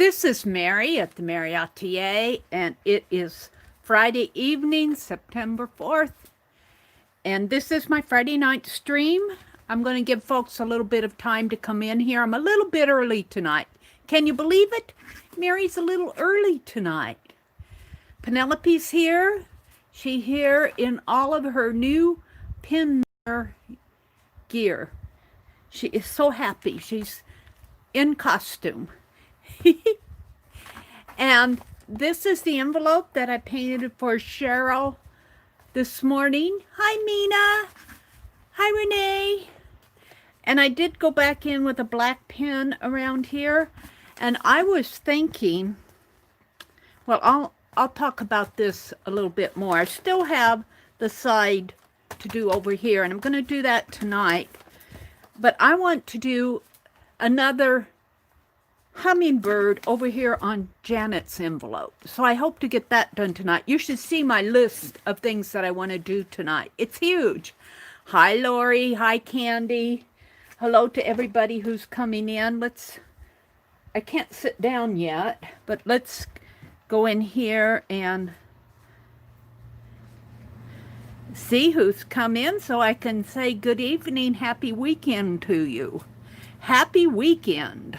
This is Meri at the Meri Atelier, and it is Friday evening, September 4th, and this is my Friday night stream. I'm going to give folks a little bit of time to come in here. I'm a little bit early tonight. Can you believe it? Meri's a little early tonight. Penelope's here. She's here in all of her new pin gear. She is so happy. She's in costume. And this is the envelope that I painted for Cheryl this morning. Hi, Mina. Hi, Renee. And I did go back in with a black pen around here. And I was thinking, well, I'll talk about this a little bit more. I still have the side to do over here, and I'm going to do that tonight. But I want to do another hummingbird over here on Janet's envelope. So I hope to get that done tonight. You should see my list of things that I want to do tonight. It's huge. Hi, Lori. Hi, Candy. Hello to everybody who's coming in. I can't sit down yet, but let's go in here and see who's come in so I can say good evening, happy weekend to you. Happy weekend.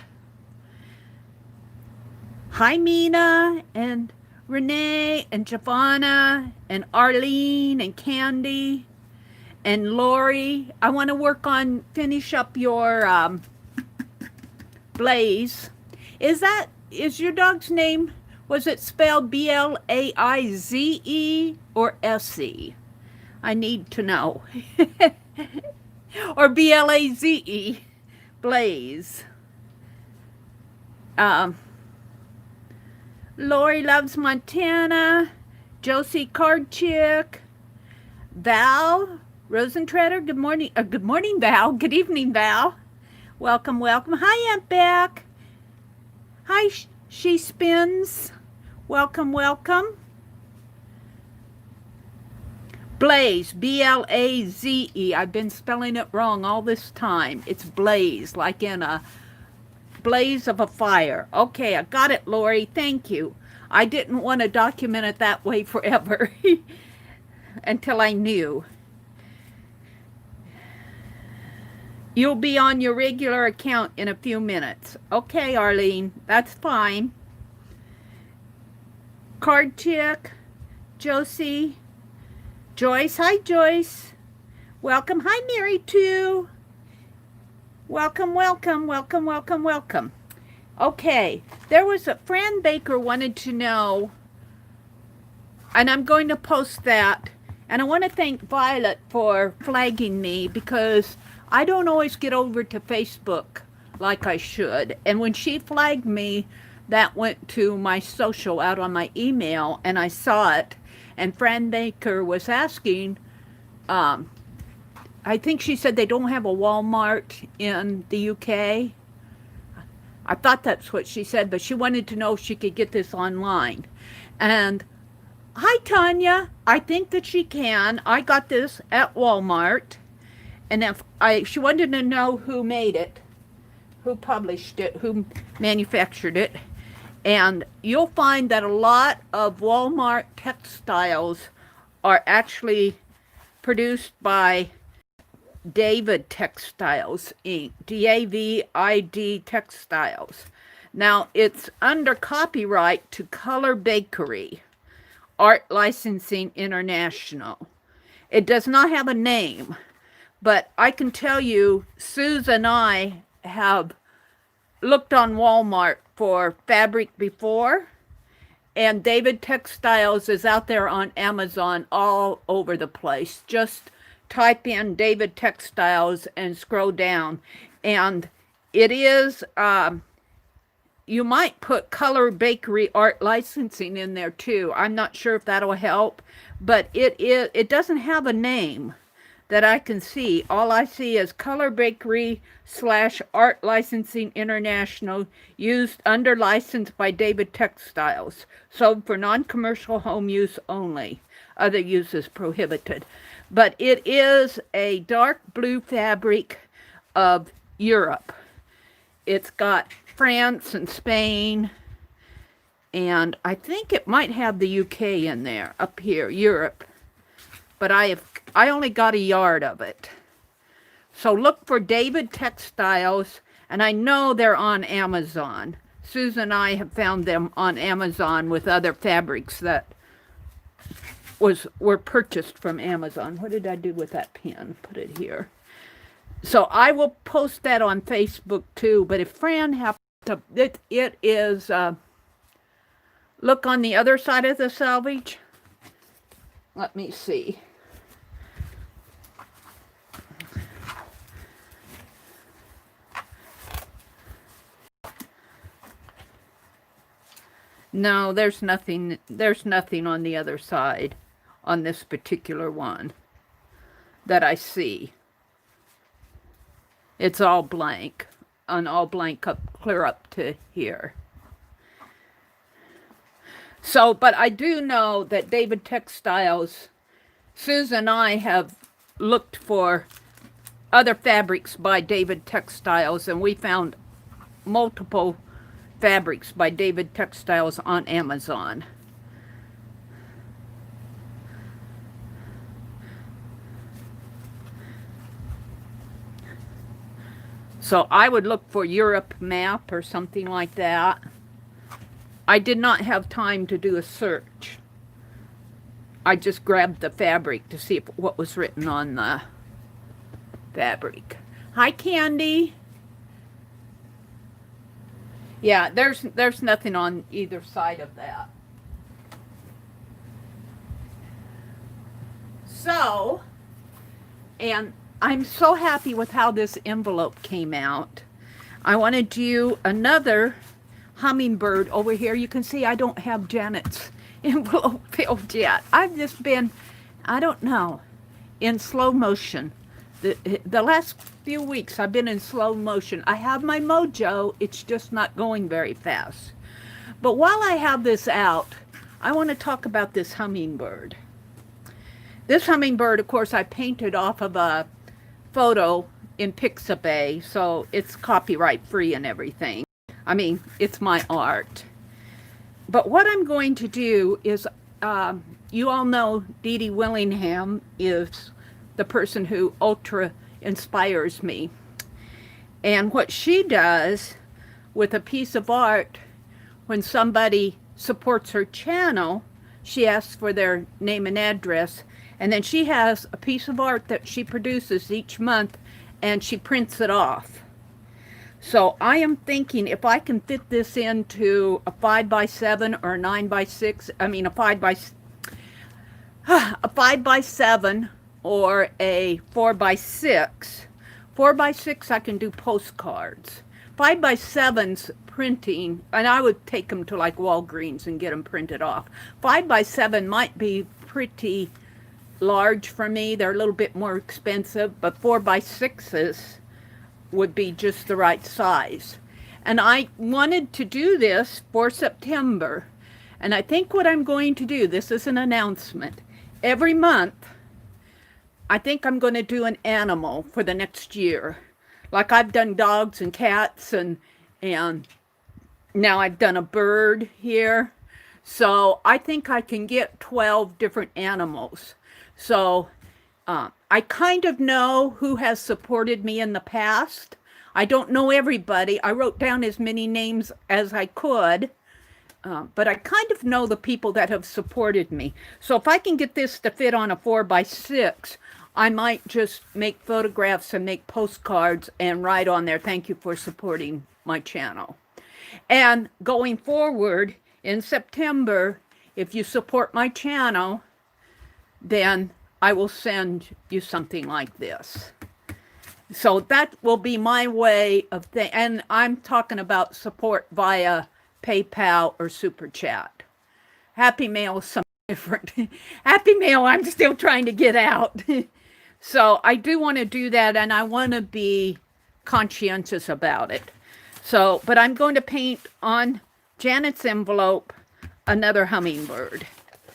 Hi, Mina and Renee and Giovanna and Arlene and Candy and Lori. I want to finish up your Blaze. Is your dog's name, was it spelled B-L-A-I-Z-E or S-E? I need to know. Or B-L-A-Z-E, Blaze. Lori loves Montana, Josie Card Chick, Val Rosentreader. Good morning. Good morning, Val. Good evening, Val. Welcome, welcome. Hi, Aunt Beck. Hi, She Spins. Welcome, welcome. Blaze, B-L-A-Z-E. I've been spelling it wrong all this time. It's Blaze, like in a blaze of a fire. Okay, I got it, Lori. Thank you. I didn't want to document it that way forever until I knew. You'll be on your regular account in a few minutes. Okay, Arlene, that's fine. Card Chick, Josie, Joyce. Hi, Joyce. Welcome. Hi, Meri, too. Welcome, welcome, welcome, welcome, welcome. Okay, there was Fran Baker wanted to know, and I'm going to post that, and I want to thank Violet for flagging me because I don't always get over to Facebook like I should. And when she flagged me, that went to my social out on my email, and I saw it, and Fran Baker was asking, I think she said they don't have a Walmart in the UK. I thought that's what she said, but she wanted to know if she could get this online. And hi, Tanya. I think that she can. I got this at Walmart. And she wanted to know who made it, who published it, who manufactured it. And you'll find that a lot of Walmart textiles are actually produced by David Textiles, Inc., D-A-V-I-D Textiles. Now, it's under copyright to Color Bakery, Art Licensing International. It does not have a name, but I can tell you, Susan and I have looked on Walmart for fabric before, and David Textiles is out there on Amazon all over the place. Just type in David Textiles and scroll down, and it is you might put Color Bakery Art Licensing in there too. I'm not sure if that'll help, but it doesn't have a name that I can see. All I see is Color Bakery / Art Licensing International, used under license by David Textiles, sold for non-commercial home use only. Other uses prohibited. But it is a dark blue fabric of Europe. It's got France and Spain And I think it might have the UK in there, up here, Europe. But I only got a yard of it. So look for David Textiles, and I know they're on Amazon. Susan and I have found them on Amazon with other fabrics that were purchased from Amazon. What did I do with that pen? Put it here. So I will post that on Facebook too, but if Fran happens to, it is, look on the other side of the selvage. Let me see. No, there's nothing on the other side on this particular one that I see. It's all blank, all blank up, clear up to here. So, but I do know that David Textiles, Susan and I have looked for other fabrics by David Textiles, and we found multiple fabrics by David Textiles on Amazon. So I would look for Europe map or something like that. I did not have time to do a search. I just grabbed the fabric to see what was written on the fabric. Hi, Candy. Yeah, there's nothing on either side of that. So, and I'm so happy with how this envelope came out. I want to do another hummingbird over here. You can see I don't have Janet's envelope filled yet. I've just been, I don't know, in slow motion. The last few weeks I've been in slow motion. I have my mojo, it's just not going very fast. But while I have this out, I want to talk about this hummingbird. This hummingbird, of course, I painted off of a photo in Pixabay, so it's copyright free and everything. I mean, it's my art. But what I'm going to do is, you all know Dee Dee Willingham is the person who ultra inspires me. And what she does with a piece of art, when somebody supports her channel, she asks for their name and address, and then she has a piece of art that she produces each month, and she prints it off. So I am thinking if I can fit this into a 5x7 or a 9x6, I mean a 5x7 or a 4x6. 4x6 I can do postcards. 5x7's printing, and I would take them to like Walgreens and get them printed off. 5x7 might be pretty large for me. They're a little bit more expensive, but 4x6s would be just the right size. And I wanted to do this for September. And I think what I'm going to do, this is an announcement, every month, I think I'm going to do an animal for the next year. Like I've done dogs and cats, and now I've done a bird here. So I think I can get 12 different animals. So I kind of know who has supported me in the past. I don't know everybody. I wrote down as many names as I could. But I kind of know the people that have supported me. So if I can get this to fit on a 4x6, I might just make photographs and make postcards and write on there, thank you for supporting my channel. And going forward in September, if you support my channel, then I will send you something like this. So that will be my way of and I'm talking about support via PayPal or Super Chat. Happy Mail is something different. Happy Mail, I'm still trying to get out. So I do want to do that, and I want to be conscientious about it. So, but I'm going to paint on Janet's envelope another hummingbird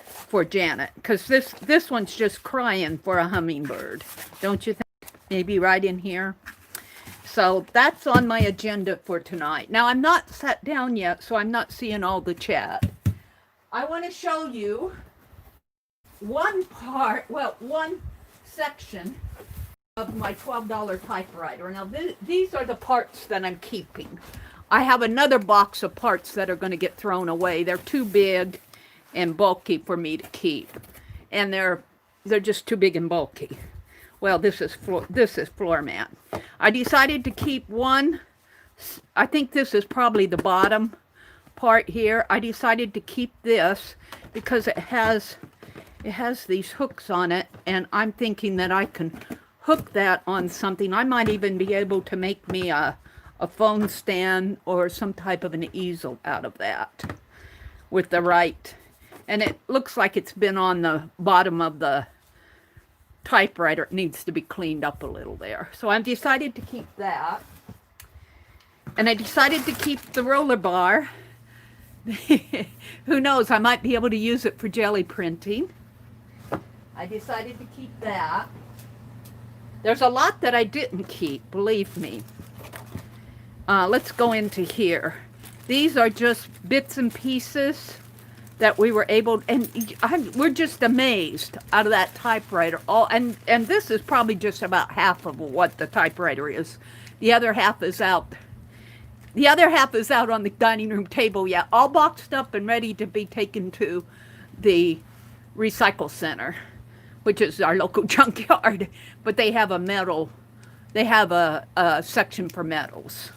for Janet, because this one's just crying for a hummingbird. Don't you think? Maybe right in here. So that's on my agenda for tonight. Now, I'm not sat down yet, so I'm not seeing all the chat. I want to show you one section of my $12 typewriter. Now, these are the parts that I'm keeping. I have another box of parts that are going to get thrown away. They're too big and bulky for me to keep. And they're just too big and bulky. Well, this is floor mat. I decided to keep one. I think this is probably the bottom part here. I decided to keep this because it has these hooks on it, and I'm thinking that I can hook that on something. I might even be able to make me a phone stand or some type of an easel out of that with the right. And it looks like it's been on the bottom of the typewriter. It needs to be cleaned up a little there. So I've decided to keep that. And I decided to keep the roller bar. Who knows, I might be able to use it for jelly printing. I decided to keep that. There's a lot that I didn't keep, believe me. Let's go into here. These are just bits and pieces that we were able, and we're just amazed out of that typewriter. And this is probably just about half of what the typewriter is. The other half is out. The other half is out on the dining room table, yeah, all boxed up and ready to be taken to the recycle center, which is our local junkyard. But they have a section for metals.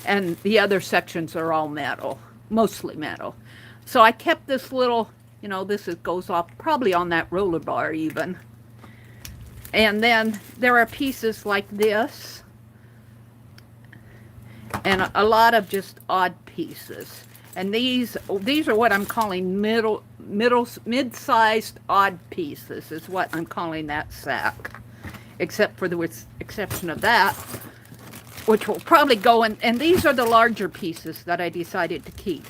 And the other sections are all metal, mostly metal. So I kept this little, goes off probably on that roller bar even. And then there are pieces like this. And a lot of just odd pieces. And these are what I'm calling mid-sized odd pieces is what I'm calling that sack. Except for the exception of that, which will probably go in. And these are the larger pieces that I decided to keep.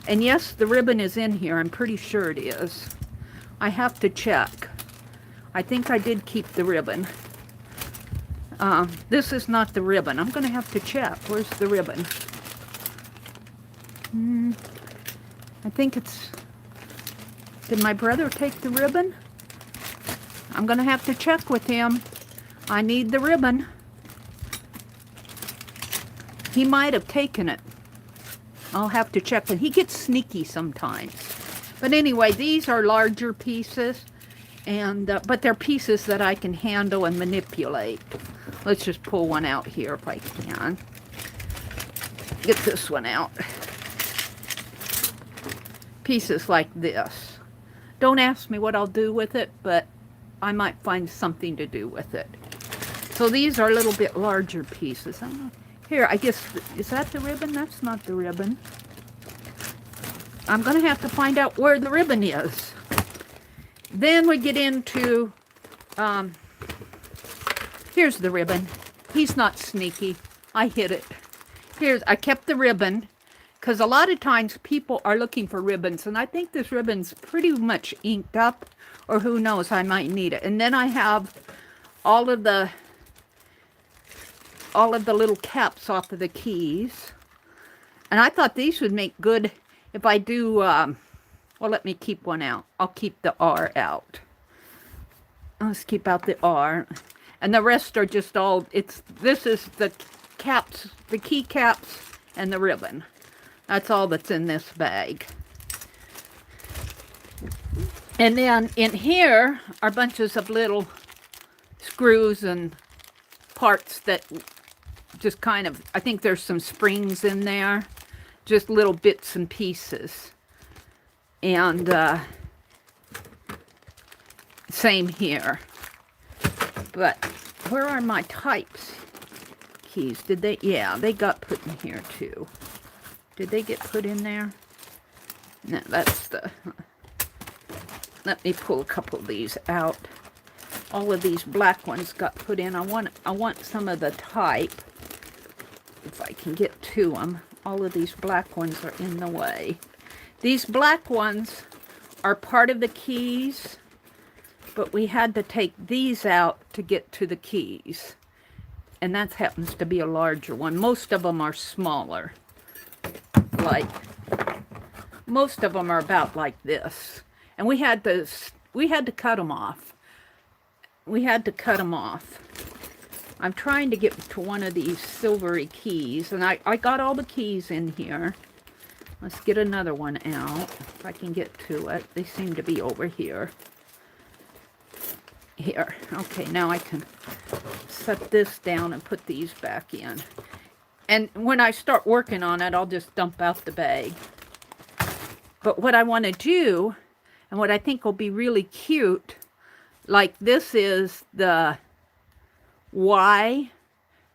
And yes, the ribbon is in here. I'm pretty sure it is. I have to check. I think I did keep the ribbon. This is not the ribbon. I'm going to have to check. Where's the ribbon? I think it's... Did my brother take the ribbon? I'm going to have to check with him. I need the ribbon. He might have taken it. I'll have to check. And he gets sneaky sometimes. But anyway, these are larger pieces. And but they're pieces that I can handle and manipulate. Let's just pull one out here if I can. Get this one out. Pieces like this. Don't ask me what I'll do with it, but I might find something to do with it. So these are a little bit larger pieces. I don't know. Here, I guess, is that the ribbon? That's not the ribbon. I'm going to have to find out where the ribbon is. Then we get into, here's the ribbon. He's not sneaky. I hid it. I kept the ribbon, because a lot of times people are looking for ribbons, and I think this ribbon's pretty much inked up, or who knows, I might need it. And then I have all of the little caps off of the keys. And I thought these would make good if I do, well, let me keep one out. I'll keep the R out. Let's keep out the R. And the rest are just all, this is the caps, the key caps, and the ribbon. That's all that's in this bag. And then in here are bunches of little screws and parts that just kind of, I think there's some springs in there. Just little bits and pieces. And same here. But where are my types keys? Did they? Yeah, they got put in here too. Did they get put in there? No, that's the... Let me pull a couple of these out. All of these black ones got put in. I want some of the type, if I can get to them. All of these black ones are in the way. These black ones are part of the keys, but we had to take these out to get to the keys. And that happens to be a larger one. Most of them are smaller. most of them are about like this. And we had to cut them off. We had to cut them off. I'm trying to get to one of these silvery keys, and I got all the keys in here. Let's get another one out, if I can get to it. They seem to be over here. Here. Okay, now I can set this down and put these back in. And when I start working on it, I'll just dump out the bag. But what I want to do, and what I think will be really cute, like this is the Y,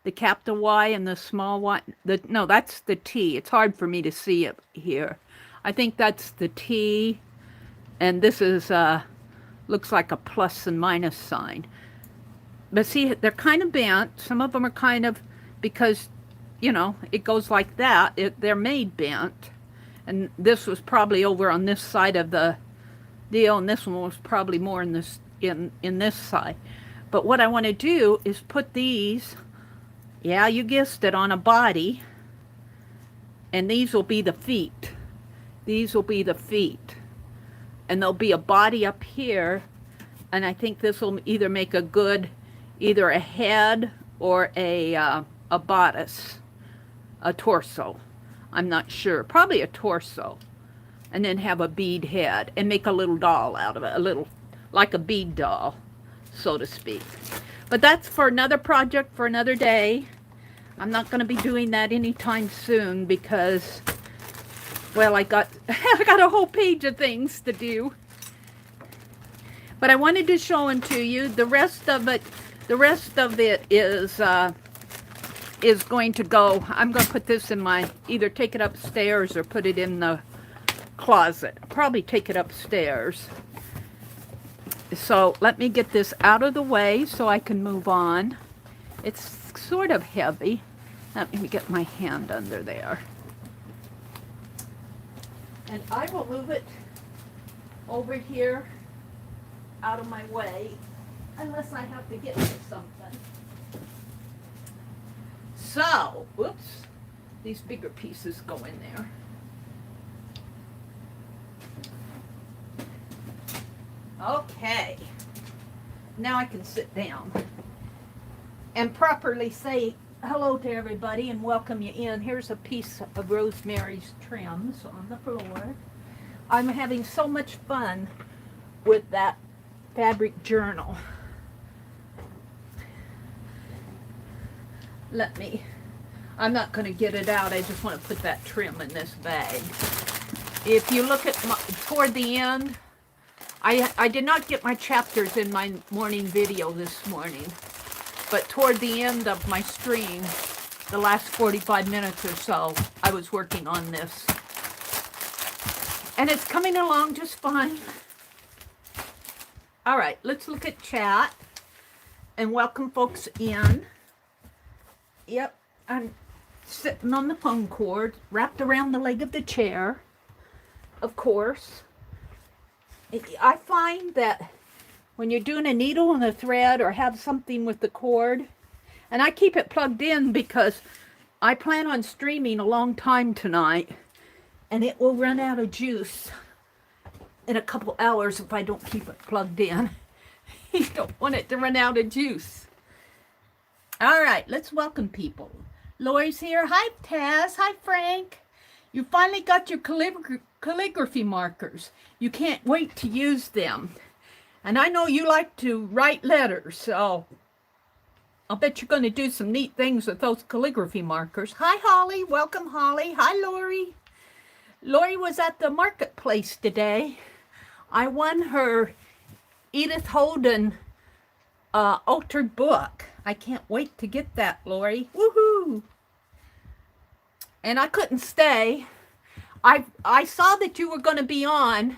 the capital Y and the small Y. No, that's the T. It's hard for me to see it here. I think that's the T, and this is looks like a plus and minus sign. But see, they're kind of bent. Some of them are kind of, because, you know, it goes like that. They're made bent. And this was probably over on this side of the deal, and this one was probably more in this side. But what I want to do is put these, yeah, you guessed it, on a body. And these will be the feet. These will be the feet. And there'll be a body up here. And I think this will either make a good, either a head or a bodice, a torso. I'm not sure. Probably a torso. And then have a bead head and make a little doll out of it. A little, like a bead doll, so to speak. But that's for another project for another day. I'm not going to be doing that anytime soon because, well, I got a whole page of things to do. But I wanted to show them to you. The rest of it is going to go. I'm going to put this in my, either take it upstairs or put it in the closet. I'll probably take it upstairs. So let me get this out of the way so I can move on. It's sort of heavy. Let me get my hand under there. And I will move it over here out of my way unless I have to get to something. So, whoops, these bigger pieces go in there. Okay, now I can sit down and properly say hello to everybody and welcome you in. Here's a piece of Rosemary's trims on the floor. I'm having so much fun with that fabric journal. I'm not going to get it out. I just want to put that trim in this bag. If you look at toward the end, I did not get my chapters in my morning video this morning, but toward the end of my stream, the last 45 minutes or so, I was working on this. And it's coming along just fine. All right, let's look at chat and welcome folks in. Yep, I'm sitting on the phone cord, wrapped around the leg of the chair, of course. I find that when you're doing a needle and a thread or have something with the cord, and I keep it plugged in because I plan on streaming a long time tonight, and it will run out of juice in a couple hours if I don't keep it plugged in. You don't want it to run out of juice. All right, let's welcome people. Lori's here. Hi, Taz. Hi, Frank. You finally got your calligraphy markers. You can't wait to use them. And I know you like to write letters, so I'll bet you're going to do some neat things with those calligraphy markers. Hi, Holly. Welcome, Holly. Hi, Lori. Lori was at the marketplace today. I won her Edith Holden altered book. I can't wait to get that, Lori. Woohoo! And I couldn't stay. I saw that you were going to be on.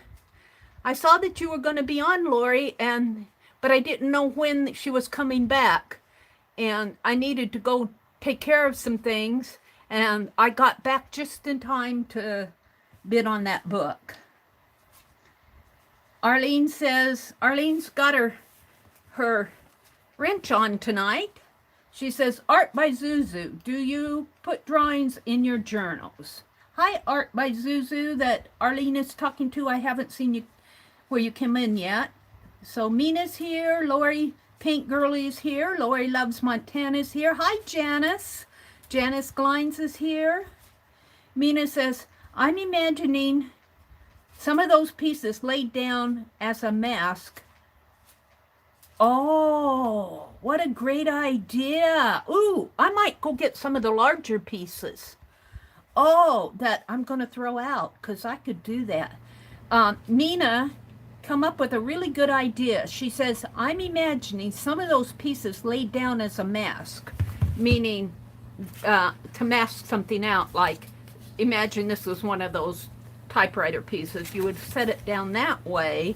I saw that you were going to be on, Lori, but I didn't know when she was coming back. And I needed to go take care of some things. And I got back just in time to bid on that book. Arlene says, Arlene's got her wrench on tonight. She says, Art by Zuzu. Do you put drawings in your journals? Hi, Art by Zuzu that Arlene is talking to. I haven't seen you where you came in yet. So Mina's here. Lori Pink Girlie's here. Lori Loves Montana's here. Hi, Janice. Janice Glines is here. Mina says, I'm imagining some of those pieces laid down as a mask. Oh, what a great idea. Ooh, I might go get some of the larger pieces. Oh, that I'm going to throw out because I could do that. Mina come up with a really good idea. She says, I'm imagining some of those pieces laid down as a mask, meaning to mask something out. Like, imagine this was one of those typewriter pieces. You would set it down that way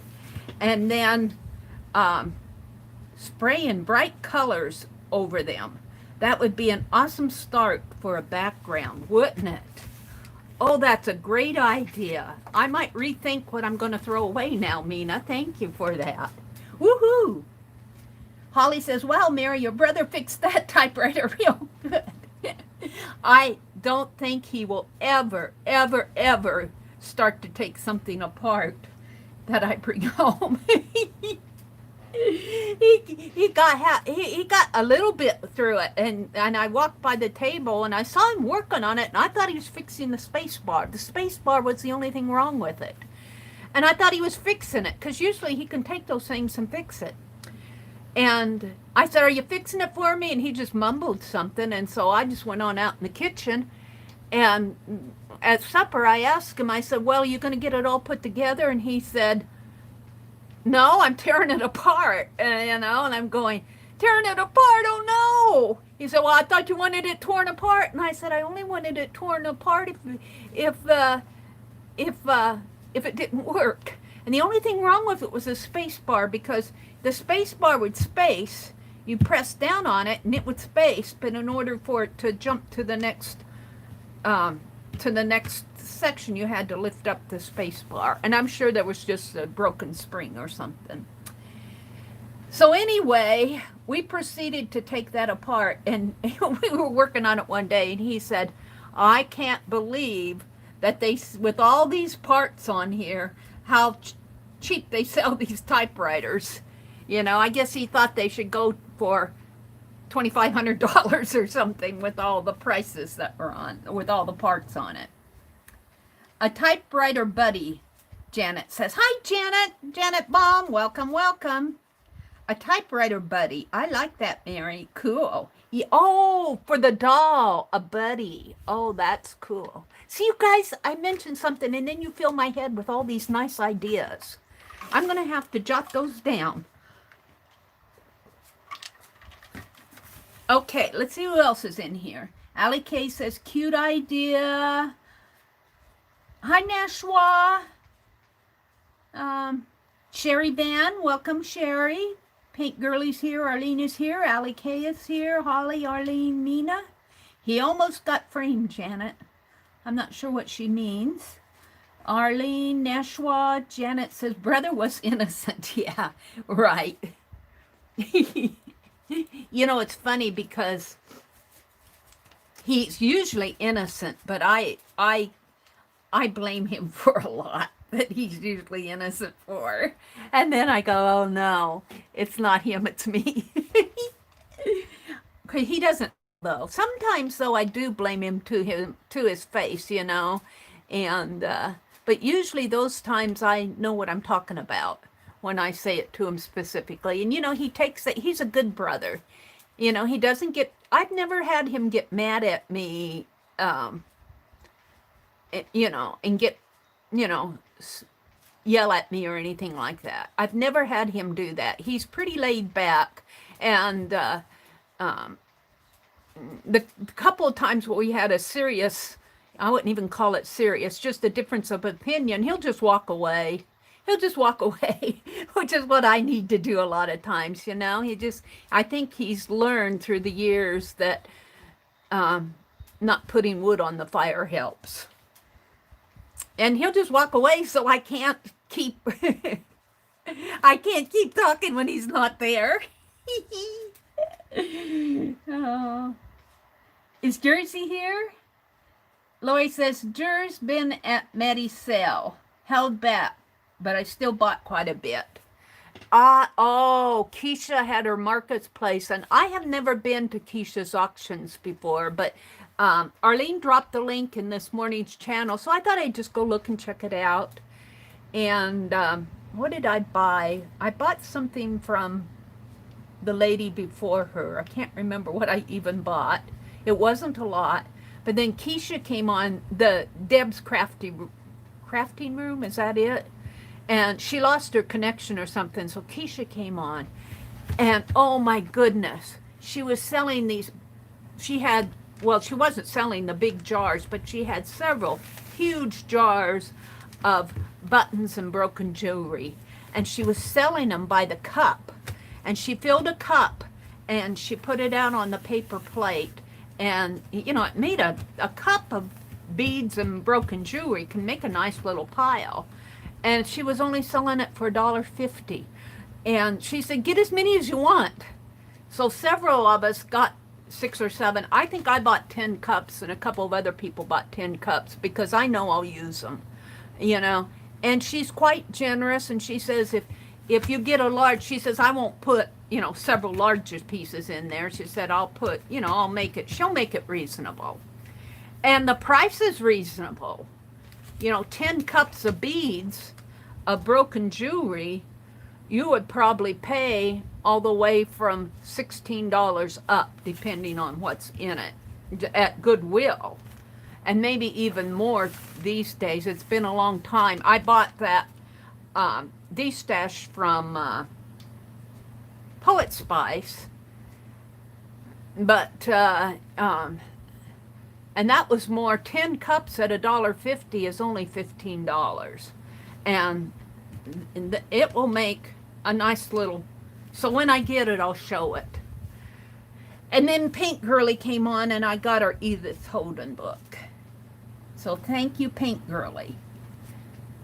and then spray in bright colors over them. That would be an awesome start for a background, wouldn't it? Oh, that's a great idea. I might rethink what I'm going to throw away now, Mina. Thank you for that. Woohoo! Holly says, wow, Mary, your brother fixed that typewriter real good. I don't think he will ever, ever, ever start to take something apart that I bring home. He got a little bit through it, and I walked by the table and I saw him working on it, and I thought he was fixing the space bar. The space bar was the only thing wrong with it, and I thought he was fixing it because usually he can take those things and fix it. And I said, are you fixing it for me? And he just mumbled something, and so I just went on out in the kitchen. And at supper I asked him, I said, well, are you going to get it all put together? And he said, no, I'm tearing it apart, and I'm going, tearing it apart, oh no. He said, well, I thought you wanted it torn apart. And I said, I only wanted it torn apart if it didn't work. And the only thing wrong with it was the space bar, because the space bar would space, you press down on it and it would space, but in order for it to jump to the next section, you had to lift up the space bar. And I'm sure there was just a broken spring or something. So anyway, we proceeded to take that apart, and we were working on it one day, and he said, I can't believe that they, with all these parts on here, how cheap they sell these typewriters. I guess he thought they should go for $2,500 or something with all the prices that were on, with all the parts on it. A typewriter buddy, Janet says. Hi, Janet. Janet Baum. Welcome, welcome. A typewriter buddy. I like that, Mary. Cool. Oh, for the doll, a buddy. Oh, that's cool. See, you guys, I mentioned something, and then you fill my head with all these nice ideas. I'm going to have to jot those down. Okay, let's see who else is in here. Allie K says, cute idea. Hi, Nashwa. Sherry Van, welcome, Sherry. Pink Girlie's here. Arlene is here. Allie K is here. Holly, Arlene, Mina. He almost got framed, Janet. I'm not sure what she means. Arlene, Nashwa, Janet says, brother was innocent. Yeah, right. It's funny because he's usually innocent, but I blame him for a lot that he's usually innocent for. And then I go, oh no, it's not him, it's me. He doesn't, though. Sometimes, though, I do blame him to his face, and but usually those times I know what I'm talking about when I say it to him specifically. And he takes it. He's a good brother. He doesn't get, I've never had him get mad at me, and get, yell at me or anything like that. I've never had him do that. He's pretty laid back. And the couple of times where we had a serious, I wouldn't even call it serious, just a difference of opinion, he'll just walk away. He'll just walk away, which is what I need to do a lot of times, I think he's learned through the years that not putting wood on the fire helps. And he'll just walk away, so I can't keep talking when he's not there. Oh. Is Jersey here? Lori says, Jer's been at Meri's sale. Held back, but I still bought quite a bit. Oh, Keisha had her marketplace, and I have never been to Keisha's auctions before, but Arlene dropped the link in this morning's channel, so I thought I'd just go look and check it out. And what did I buy? I bought something from the lady before her. I can't remember what I even bought. It wasn't a lot. But then Keisha came on, the Deb's crafting room, is that it? And she lost her connection or something, so Keisha came on. And oh my goodness, she was selling these, she had, well, she wasn't selling the big jars, but she had several huge jars of buttons and broken jewelry. And she was selling them by the cup. And she filled a cup and she put it out on the paper plate. And, you know, it made a cup of beads and broken jewelry can make a nice little pile. And she was only selling it for $1.50. And she said, get as many as you want. So several of us got 6 or 7. I think I bought 10 cups and a couple of other people bought 10 cups because I know I'll use them, you know. And she's quite generous, and she says if you get a large, she says, I won't put, you know, several larger pieces in there. She said, I'll put, you know, I'll make it, she'll make it reasonable. And the price is reasonable. You know, 10 cups of beads of broken jewelry, you would probably pay all the way from $16 up, depending on what's in it, at Goodwill. And maybe even more these days. It's been a long time. I bought that de-stash from Poet Spice, but and that was more. 10 cups at $1.50 is only $15, and it will make a nice little. So when I get it, I'll show it. And then Paint Girly came on, and I got her Edith Holden book. So thank you, Paint Girly.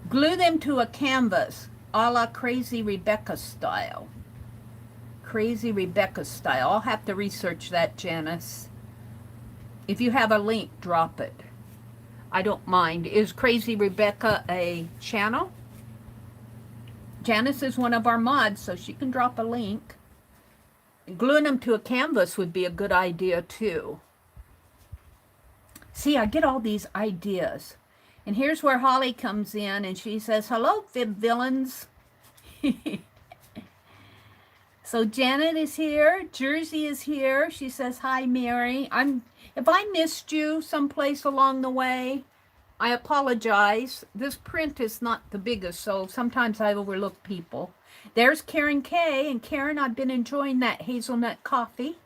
Glue them to a canvas, a la Crazy Rebecca style. Crazy Rebecca style. I'll have to research that, Janice. If you have a link, drop it. I don't mind. Is Crazy Rebecca a channel? Janice is one of our mods, so she can drop a link. Gluing them to a canvas would be a good idea, too. See, I get all these ideas. And here's where Holly comes in, and she says, hello, FIBSvillains. So Janet is here. Jersey is here. She says, hi, Meri. If I missed you someplace along the way, I apologize. This print is not the biggest, so sometimes I overlook people. There's Karen K. And Karen, I've been enjoying that hazelnut coffee.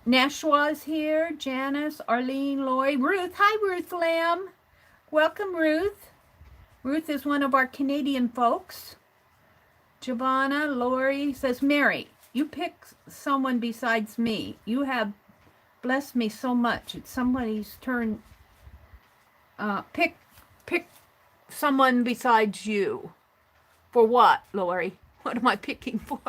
Nashua is here. Janice, Arlene, Lori, Ruth. Hi, Ruth Lamb. Welcome, Ruth. Ruth is one of our Canadian folks. Giovanna, Lori says, Meri, you pick someone besides me. You have blessed me so much. It's somebody's turn. Pick someone besides you. For what, Lori? What am I picking for?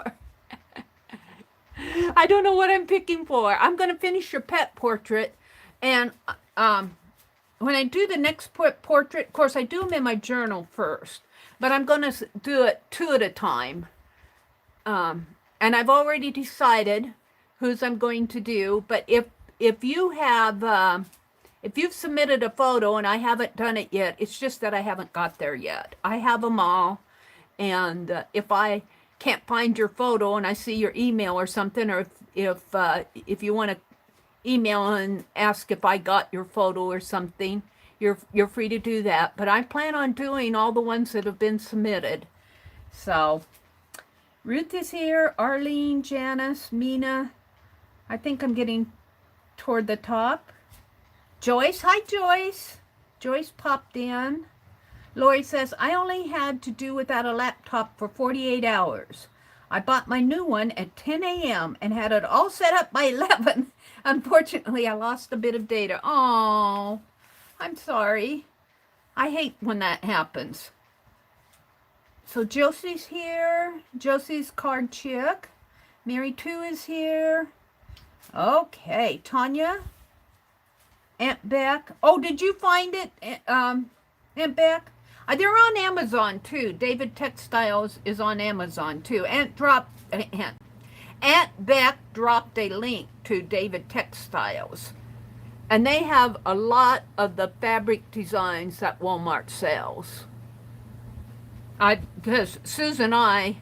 I don't know what I'm picking for. I'm going to finish your pet portrait. And when I do the next portrait, of course, I do them in my journal first. But I'm going to do it 2 at a time. And I've already decided whose I'm going to do. But if you have... if you've submitted a photo and I haven't done it yet, it's just that I haven't got there yet. I have them all. And if I can't find your photo and I see your email or something, or if you want to email and ask if I got your photo or something, you're free to do that. But I plan on doing all the ones that have been submitted. So Ruth is here, Arlene, Janice, Mina. I think I'm getting toward the top. Joyce, hi Joyce. Joyce popped in. Lori says, I only had to do without a laptop for 48 hours. I bought my new one at 10 a.m. and had it all set up by 11. Unfortunately, I lost a bit of data. Oh, I'm sorry. I hate when that happens. So Josie's here. Josie's card chick. Meri 2 is here. Okay, Tanya. Aunt Beck. Oh, did you find it, Aunt Beck? They're on Amazon too. David Textiles is on Amazon too. Aunt Beck dropped a link to David Textiles. And they have a lot of the fabric designs that Walmart sells. Because Suzanne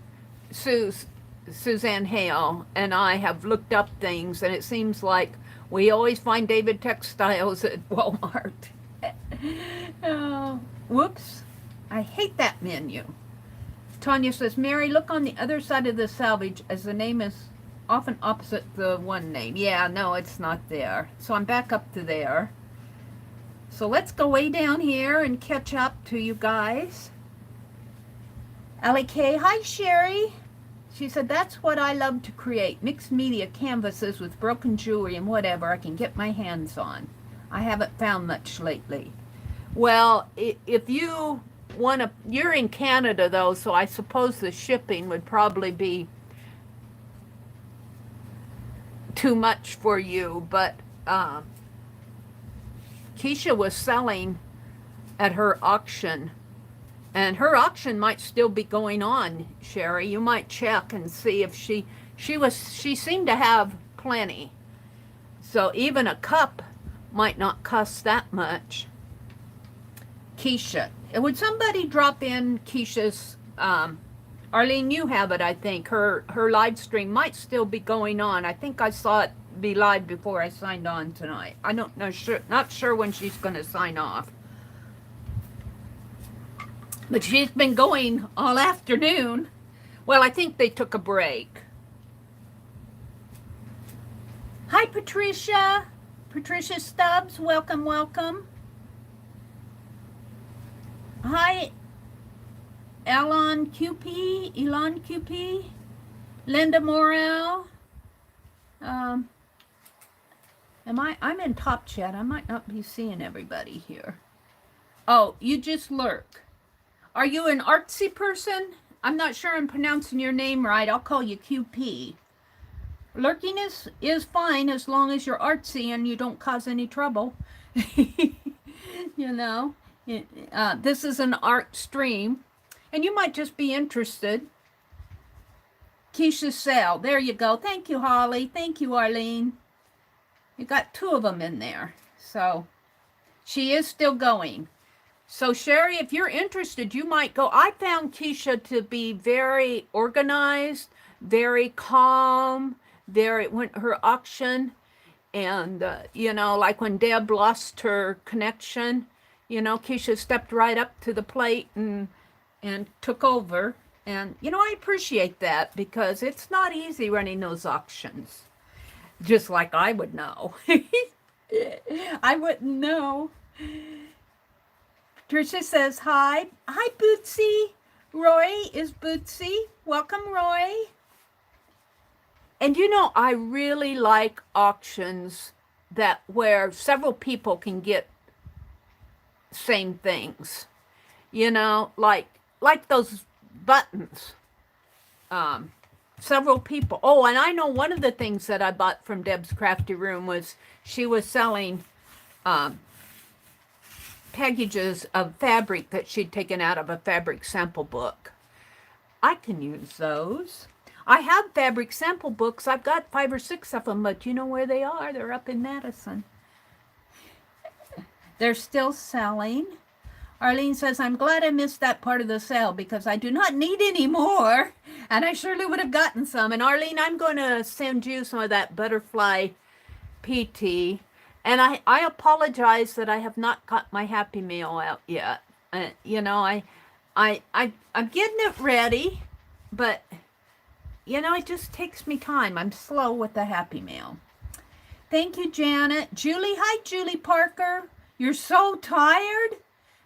Hale and I have looked up things, and it seems like we always find David Textiles at Walmart. Oh, whoops. I hate that menu. Tanya says, Mary, look on the other side of the salvage, as the name is often opposite the one name. Yeah, no, it's not there. So I'm back up to there. So let's go way down here and catch up to you guys. Allie K, hi Sherry. She said, that's what I love to create. Mixed media canvases with broken jewelry and whatever I can get my hands on. I haven't found much lately. Well, if you want to, you're in Canada though, so I suppose the shipping would probably be too much for you, but Keisha was selling at her auction, and her auction might still be going on, Sherry. You might check and see if she seemed to have plenty. So even a cup might not cost that much. Keisha, would somebody drop in Keisha's, Arlene, you have it, I think. Her live stream might still be going on. I think I saw it be live before I signed on tonight. I don't know, not sure when she's going to sign off. But she's been going all afternoon. Well, I think they took a break. Hi, Patricia. Patricia Stubbs, welcome, welcome. Hi, Elon QP, Linda Morel. I'm in Top Chat. I might not be seeing everybody here. Oh, you just lurk. Are you an artsy person? I'm not sure I'm pronouncing your name right. I'll call you QP. Lurking is fine as long as you're artsy and you don't cause any trouble. You know, this is an art stream, and you might just be interested. Keisha Sale, there you go. Thank you, Holly. Thank you, Arlene. You got two of them in there. So she is still going. So Sherry, if you're interested, you might go. I found Keisha to be very organized, very calm, her auction. And, you know, like when Deb lost her connection, you know, Keisha stepped right up to the plate and took over. And, you know, I appreciate that because it's not easy running those auctions. Just like I would know. I wouldn't know. Tricia says, hi. Hi, Bootsy. Roy is Bootsy. Welcome, Roy. And, you know, I really like auctions where several people can get same things. You know, like those buttons. Several people. Oh, and I know one of the things that I bought from Deb's Crafty Room was she was selling packages of fabric that she'd taken out of a fabric sample book. I can use those. I have fabric sample books. I've got 5 or 6 of them, but you know where they are? They're up in Madison. They're still selling. Arlene says, I'm glad I missed that part of the sale because I do not need any more. And I surely would have gotten some. And Arlene, I'm going to send you some of that butterfly PT. And I apologize that I have not got my Happy Meal out yet. You know, I'm getting it ready, but, you know, it just takes me time. I'm slow with the Happy Meal. Thank you, Janet. Julie, hi, Julie Parker. You're so tired?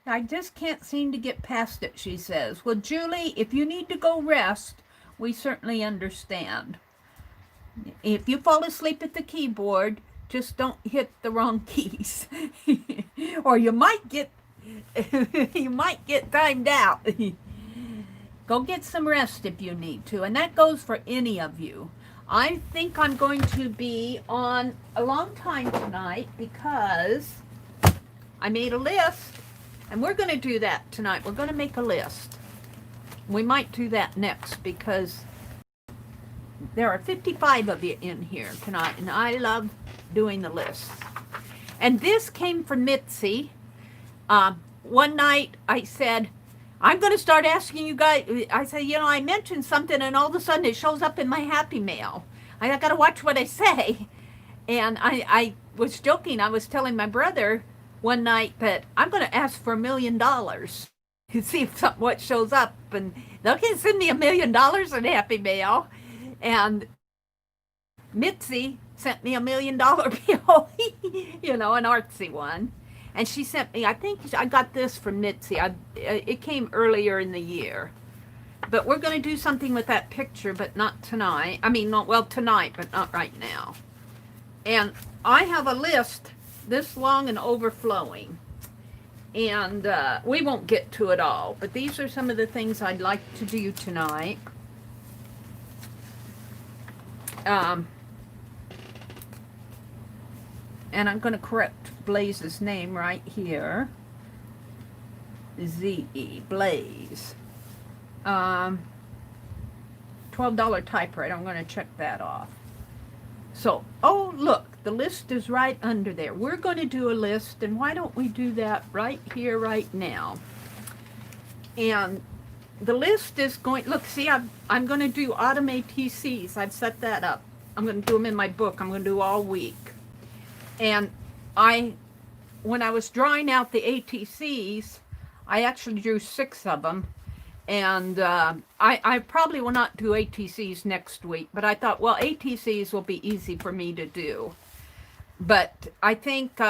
I just can't seem to get past it, she says. Well, Julie, if you need to go rest, we certainly understand. If you fall asleep at the keyboard, just don't hit the wrong keys. Or you might get timed out. Go get some rest if you need to. And that goes for any of you. I think I'm going to be on a long time tonight because I made a list, and we're going to do that tonight. We're going to make a list. We might do that next because there are 55 of you in here tonight, and I love doing the list. And this came from Mitzi. One night I said, I'm going to start asking you guys. I said, you know, I mentioned something, and all of a sudden it shows up in my Happy Mail. I got to watch what I say. And I was joking. I was telling my brother one night that I'm going to ask for $1 million to see if what shows up. And they'll send me $1 million in Happy Mail. And Mitzi sent me $1 million bill, you know, an artsy one. And she sent me, I think I got this from Mitzi. It came earlier in the year. But we're going to do something with that picture, but not tonight. I mean, not, well, tonight, but not right now. And I have a list this long and overflowing. And we won't get to it all. But these are some of the things I'd like to do tonight. And I'm going to correct Blaze's name right here. Z-E, Blaze. $12 typewriter. I'm going to check that off. So, oh, look, the list is right under there. We're going to do a list, and why don't we do that right here, right now? And the list is going, look, see, I'm going to do autumn ATCs. I've set that up. I'm going to do them in my book. I'm going to do all week. And when I was drawing out the ATCs, I actually drew 6 of them. And I probably will not do ATCs next week, but I thought, well, ATCs will be easy for me to do. But I think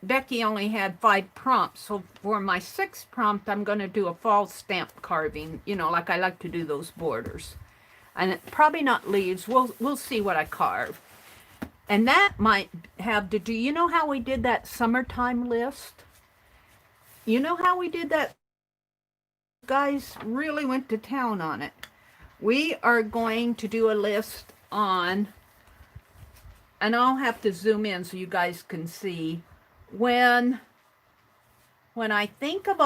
Becky only had 5 prompts, so for my 6th prompt, I'm going to do a fall stamp carving, you know, like I like to do those borders. And probably not leaves. We'll see what I carve. And that might have to do, you know how we did that summertime list? You know how we did that? Guys really went to town on it. We are going to do a list on, and I'll have to zoom in so you guys can see, when I think of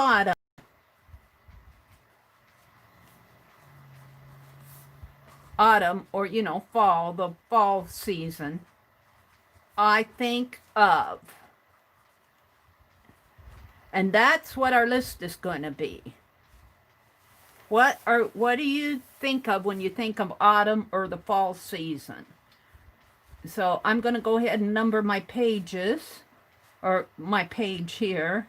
autumn, or, you know, fall, the fall season, I think of, and that's what our list is going to be. What do you think of when you think of autumn or the fall season? So I'm going to go ahead and number my pages, or my page here.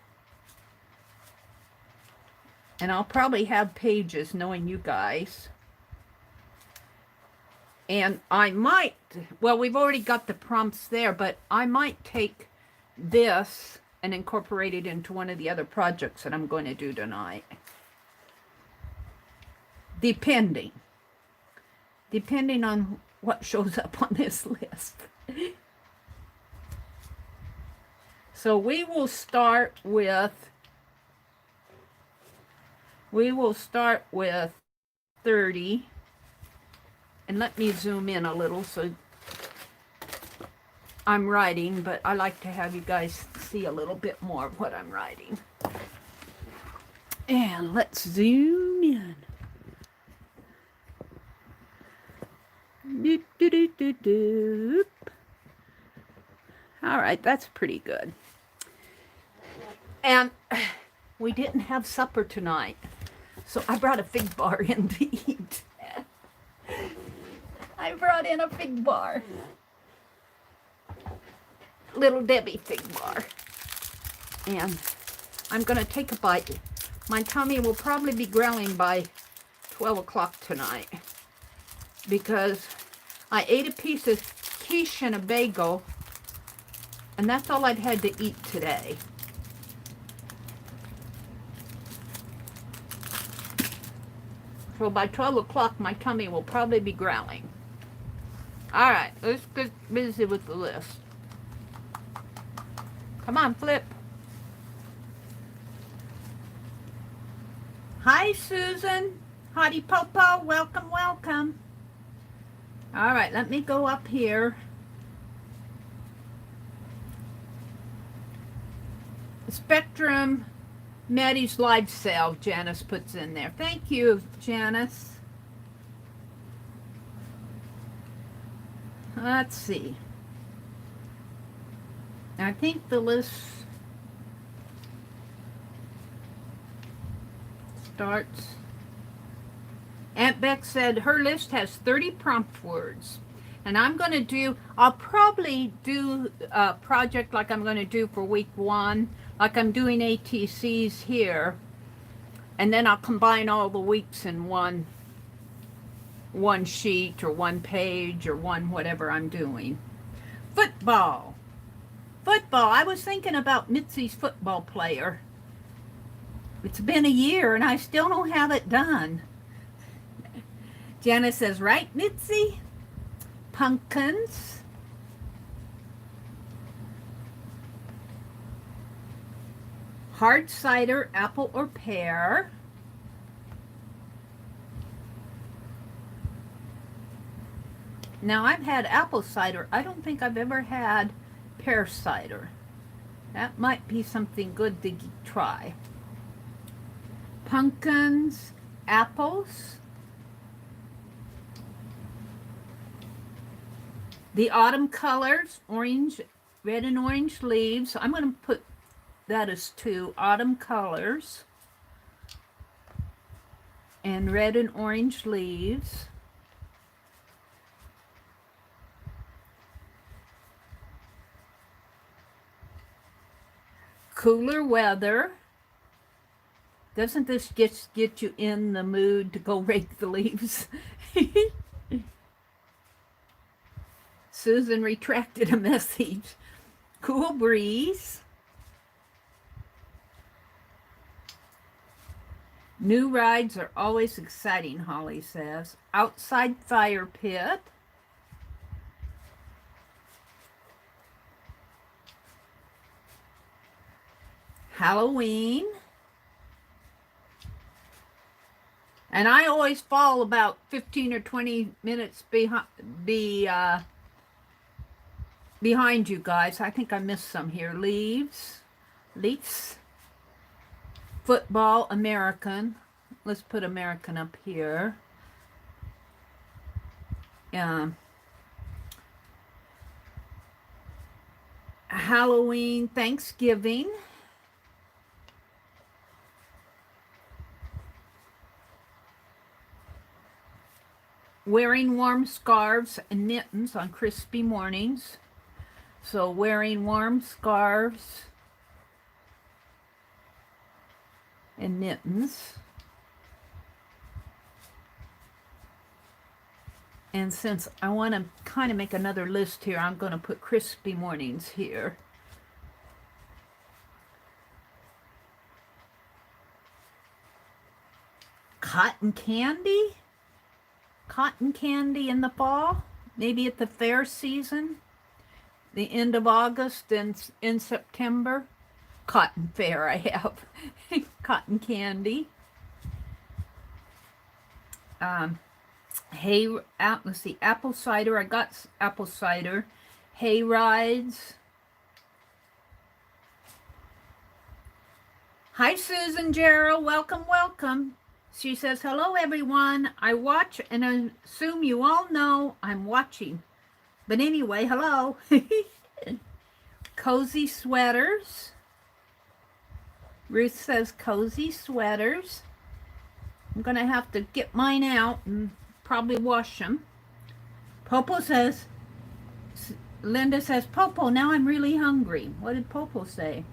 And I'll probably have pages, knowing you guys. And I might, well, we've already got the prompts there, but I might take this and incorporate it into one of the other projects that I'm going to do tonight. Depending on what shows up on this list. So we will start with 30. And let me zoom in a little so I'm writing, but I like to have you guys see a little bit more of what I'm writing. And let's zoom in. All right, that's pretty good. And we didn't have supper tonight, so I brought a fig bar in to eat. I brought in a fig bar. Little Debbie fig bar. And I'm going to take a bite. My tummy will probably be growling by 12 o'clock tonight, because I ate a piece of quiche and a bagel, and that's all I'd had to eat today. So by 12 o'clock, my tummy will probably be growling. All right, let's get busy with the list. Come on, flip. Hi, Susan. Hottie Popo, welcome, welcome. All right, let me go up here. Spectrum Meri's live sale, Janice puts in there. Thank you, Janice. Let's see. I think the list starts. Aunt Beck said her list has 30 prompt words. And I'm going to do, I'll probably do a project like I'm going to do for week 1, like I'm doing ATCs here. And then I'll combine all the weeks in one sheet or one page or one whatever I'm doing. Football. Football. I was thinking about Mitzi's football player. It's been a year and I still don't have it done. Janice says, right, Mitzi? Pumpkins. Hard cider, apple or pear. Now I've had apple cider. I don't think I've ever had pear cider. That might be something good to try. Pumpkins, apples. The autumn colors, orange, red and orange leaves. I'm going to put that as 2 autumn colors. And red and orange leaves. Cooler weather. Doesn't this just get you in the mood to go rake the leaves? Susan retracted a message. Cool breeze. New rides are always exciting, Holly says. Outside fire pit. Halloween. And I always fall about 15 or 20 minutes behind you guys. I think I missed some here. Leaves. Football, American. Let's put American up here. Halloween, Thanksgiving. Wearing warm scarves and mittens on crispy mornings. So wearing warm scarves and mittens. And since I want to kind of make another list here, I'm going to put crispy mornings here. Cotton candy? Cotton candy in the fall? Maybe at the fair season? The end of August and in September? Cotton fair I have. Cotton candy. Let's see, apple cider. I got apple cider. Hay rides. Hi, Susan Gerald. Welcome, welcome. She says, hello, everyone. I watch and assume you all know I'm watching. But anyway, hello. Cozy sweaters. Ruth says cozy sweaters. I'm going to have to get mine out and probably wash them. Popo says, Linda says, Popo, now I'm really hungry. What did Popo say?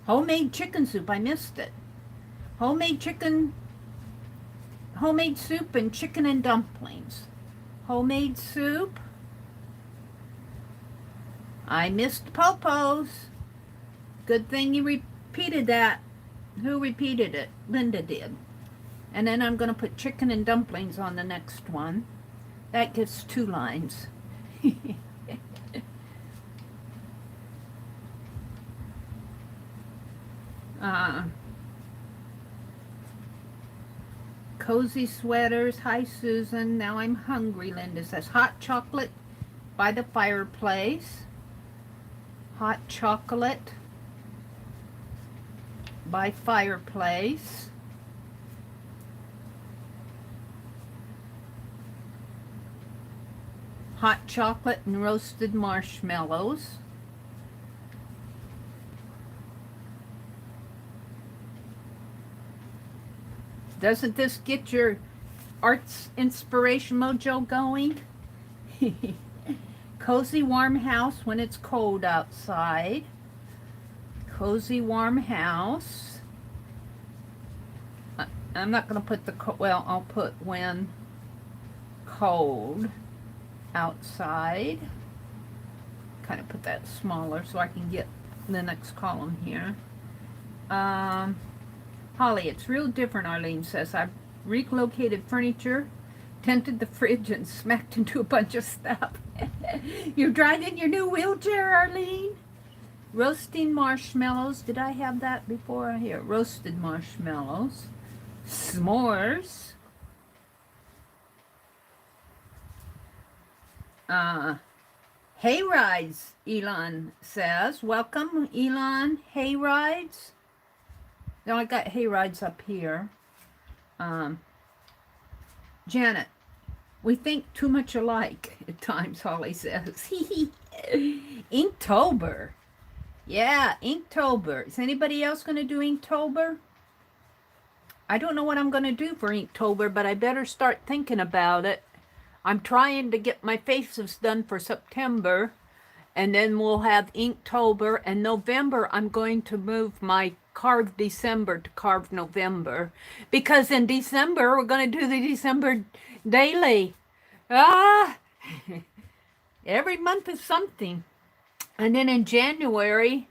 Homemade chicken soup. I missed it. Homemade soup and chicken and dumplings. Homemade soup. I missed Popo's. Good thing you repeated that. Who repeated it? Linda did. And then I'm going to put chicken and dumplings on the next one. That gives 2 lines. Cozy sweaters. Hi, Susan. Now I'm hungry, Linda says. Hot chocolate by the fireplace. Hot chocolate. by fireplace. Hot chocolate and roasted marshmallows. Doesn't this get your arts inspiration mojo going? Cozy warm house when it's cold outside. Cozy warm house. I'm not going to put the, well, I'll put when cold outside. Kind of put that smaller so I can get the next column here. Holly, it's real different, Arlene says. I've relocated furniture, tented the fridge, and smacked into a bunch of stuff. You dried in your new wheelchair, Arlene? Roasting marshmallows. Did I have that before? Here, roasted marshmallows. S'mores. Hay rides, Elon says. Welcome, Elon. Hay rides. Now I got hay rides up here. Janet, we think too much alike at times, Holly says. Inktober. Yeah, Inktober. Is anybody else going to do Inktober? I don't know what I'm going to do for Inktober, but I better start thinking about it. I'm trying to get my faces done for September, and then we'll have Inktober. And November, I'm going to move my Carve December to Carve November, because in December, we're going to do the December daily. Every month is something. And then in January,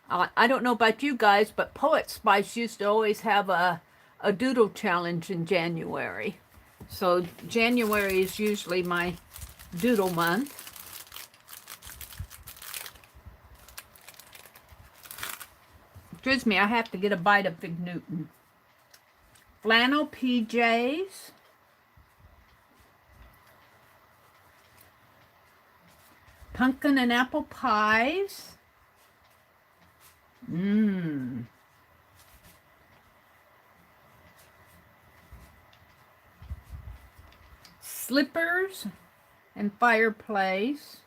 I don't know about you guys, but Poet Spice used to always have a doodle challenge in January. So January is usually my doodle month. Excuse me, I have to get a bite of Fig Newton. Flannel PJs. Pumpkin and apple pies. Slippers and fireplace.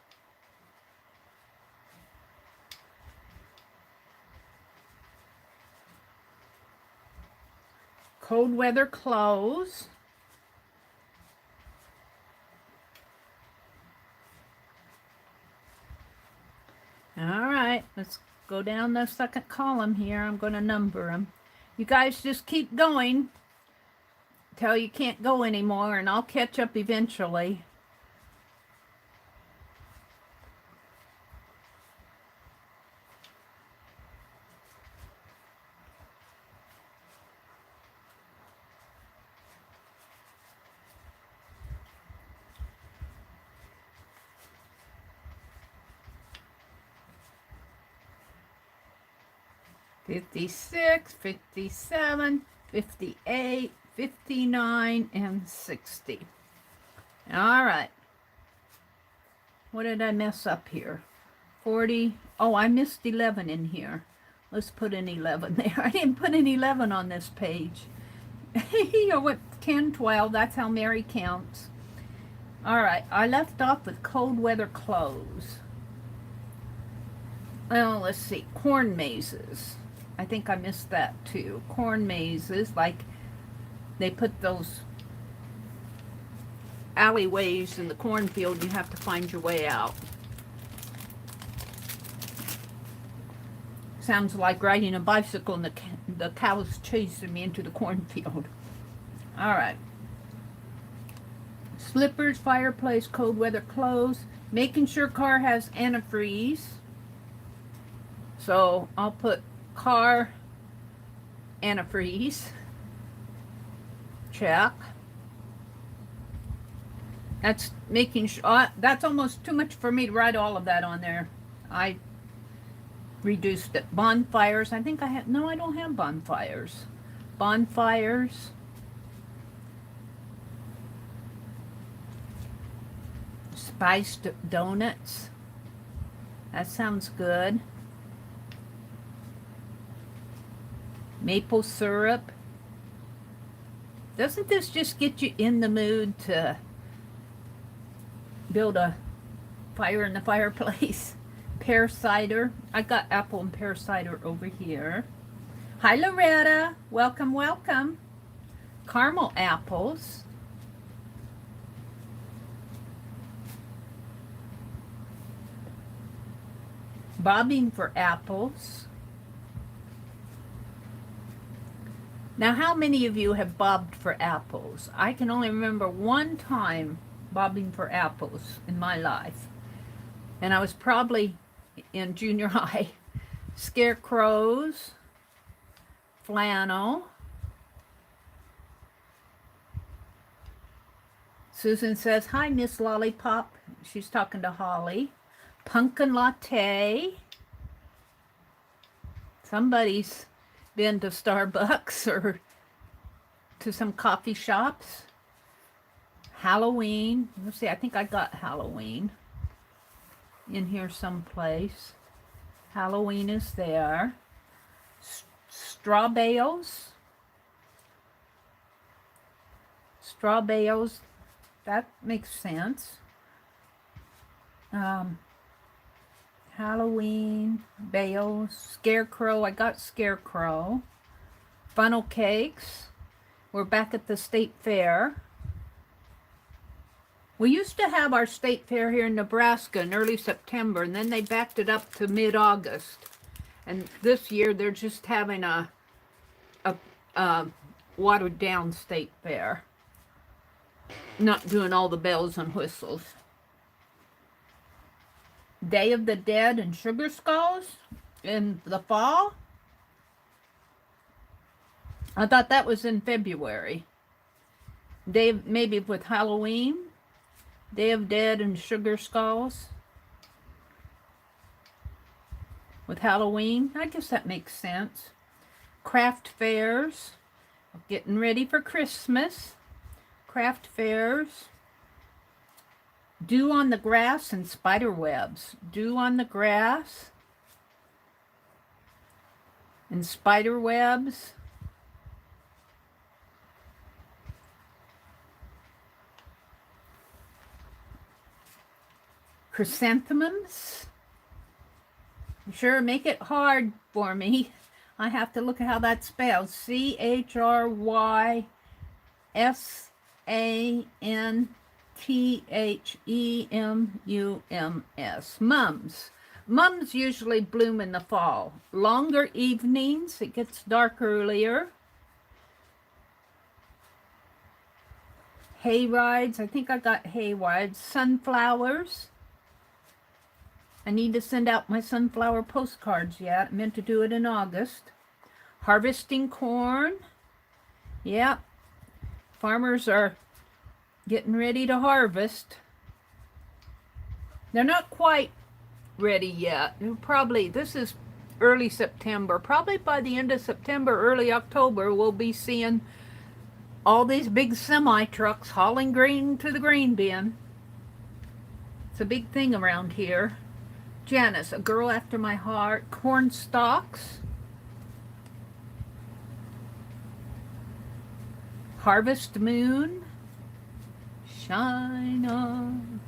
Cold weather clothes. All right, let's go down the second column here. I'm going to number them. You guys just keep going till you can't go anymore, and I'll catch up eventually. $56, $57, $58, $59, and $60. All right. What did I mess up here? 40. Oh, I missed 11 in here. Let's put an 11 there. I didn't put an 11 on this page. You know what? 10, 12. That's how Meri counts. All right. I left off with cold weather clothes. Well, let's see. Corn mazes. I think I missed that too. Corn mazes, like they put those alleyways in the cornfield. You have to find your way out. Sounds like riding a bicycle and the cows chasing me into the cornfield. All right. Slippers, fireplace, cold weather clothes. Making sure car has antifreeze. So I'll put car antifreeze. Check. That's making sure. That's almost too much for me to write all of that on there. I reduced it. Bonfires. I think I have. No, I don't have bonfires. Bonfires. Spiced donuts. That sounds good. maple syrup. Doesn't this just get you in the mood to build a fire in the fireplace? Pear cider. I got apple and pear cider over here. Hi, Loretta. Welcome, welcome. Caramel apples. Bobbing for apples. Now, how many of you have bobbed for apples? I can only remember one time bobbing for apples in my life. And I was probably in junior high. Scarecrows. Flannel. Susan says, hi, Miss Lollipop. She's talking to Holly. Pumpkin latte. Somebody's been to Starbucks or to some coffee shops. Halloween. Let's see, I think I got Halloween in here someplace. Halloween is there. Straw bales. Straw bales. That makes sense. Halloween, bales, scarecrow. I got scarecrow. Funnel cakes. We're back at the state fair. We used to have our state fair here in Nebraska in early September, and then they backed it up to mid-August. And this year they're just having a watered down state fair. Not doing all the bells and whistles. Day of the Dead and sugar skulls in the fall. I thought that was in February. Maybe with Halloween. Day of Dead and sugar skulls. With Halloween. I guess that makes sense. Craft fairs. Getting ready for Christmas. Craft fairs. Dew on the grass and spider webs. Dew on the grass and spider webs. Chrysanthemums. Sure, make it hard for me. I have to look at how that's spelled. Chrysanthemums. Mums. Mums usually bloom in the fall. Longer evenings. It gets dark earlier. Hay rides. I think I got hay rides. Sunflowers. I need to send out my sunflower postcards yet. I meant to do it in August. Harvesting corn. Yeah. Farmers are getting ready to harvest. They're not quite ready yet. This is early September. Probably by the end of September, early October, we'll be seeing all these big semi-trucks hauling grain to the grain bin. It's a big thing around here. Janice, a girl after my heart. Corn stalks. Harvest moon. Shine on,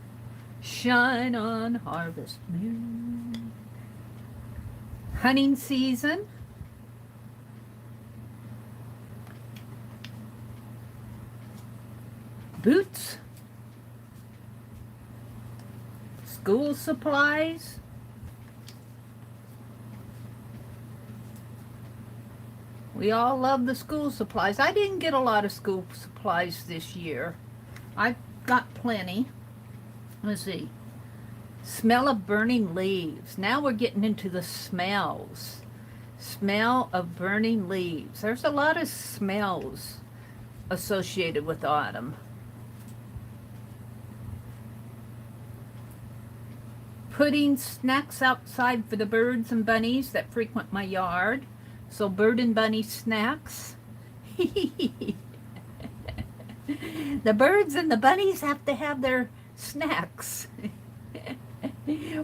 harvest moon. Hunting season. Boots. School supplies. We all love the school supplies. I didn't get a lot of school supplies this year. I got plenty. Let's see. Smell of burning leaves. Now we're getting into the smells. Smell of burning leaves. There's a lot of smells associated with autumn. Putting snacks outside for the birds and bunnies that frequent my yard. So bird and bunny snacks. The birds and the bunnies have to have their snacks.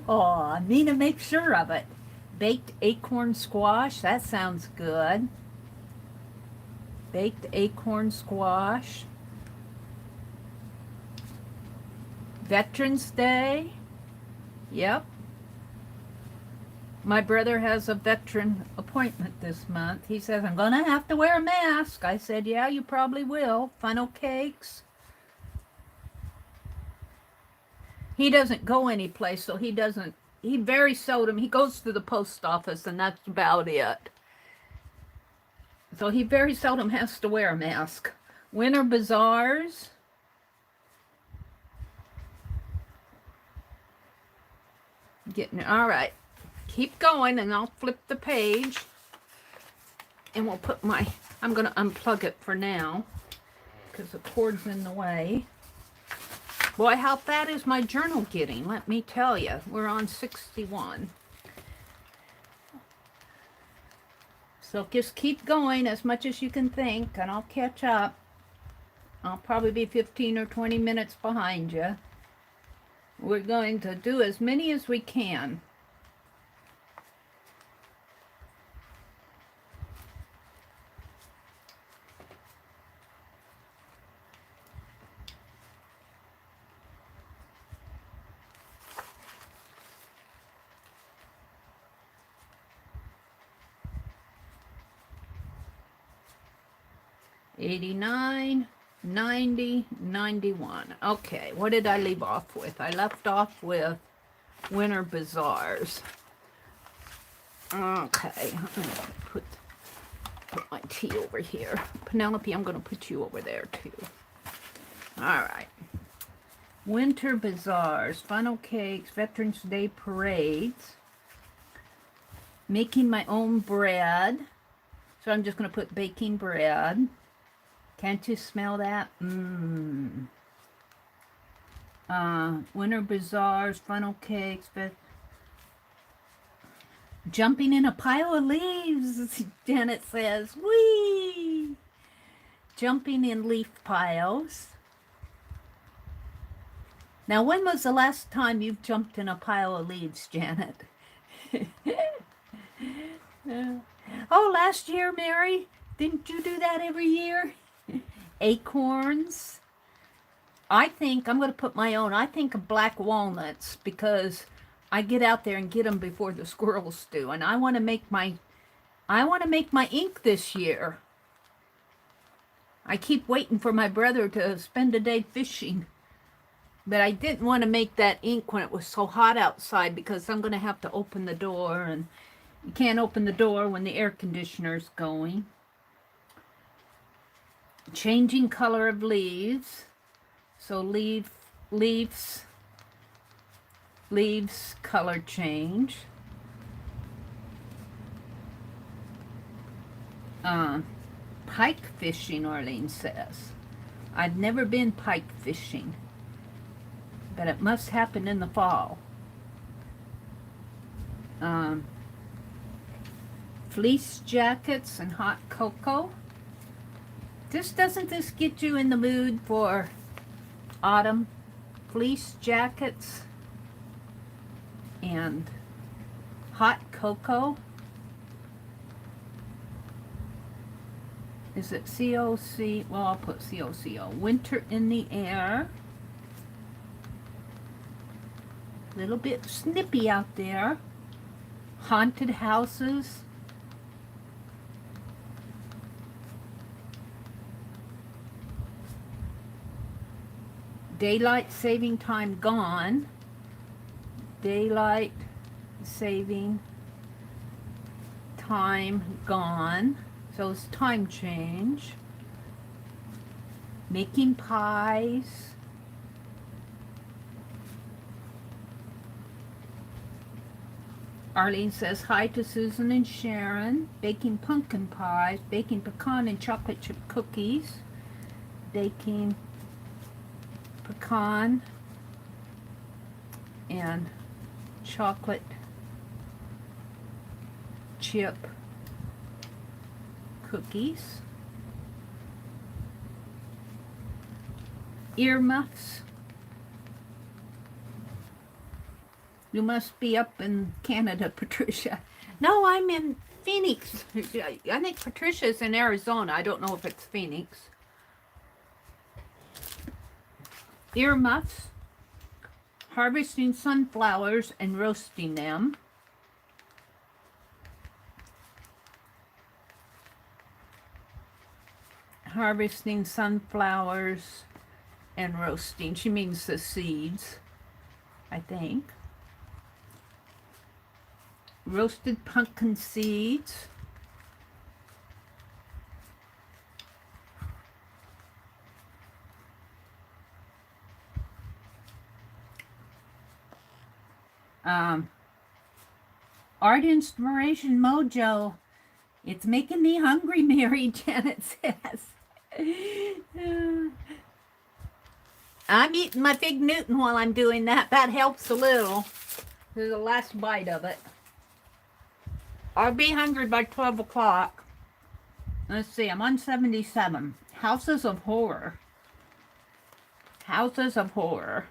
Oh, I mean to make sure of it. Baked acorn squash. That sounds good. baked acorn squash. Veterans Day. Yep. My brother has a veteran appointment this month. He says, I'm going to have to wear a mask. I said, yeah, you probably will. Funnel cakes. He doesn't go anyplace, so he very seldom, he goes to the post office and that's about it. So he very seldom has to wear a mask. Winter bazaars. All right. Keep going and I'll flip the page. And we'll put I'm going to unplug it for now because the cord's in the way. Boy, how fat is my journal getting? Let me tell you. We're on 61. So just keep going as much as you can think, and I'll catch up. I'll probably be 15 or 20 minutes behind you. We're going to do as many as we can. $89, $90, $91. Okay, what did I leave off with? I left off with winter bazaars. Okay, I'm going to put my tea over here. Penelope, I'm going to put you over there too. All right. Winter bazaars, funnel cakes, Veterans Day parades, making my own bread. So I'm just going to put baking bread. Can't you smell that? Winter bazaars, funnel cakes, jumping in a pile of leaves, Janet says. Whee! Jumping in leaf piles. Now, when was the last time you've jumped in a pile of leaves, Janet? Oh, last year, Mary? Didn't you do that every year? Acorns. I think I'm going to put my own. I think of black walnuts because I get out there and get them before the squirrels do, and I want to make my ink this year. I keep waiting for my brother to spend a day fishing, but I didn't want to make that ink when it was so hot outside because I'm going to have to open the door, and you can't open the door when the air conditioner's going. Changing color of leaves. So leaves color change. Pike fishing, Arlene says. I've never been pike fishing, but it must happen in the fall. Fleece jackets and hot cocoa. Doesn't this get you in the mood for autumn? Fleece jackets and hot cocoa. Is it COC? Well, I'll put COCO. Winter in the air. A little bit snippy out there. Haunted houses. Daylight saving time gone. Daylight saving time gone. So it's time change. Making pies. Arlene says hi to Susan and Sharon. Baking pumpkin pies. Baking pecan and chocolate chip cookies. Baking pecan and chocolate chip cookies. Earmuffs. You must be up in Canada, Patricia. No, I'm in Phoenix. I think Patricia's in Arizona. I don't know if it's Phoenix. Earmuffs. Harvesting sunflowers and roasting them. Harvesting sunflowers and roasting. She means the seeds, I think. Roasted pumpkin seeds. Art Inspiration Mojo. It's making me hungry, Mary, Janet says. I'm eating my Fig Newton while I'm doing that. That helps a little. There's the last bite of it. I'll be hungry by 12 o'clock. Let's see, I'm on 77. Houses of Horror. Houses of Horror.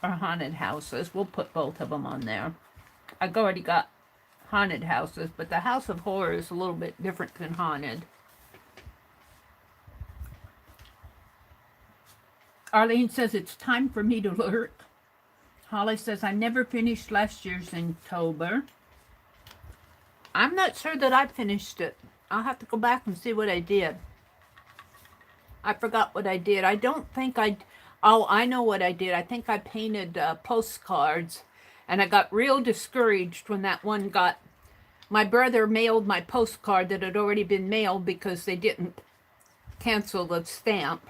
Or haunted houses. We'll put both of them on there. I've already got haunted houses, but the House of Horror is a little bit different than haunted. Arlene says it's time for me to lurk. Holly says I never finished last year's Inktober. I'm not sure that I finished it. I'll have to go back and see what I did. I forgot what I did. I don't think I... Oh, I know what I did. I think I painted postcards, and I got real discouraged when that one got... My brother mailed my postcard that had already been mailed because they didn't cancel the stamp.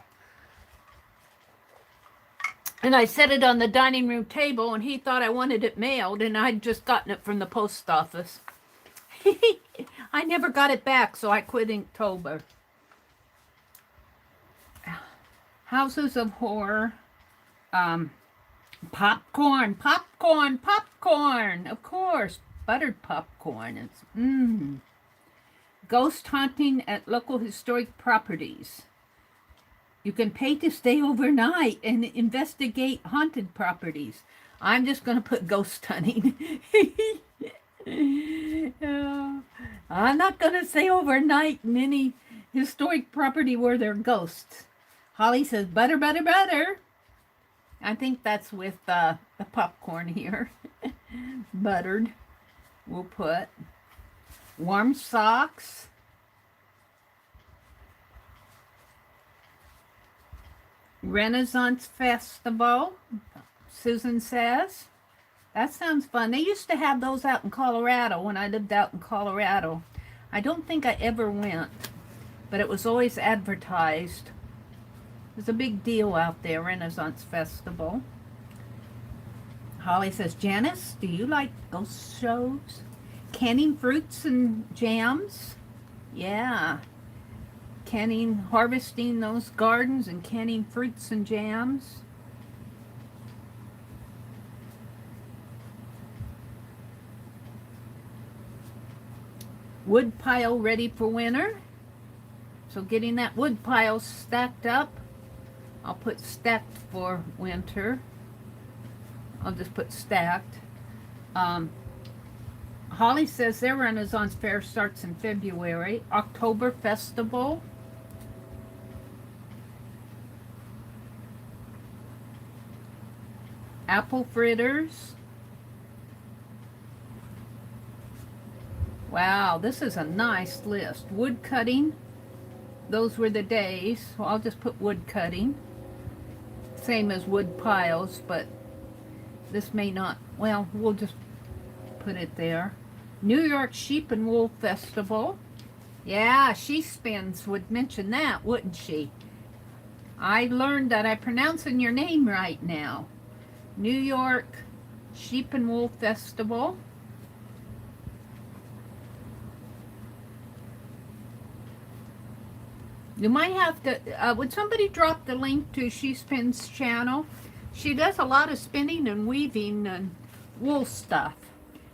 And I set it on the dining room table, and he thought I wanted it mailed, and I'd just gotten it from the post office. I never got it back, so I quit Inktober. Houses of Horror. Popcorn, popcorn, popcorn. Of course, buttered popcorn. It's Ghost hunting at local historic properties. You can pay to stay overnight and investigate haunted properties. I'm just going to put ghost hunting. I'm not going to stay overnight in any historic property where there are ghosts. Holly says, butter, butter, butter. I think that's with the popcorn here. Buttered. We'll put warm socks. Renaissance Festival, Susan says. That sounds fun. They used to have those out in Colorado when I lived out in Colorado. I don't think I ever went, but it was always advertised. It was a big deal out there, Renaissance Festival. Holly says, Janice, do you like ghost shows? Canning fruits and jams? Yeah. Harvesting those gardens and canning fruits and jams. Wood pile ready for winter. So getting that wood pile stacked up. I'll put stacked for winter. I'll just put stacked. Holly says their Renaissance Fair starts in February. October Festival. Apple fritters. Wow, this is a nice list. Wood cutting. Those were the days. So I'll just put wood cutting. Same as wood piles, but this may not. Well, we'll just put it there. New York Sheep and Wool Festival. Yeah, She Spins would mention that, wouldn't she? I learned that I'm pronouncing your name right now. New York Sheep and Wool Festival. You might have to, would somebody drop the link to She Spins channel? She does a lot of spinning and weaving and wool stuff.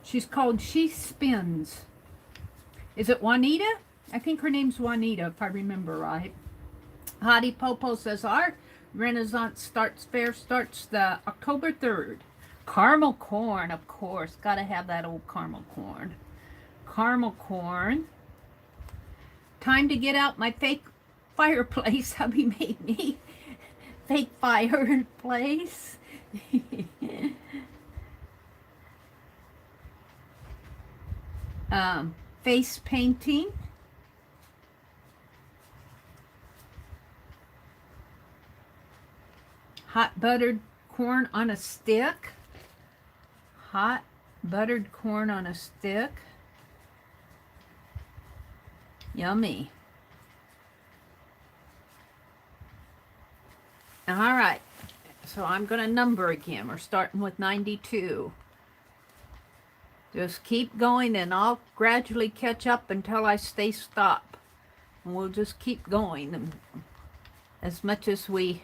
She's called She Spins. Is it Juanita? I think her name's Juanita, if I remember right. Hottie Popo says, our Renaissance Fair starts the October 3rd. Caramel corn, of course. Got to have that old caramel corn. caramel corn. Time to get out my fake fireplace hubby made me. Fake fireplace. Face painting. Hot buttered corn on a stick. Hot buttered corn on a stick. Yummy. All right. So I'm going to number again. We're starting with 92. Just keep going and I'll gradually catch up until I stay stop. And we'll just keep going as much as we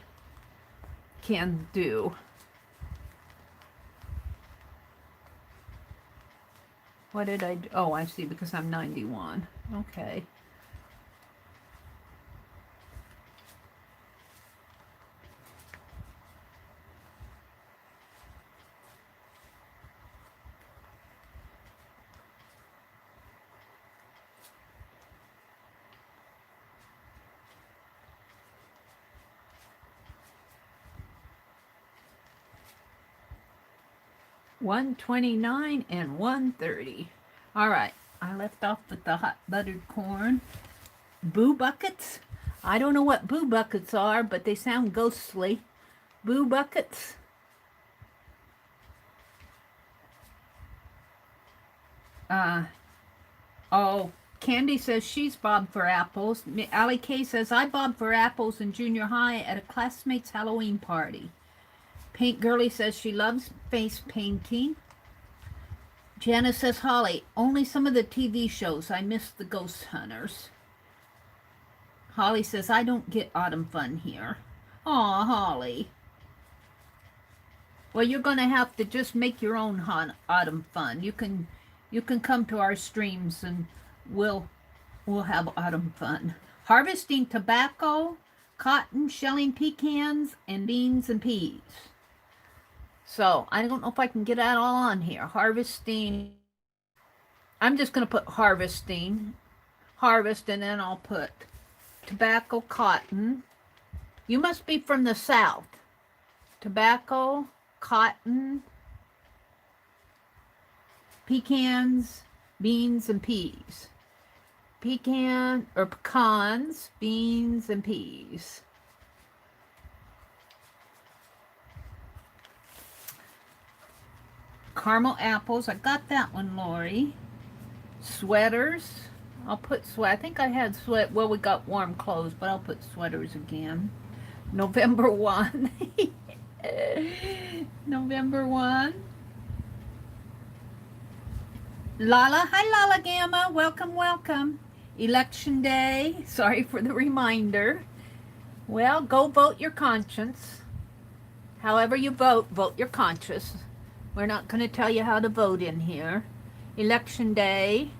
can do. What did I do? Oh, I see, because I'm 91. Okay. $129 and $130. All right, I left off with the hot buttered corn. Boo buckets. I don't know what boo buckets are, but they sound ghostly. Boo buckets. Oh, Candy says she's bobbed for apples. Allie K says, I bobbed for apples in junior high at a classmate's Halloween party. Paint Girly says she loves face painting. Janice says, Holly, only some of the TV shows. I miss the Ghost Hunters. Holly says, I don't get autumn fun here. Aw, Holly. Well, you're going to have to just make your own autumn fun. You can come to our streams and we'll have autumn fun. Harvesting tobacco, cotton, shelling pecans, and beans and peas. So, I don't know if I can get that all on here. Harvesting. I'm just going to put harvesting. Harvest, and then I'll put tobacco, cotton. You must be from the South. Tobacco, cotton, pecans, beans, and peas. Pecans, beans, and peas. Caramel apples. I got that one, Lori. Sweaters. I'll put sweat. I think I had sweat. Well, we got warm clothes, but I'll put sweaters again. November 1. November 1. Lala. Hi, Lala Gamma. Welcome, welcome. Election day. Sorry for the reminder. Well, go vote your conscience. However you vote, vote your conscience. We're not going to tell you how to vote in here. Election day.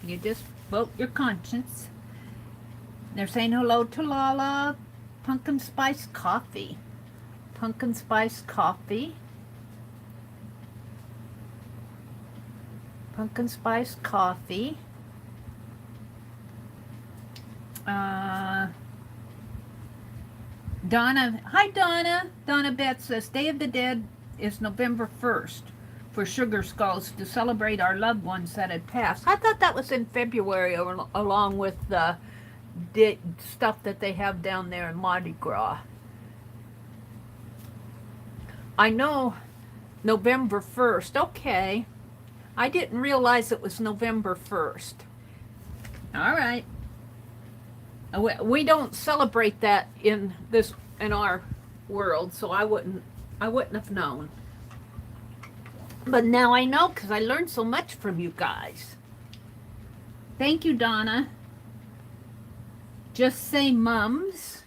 You just vote your conscience. They're saying hello to Lala. Pumpkin spice coffee. Pumpkin spice coffee. Pumpkin spice coffee. Donna. Hi, Donna. Donna Beth says, Day of the Dead is November 1st for sugar skulls to celebrate our loved ones that had passed. I thought that was in February along with the stuff that they have down there in Mardi Gras. I know November 1st. Okay. I didn't realize it was November 1st. All right. We don't celebrate that in our world, so I wouldn't have known. But now I know because I learned so much from you guys. Thank you, Donna. Just say mums.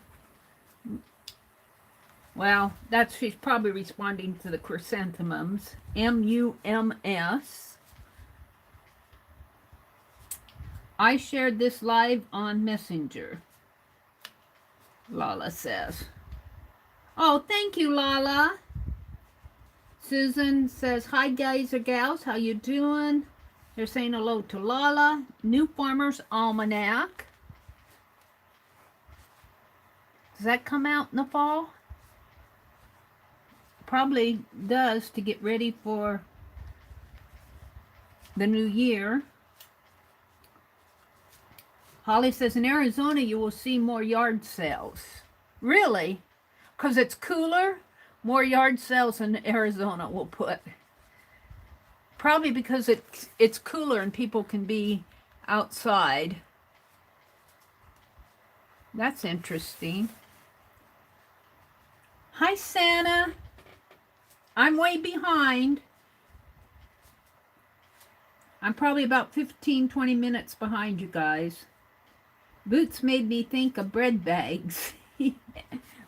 Well, she's probably responding to the chrysanthemums. M-U-M-S. I shared this live on Messenger. Lala says. Oh, thank you, Lala. Susan says, hi guys or gals, how you doing? They're saying hello to Lala. New Farmer's Almanac. Does that come out in the fall? Probably does, to get ready for the new year. Holly says, in Arizona, you will see more yard sales. Really? Because it's cooler? More yard sales in Arizona, we'll put. Probably because it's cooler and people can be outside. That's interesting. Hi, Santa. I'm way behind. I'm probably about 15-20 minutes behind you guys. Boots made me think of bread bags.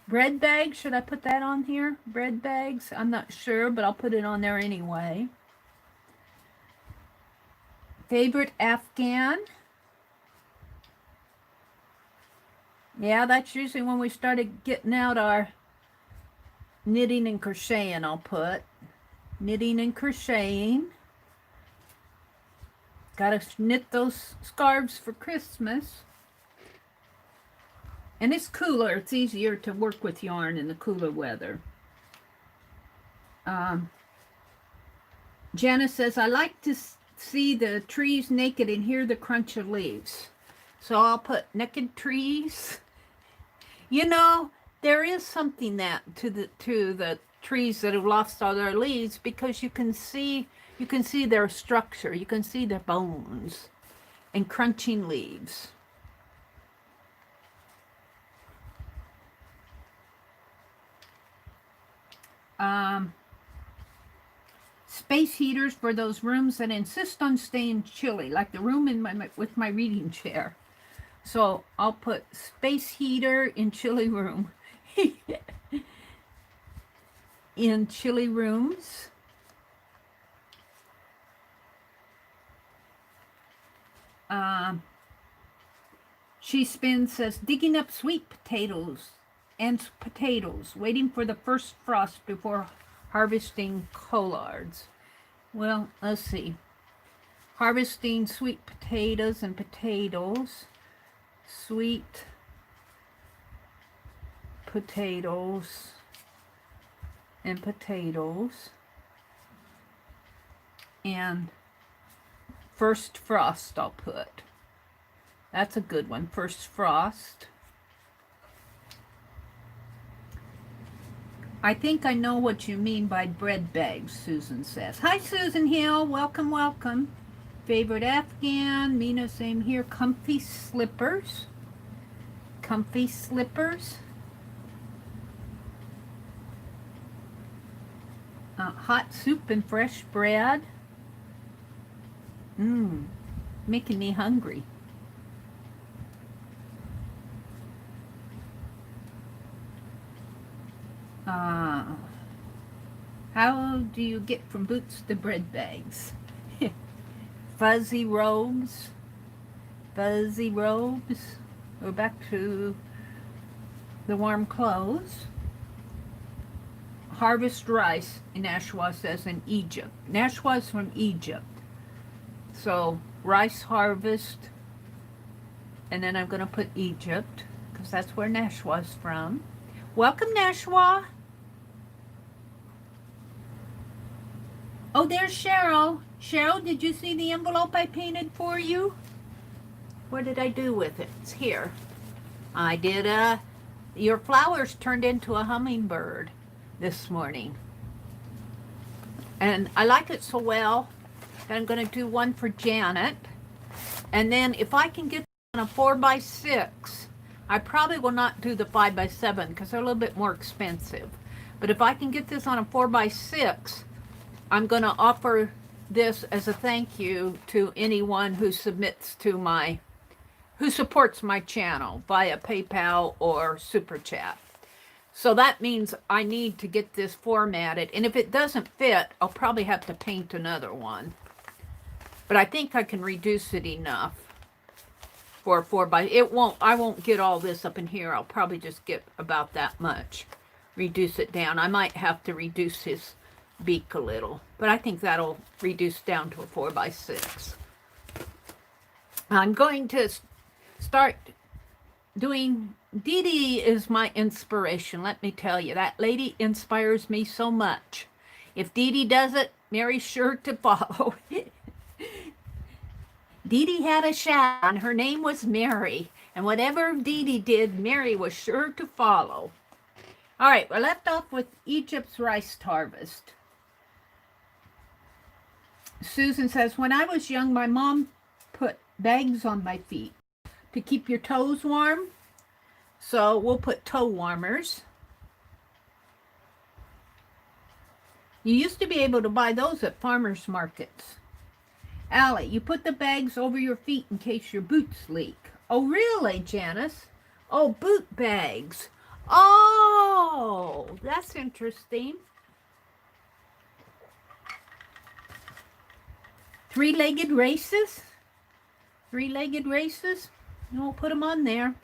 Bread bags? Should I put that on here? Bread bags? I'm not sure, but I'll put it on there anyway. Favorite Afghan? Yeah, that's usually when we started getting out our knitting and crocheting, I'll put. Knitting and crocheting. Gotta knit those scarves for Christmas. And it's cooler. It's easier to work with yarn in the cooler weather. Janice says, I like to see the trees naked and hear the crunch of leaves. So I'll put naked trees. You know, there is something that to the trees that have lost all their leaves, because you can see their structure, you can see their bones and crunching leaves. Space heaters for those rooms that insist on staying chilly, like the room in with my reading chair. So I'll put space heater in chilly room. In chilly rooms. She Spins says, digging up sweet potatoes and potatoes, waiting for the first frost before harvesting collards. Well, let's see. Harvesting sweet potatoes and potatoes. Sweet potatoes and potatoes. And first frost I'll put. That's a good one. First frost. I think I know what you mean by bread bags, Susan says. Hi, Susan Hill. Welcome, welcome. Favorite Afghan. Mina, same here. Comfy slippers. Comfy slippers. Hot soup and fresh bread. Making me hungry. How do you get from boots to bread bags? Fuzzy robes. Fuzzy robes. Go back to the warm clothes. Harvest rice, Nashua says, in Egypt. Nashua is from Egypt. So, rice harvest. And then I'm going to put Egypt, because that's where Nashua is from. Welcome, Nashua. Oh, there's Cheryl. Cheryl, did you see the envelope I painted for you? What did I do with it? It's here. I did your flowers turned into a hummingbird this morning. And I like it so well that I'm going to do one for Janet. And then if I can get on a 4x6, I probably will not do the 5x7 because they're a little bit more expensive. But if I can get this on a 4x6, I'm going to offer this as a thank you to anyone who submits to who supports my channel via PayPal or Super Chat. So that means I need to get this formatted. And if it doesn't fit, I'll probably have to paint another one. But I think I can reduce it enough for a 4x. I won't get all this up in here. I'll probably just get about that much. Reduce it down. I might have to reduce his beak a little, but I think that'll reduce down to a 4x6. I'm going to start doing, Dee Dee is my inspiration, let me tell you. That lady inspires me so much. If Dee Dee does it, Mary's sure to follow. Dee Dee had a shadow, and her name was Meri. And whatever Dee Dee did, Meri was sure to follow. All right, we're left off with Egypt's rice harvest. Susan says, when I was young, my mom put bags on my feet to keep your toes warm. So we'll put toe warmers. You used to be able to buy those at farmers markets. Allie, you put the bags over your feet in case your boots leak. Oh, really, Janice? Oh, boot bags. Oh, that's interesting. Three-legged races? Three-legged races? We'll put them on there.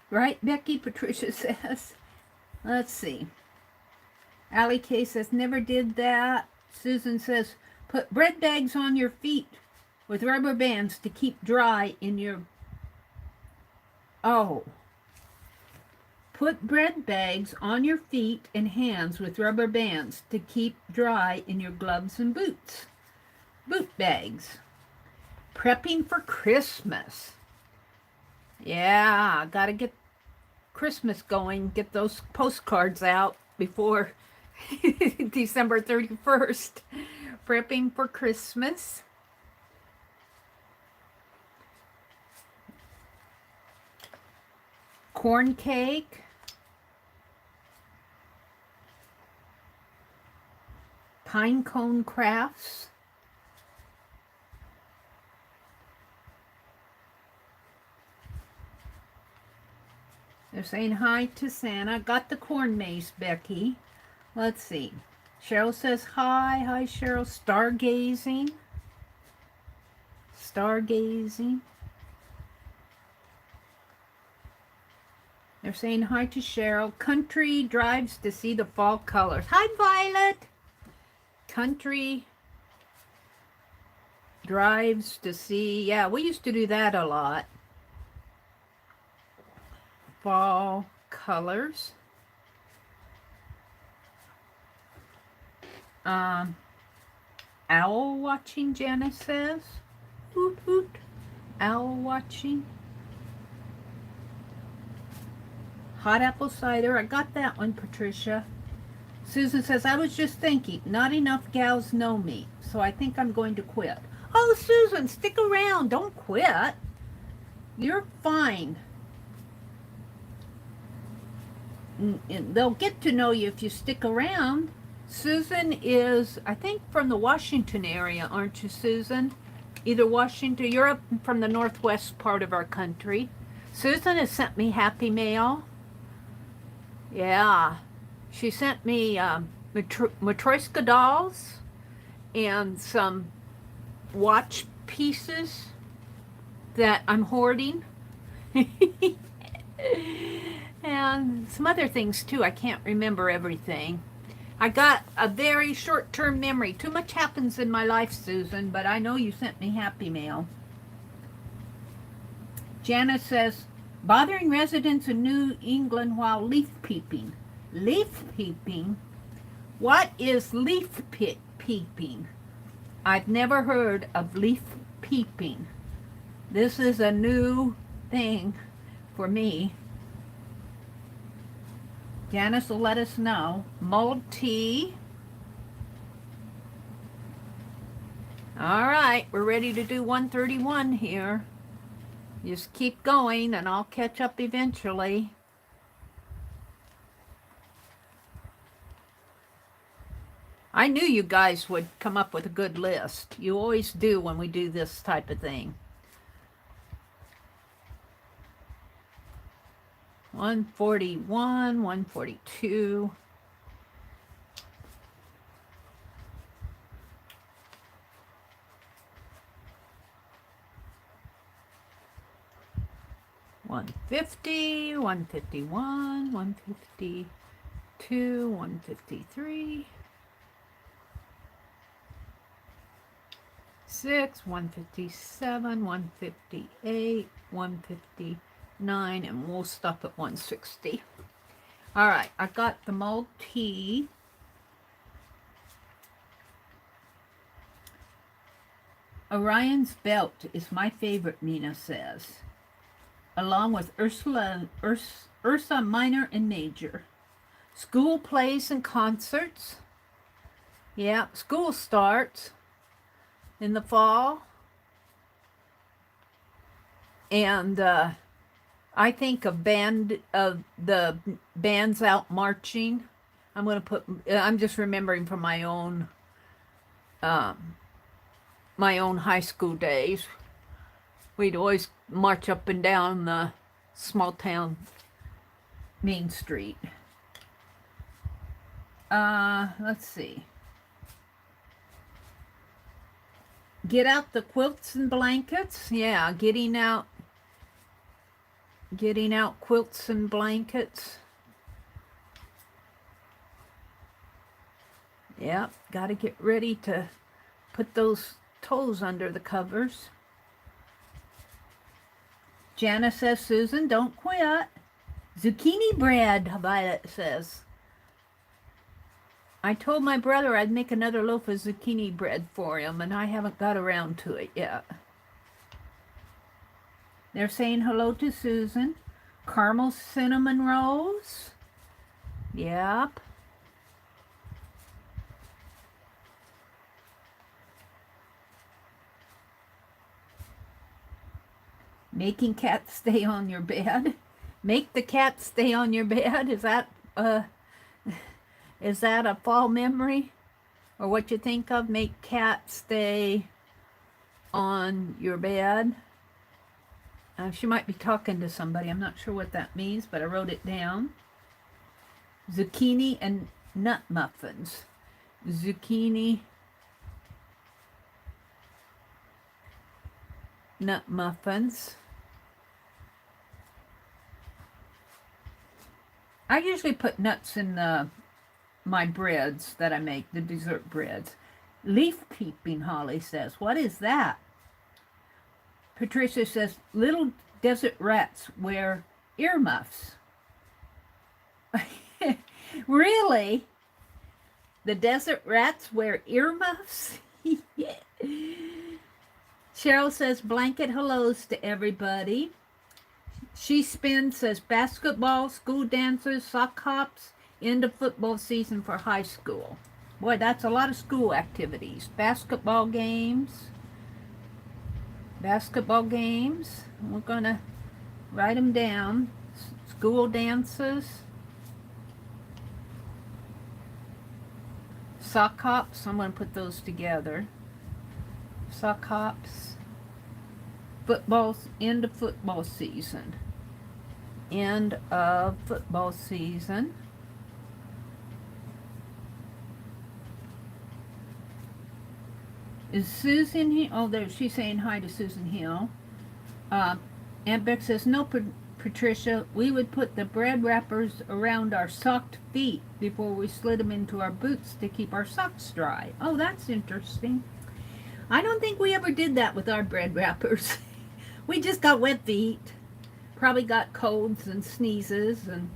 Right, Becky? Patricia says. Let's see. Allie K says, never did that. Susan says, put bread bags on your feet with rubber bands to keep dry in your... Oh. Put bread bags on your feet and hands with rubber bands to keep dry in your gloves and boots. Boot bags. Prepping for Christmas. Yeah, gotta get Christmas going. Get those postcards out before December 31st. Prepping for Christmas. Corn cake. Pine cone crafts. They're saying hi to Santa. Got the corn maze, Becky. Let's see. Cheryl says hi. Hi, Cheryl. Stargazing. Stargazing. They're saying hi to Cheryl. Country drives to see the fall colors. Hi, Violet. Country drives to see. Yeah, we used to do that a lot. Fall colors. Owl watching, Janice says. Hoot hoot. Owl watching. Hot apple cider. I got that one, Patricia. Susan says, I was just thinking, not enough gals know me, so I think I'm going to quit. Oh, Susan, stick around. Don't quit. You're fine. And they'll get to know you if you stick around. Susan is, I think, from the Washington area, aren't you, Susan? Either Washington, you're up from the northwest part of our country. Susan has sent me happy mail. Yeah. She sent me Matryoshka dolls and some watch pieces that I'm hoarding. And some other things too. I can't remember everything. I got a very short-term memory. Too much happens in my life, Susan, but I know you sent me happy mail. Janice says, bothering residents in New England while leaf peeping. Leaf peeping? What is leaf peeping? I've never heard of leaf peeping. This is a new thing for me. Janice will let us know. Mulled tea. All right, we're ready to do 131 here. Just keep going and I'll catch up eventually. I knew you guys would come up with a good list. You always do when we do this type of thing. 141, 142. 150, 151, 152, 153, 6, 157, 158, 159, and we'll stop at 160. All right, I got the multi. Orion's belt is my favorite, Mina says, along with Ursa Minor and Major. School plays and concerts. Yeah, school starts in the fall. And I think of the bands out marching. I'm just remembering from my own high school days. We'd always march up and down the small town main street. Let's see. Get out the quilts and blankets. Yeah, getting out quilts and blankets. Yeah, got to get ready to put those toes under the covers. Jana says, Susan, don't quit. Zucchini bread, Violet says. I told my brother I'd make another loaf of zucchini bread for him, and I haven't got around to it yet. They're saying hello to Susan. Caramel cinnamon rolls. Yep. Making cats stay on your bed. Make the cat stay on your bed. Is that a fall memory? Or what you think of? Make cat stay on your bed. She might be talking to somebody. I'm not sure what that means, but I wrote it down. Zucchini and nut muffins. Zucchini, nut muffins. I usually put nuts in my breads that I make, the dessert breads. Leaf peeping, Holly says. What is that? Patricia says, little desert rats wear earmuffs. Really? The desert rats wear earmuffs? Yeah. Cheryl says, blanket hellos to everybody. She Spins says, basketball, school dances, sock hops, end of football season for high school. Boy, that's a lot of school activities. Basketball games. We're going to write them down. School dances. Sock hops. I'm going to put those together. Sock hops. Football. End of football season. End of football season. Is Susan here? Oh, there, she's saying hi to Susan Hill. Aunt Beck says, no, Patricia, we would put the bread wrappers around our socked feet before we slid them into our boots to keep our socks dry. Oh, that's interesting. I don't think we ever did that with our bread wrappers. We just got wet feet. Probably got colds and sneezes. And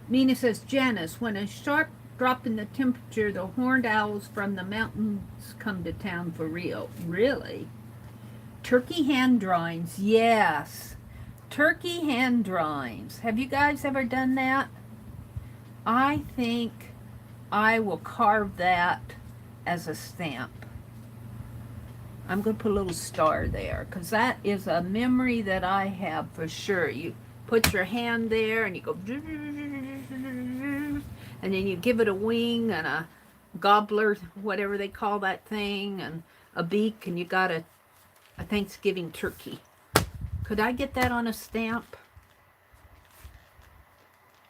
Nina says, Janice, when a sharp drop in the temperature, the horned owls from the mountains come to town for real. Really? Turkey hand drawings. Yes. Turkey hand drawings. Have you guys ever done that? I think I will carve that as a stamp. I'm going to put a little star there because that is a memory that I have for sure. You put your hand there and you go, and then you give it a wing and a gobbler, whatever they call that thing, and a beak, and you got a Thanksgiving turkey. Could I get that on a stamp?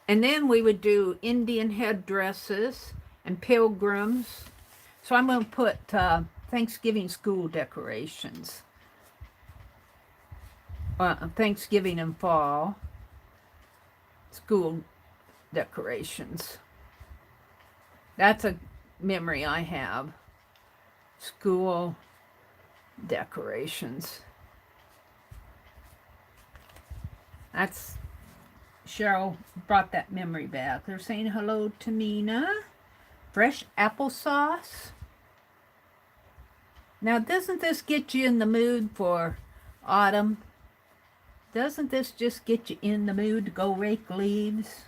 And then we would do Indian headdresses and pilgrims. So I'm going to put Thanksgiving school decorations. Thanksgiving and fall. School decorations. That's a memory I have. School decorations. That's Cheryl brought that memory back. They're saying hello to Mina. Fresh applesauce. Now, doesn't this get you in the mood for autumn? Doesn't this just get you in the mood to go rake leaves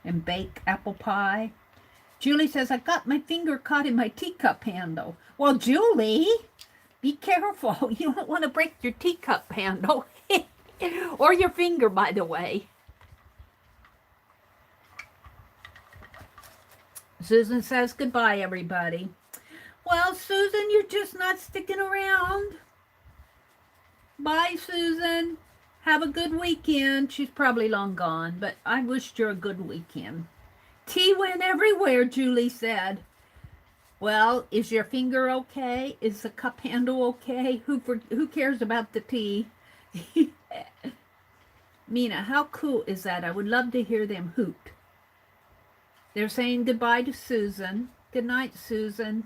and bake apple pie? Julie says, I got my finger caught in my teacup handle. Well, Julie, be careful. You don't want to break your teacup handle. Or your finger, by the way. Susan says goodbye, everybody. Well, Susan, you're just not sticking around. Bye, Susan. Have a good weekend. She's probably long gone, but I wished her a good weekend. Tea went everywhere, Julie said. Well, is your finger okay? Is the cup handle okay? Who cares about the tea? Mina, how cool is that? I would love to hear them hoot. They're saying goodbye to Susan. Good night, Susan.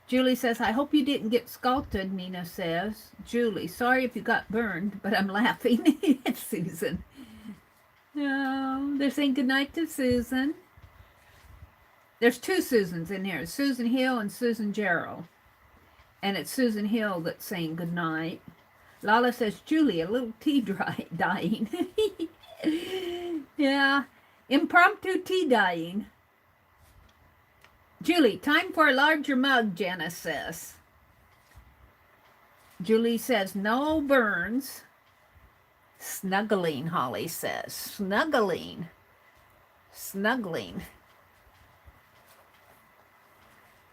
Julie says, I hope you didn't get scalded, Mina says. Julie, sorry if you got burned, but I'm laughing. It's Susan. No, they're saying goodnight to Susan. There's two Susans in here, Susan Hill and Susan Gerald. And it's Susan Hill that's saying goodnight. Lala says, Julie, a little tea dying. Yeah, impromptu tea dying. Julie, time for a larger mug, Janice says. Julie says, no burns. Snuggling, Holly says. Snuggling. Snuggling.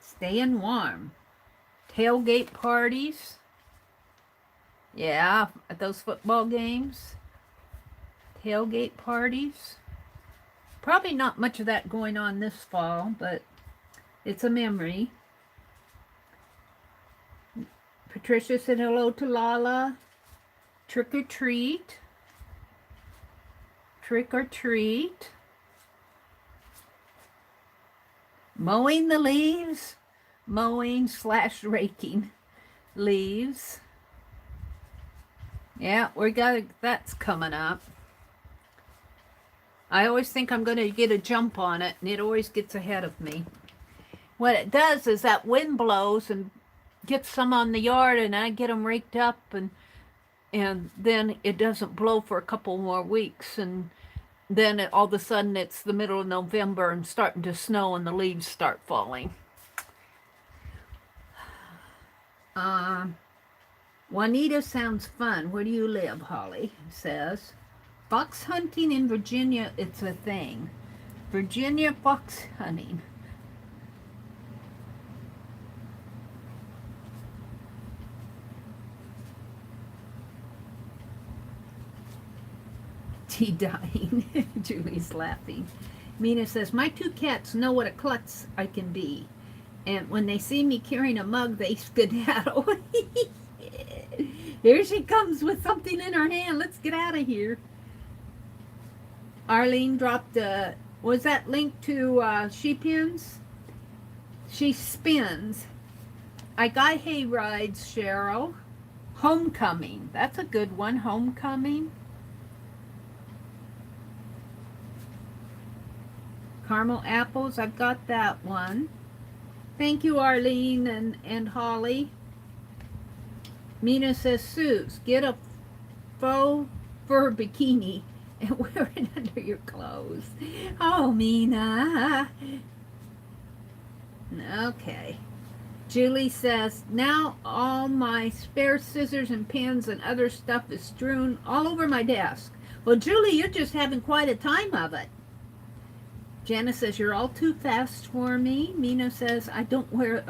Staying warm. Tailgate parties. Yeah, at those football games. Tailgate parties. Probably not much of that going on this fall, but it's a memory. Patricia said hello to Lala. Trick or treat. Trick or treat. Mowing the leaves. Mowing / raking leaves. Yeah, that's coming up. I always think I'm going to get a jump on it, and it always gets ahead of me. What it does is that wind blows and gets some on the yard, and I get them raked up, and then it doesn't blow for a couple more weeks, and then all of a sudden it's the middle of November and starting to snow, and the leaves start falling. Juanita sounds fun. Where do you live, Holly says. Fox hunting in Virginia, it's a thing. Virginia fox hunting. Tea dying. Julie's laughing. Mina says, my two cats know what a klutz I can be. And when they see me carrying a mug, they skedaddle. Here she comes with something in her hand. Let's get out of here. Arlene dropped was that linked to she pins? She spins. I got hay rides, Cheryl. Homecoming. That's a good one. Homecoming. Caramel apples. I've got that one. Thank you, Arlene and Holly. Mina says, Suze, get a faux fur bikini and wear it under your clothes. Oh, Mina. Okay. Julie says, now all my spare scissors and pens and other stuff is strewn all over my desk. Well, Julie, you're just having quite a time of it. Janice says, you're all too fast for me. Mina says, I don't wear,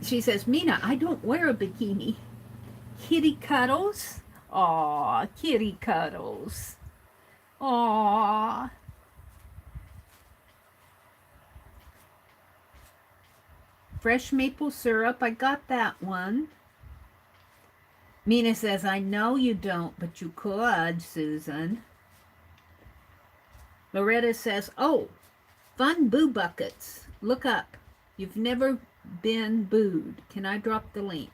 she says, Mina, I don't wear a bikini. Kitty cuddles. Aw, kitty cuddles. Aw. Fresh maple syrup. I got that one. Mina says, I know you don't, but you could, Susan. Loretta says, oh, fun boo buckets. Look up. You've never been booed. Can I drop the link?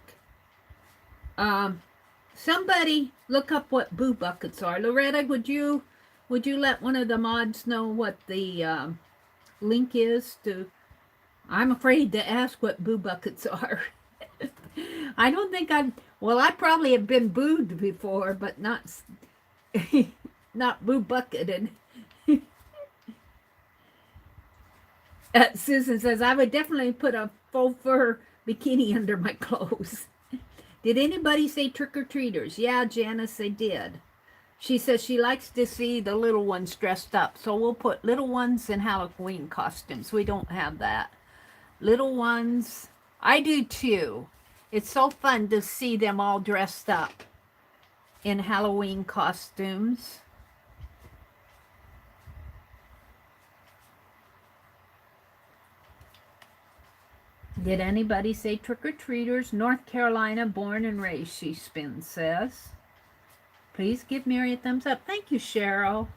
Somebody look up what boo buckets are. Loretta, would you let one of the mods know what the link is to? I'm afraid to ask what boo buckets are. I don't think well, I probably have been booed before, but not not boo bucketed. Susan says, I would definitely put a faux fur bikini under my clothes. Did anybody say trick-or-treaters? Yeah, Janice, they did. She says she likes to see the little ones dressed up, so we'll put little ones in Halloween costumes. We don't have that. Little ones, I do too. It's so fun to see them all dressed up in Halloween costumes. Did anybody say trick-or-treaters? North Carolina, born and raised, she says. Please give Meri a thumbs up. Thank you, Cheryl.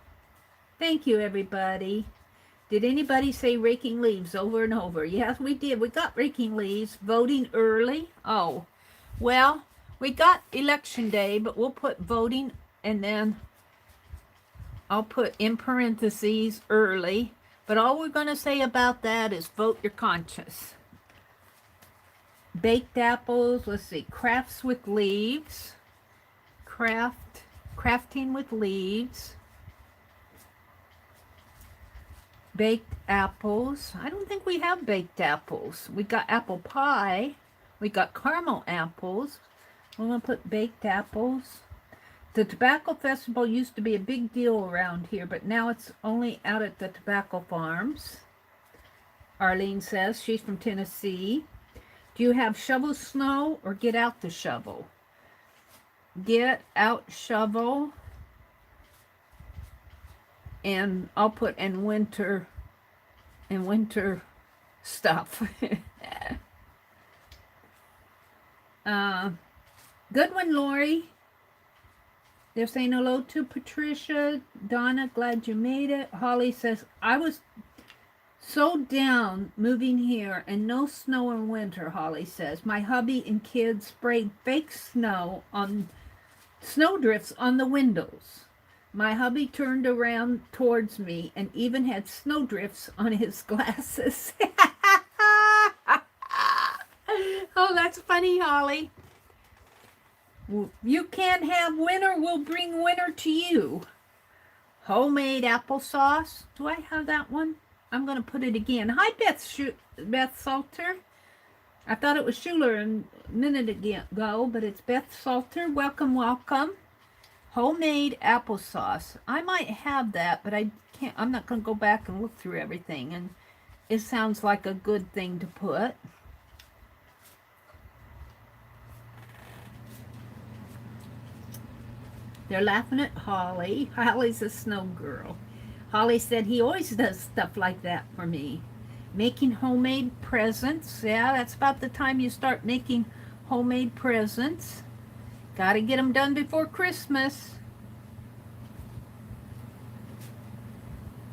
Thank you, everybody. Did anybody say raking leaves over and over? Yes, we did. We got raking leaves. Voting early. Oh, well, we got election day, but we'll put voting, and then I'll put in parentheses early. But all we're going to say about that is vote your conscience. Baked apples. Let's see. Crafts with leaves. Crafting with leaves. Baked apples. I don't think we have baked apples. We got apple pie. We got caramel apples. We're going to put baked apples. The tobacco festival used to be a big deal around here, but now it's only out at the tobacco farms. Arlene says she's from Tennessee. Do you have shovel snow or get out the shovel? Get out shovel. And I'll put in winter stuff. Good one, Lori. They're saying hello to Patricia. Donna, glad you made it. Holly says, I was so down moving here and no snow in winter, Holly says. My hubby and kids sprayed fake snow drifts on the windows. My hubby turned around towards me and even had snowdrifts on his glasses. Oh, that's funny, Holly. You can't have winter, we'll bring winter to you. Homemade applesauce. Do I have that one? I'm going to put it again. Hi, Beth Salter. I thought it was Schuler a minute ago, but it's Beth Salter. Welcome, welcome. Homemade applesauce. I might have that, but I'm not going to go back and look through everything. And it sounds like a good thing to put. They're laughing at Holly. Holly's a snow girl. Holly said he always does stuff like that for me. Making homemade presents. Yeah, that's about the time you start making homemade presents. Got to get them done before Christmas.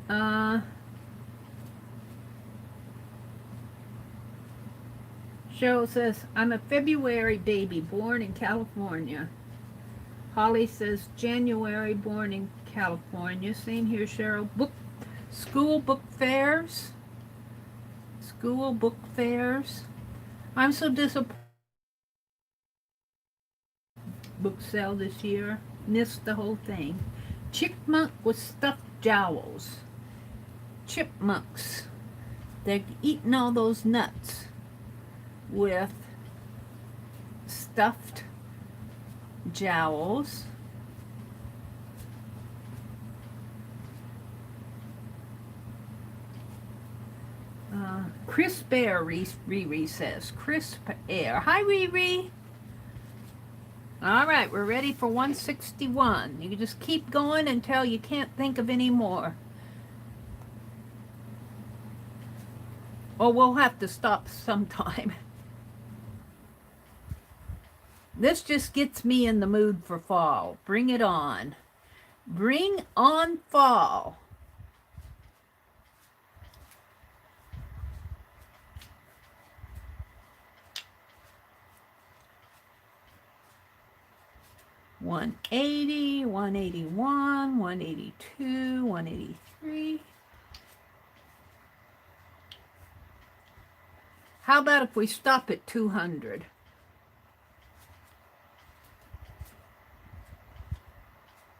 Cheryl says, I'm a February baby born in California. Holly says, January born in California. Same here, Cheryl. School book fairs. School book fairs. I'm so disappointed. Book sale this year. Missed the whole thing. Chipmunk with stuffed jowls. Chipmunks. They're eating all those nuts with stuffed jowls. Crisp air, Riri says. Crisp air. Hi, Riri. All right, we're ready for 161. You can just keep going until you can't think of any more. Or we'll have to stop sometime. This just gets me in the mood for fall. Bring it on. Bring on fall. $180, $181, $182, $183. How about if we stop at 200?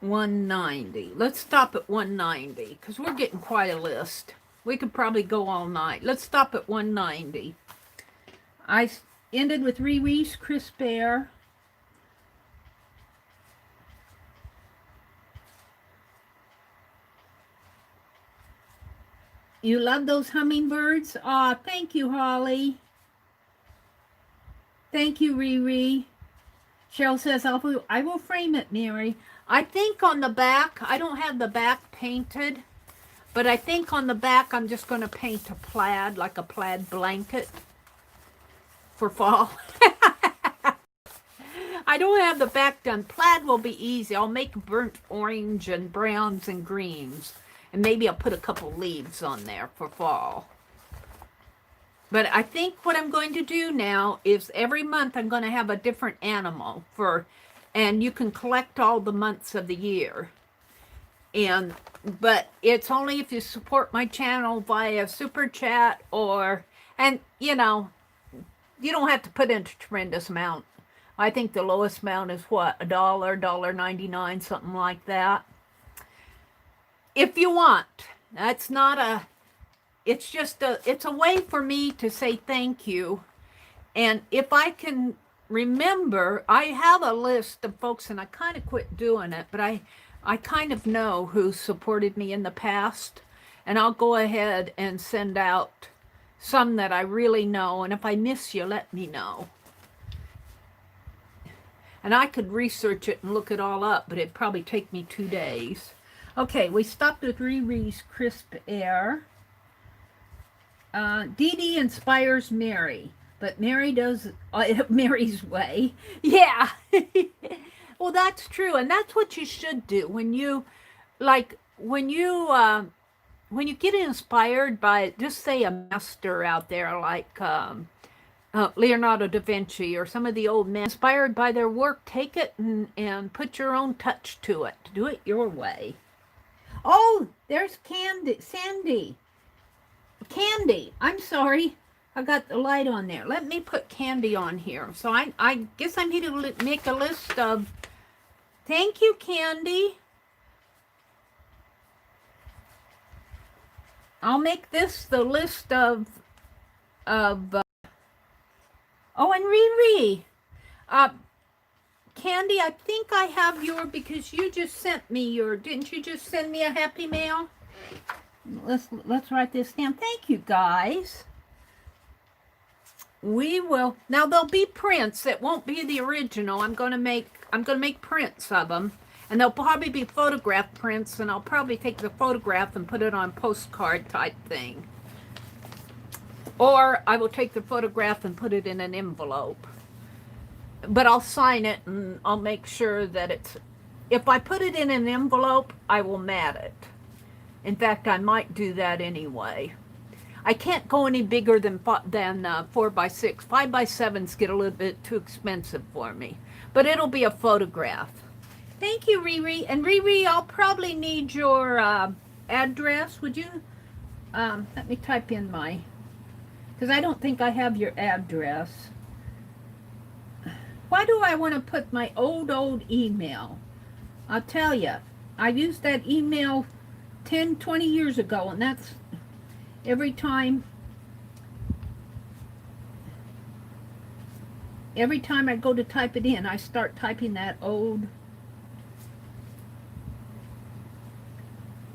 $190. Let's stop at $190 because we're getting quite a list. We could probably go all night. Let's stop at $190. I ended with Riri's Crisp Air. You love those hummingbirds? Aw, thank you, Holly. Thank you, Riri. Cheryl says, I will frame it, Mary. I think on the back, I don't have the back painted, but I think on the back I'm just going to paint a plaid, like a plaid blanket for fall. I don't have the back done. Plaid will be easy. I'll make burnt orange and browns and greens. And maybe I'll put a couple leaves on there for fall. But I think what I'm going to do now is every month I'm going to have a different animal and you can collect all the months of the year. But it's only if you support my channel via super chat and you know, you don't have to put in a tremendous amount. I think the lowest amount is what, $1, $1.99, something like that. If you want, that's not a, it's just it's a way for me to say thank you. And if I can remember, I have a list of folks, and I kind of quit doing it, but I kind of know who supported me in the past, and I'll go ahead and send out some that I really know, and if I miss you, let me know. And I could research it and look it all up, but it'd probably take me 2 days. Okay, we stopped with Riri's Crisp Air. Dee Dee inspires Meri, but Meri does Mary's way. Yeah. Well, that's true, and that's what you should do when you, like, when you get inspired by, just say, a master out there like Leonardo da Vinci or some of the old men, inspired by their work, take it and put your own touch to it. Do it your way. Oh, there's Sandy. Candy. I'm sorry. I got the light on there. Let me put Candy on here. So I guess I need to make a list of... Thank you, Candy. I'll make this the list of oh, and Riri. Candy, I think I have your, because you just sent me your, didn't you just send me a happy mail? Let's write this down. Thank you, guys. We will, now there'll be prints. It won't be the original. I'm gonna make prints of them, and they'll probably be photograph prints, and I'll probably take the photograph and put it on postcard type thing. Or I will take the photograph and put it in an envelope. But I'll sign it, and I'll make sure that it's, if I put it in an envelope, I will mat it. In fact, I might do that anyway. I can't go any bigger than 4x6. 5x7s get a little bit too expensive for me. But it'll be a photograph. Thank you, Riri. And Riri, I'll probably need your address. Would you, let me type in my, because I don't think I have your address. Why do I want to put my old email? I'll tell you. I used that email 10, 20 years ago, and that's every time I go to type it in, I start typing that old.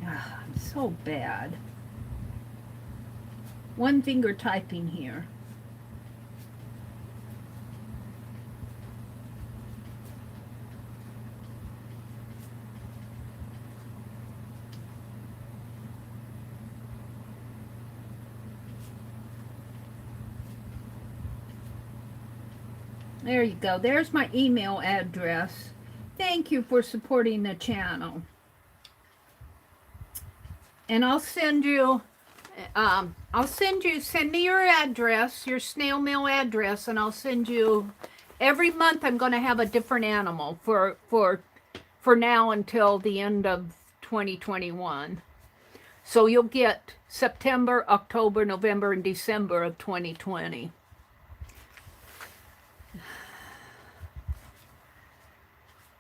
I'm so bad. One finger typing here. There you go. There's my email address. Thank you for supporting the channel. And I'll send you, send me your address, your snail mail address, and I'll send you, every month I'm going to have a different animal for now until the end of 2021. So you'll get September, October, November, and December of 2020.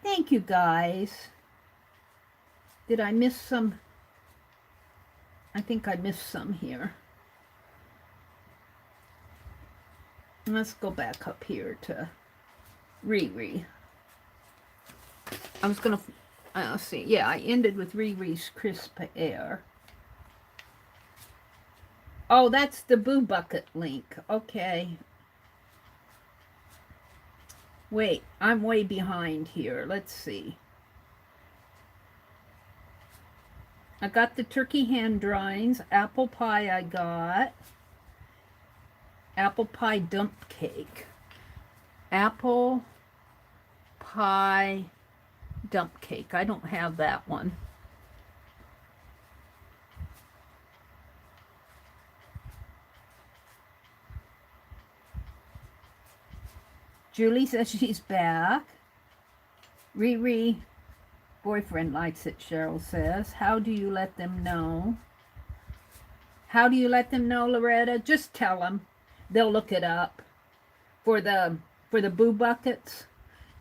Thank you, guys. Did I miss some? I think I missed some here. Let's go back up here to Riri. I was going to, see, yeah, I ended with Riri's Crisp Air. Oh, that's the Boo Bucket link. Okay. Wait, I'm way behind here. Let's see. I got the turkey hand drawings. Apple pie I got. Apple pie dump cake. Apple pie dump cake. I don't have that one. Julie says she's back. Riri, boyfriend likes it, Cheryl says. How do you let them know? How do you let them know, Loretta? Just tell them. They'll look it up. For the Boo Buckets,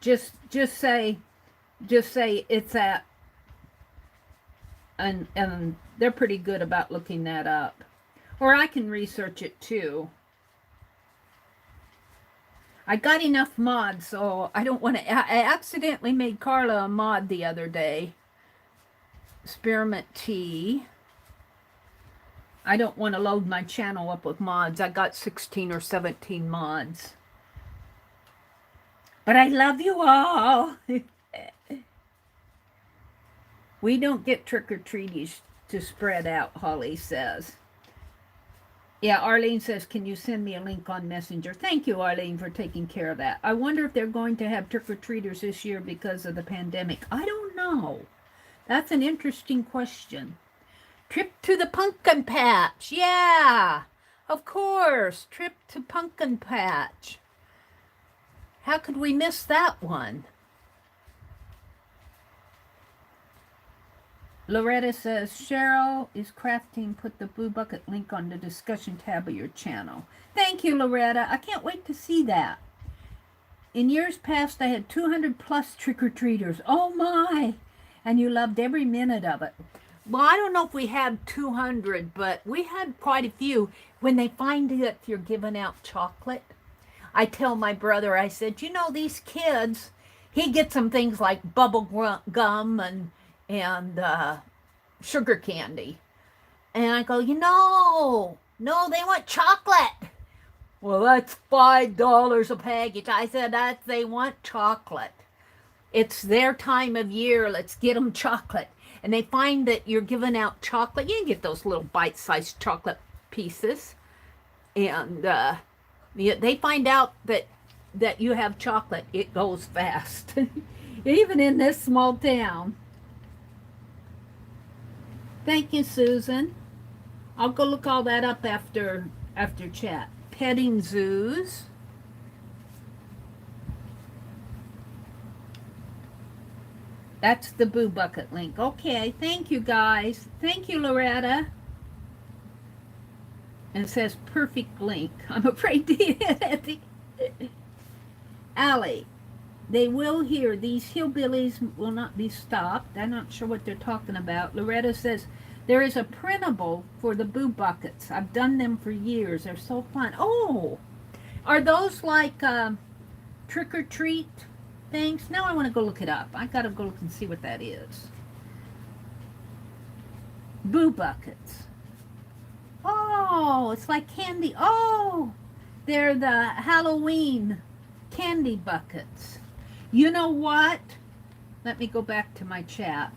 just say it's at, and they're pretty good about looking that up. Or I can research it too. I got enough mods, so I don't want to. I accidentally made Carla a mod the other day. Spearmint tea. I don't want to load my channel up with mods. I got 16 or 17 mods. But I love you all. We don't get trick-or-treaties to spread out, Holly says. Yeah, Arlene says, can you send me a link on Messenger? Thank you, Arlene, for taking care of that. I wonder if they're going to have trick-or-treaters this year because of the pandemic. I don't know. That's an interesting question. Trip to the pumpkin patch. Yeah, of course. Trip to pumpkin patch. How could we miss that one? Loretta says, Cheryl is crafting. Put the Boo Bucket link on the discussion tab of your channel. Thank you, Loretta. I can't wait to see that. In years past, I had 200 plus trick-or-treaters. Oh my! And you loved every minute of it. Well, I don't know if we had 200, but we had quite a few. When they find that you're giving out chocolate, I tell my brother, I said, you know, these kids, he gets them things like bubble gum and sugar candy. And I go, no, they want chocolate. Well, that's $5 a package. I said, they want chocolate. It's their time of year. Let's get them chocolate. And they find that you're giving out chocolate. You can get those little bite-sized chocolate pieces. And they find out that you have chocolate. It goes fast. Even in this small town. Thank you, Susan. I'll go look all that up after chat. Petting zoos. That's the Boo Bucket link. Okay, thank you, guys. Thank you, Loretta. And it says perfect link. I'm afraid to hit it. Allie, they will hear. These hillbillies will not be stopped. I'm not sure what they're talking about. Loretta says, there is a printable for the Boo Buckets. I've done them for years. They're so fun. Oh, are those like trick-or-treat things? Now I want to go look it up. I got to go look and see what that is. Boo Buckets. Oh, it's like candy. Oh, they're the Halloween candy buckets. You know what? Let me go back to my chat.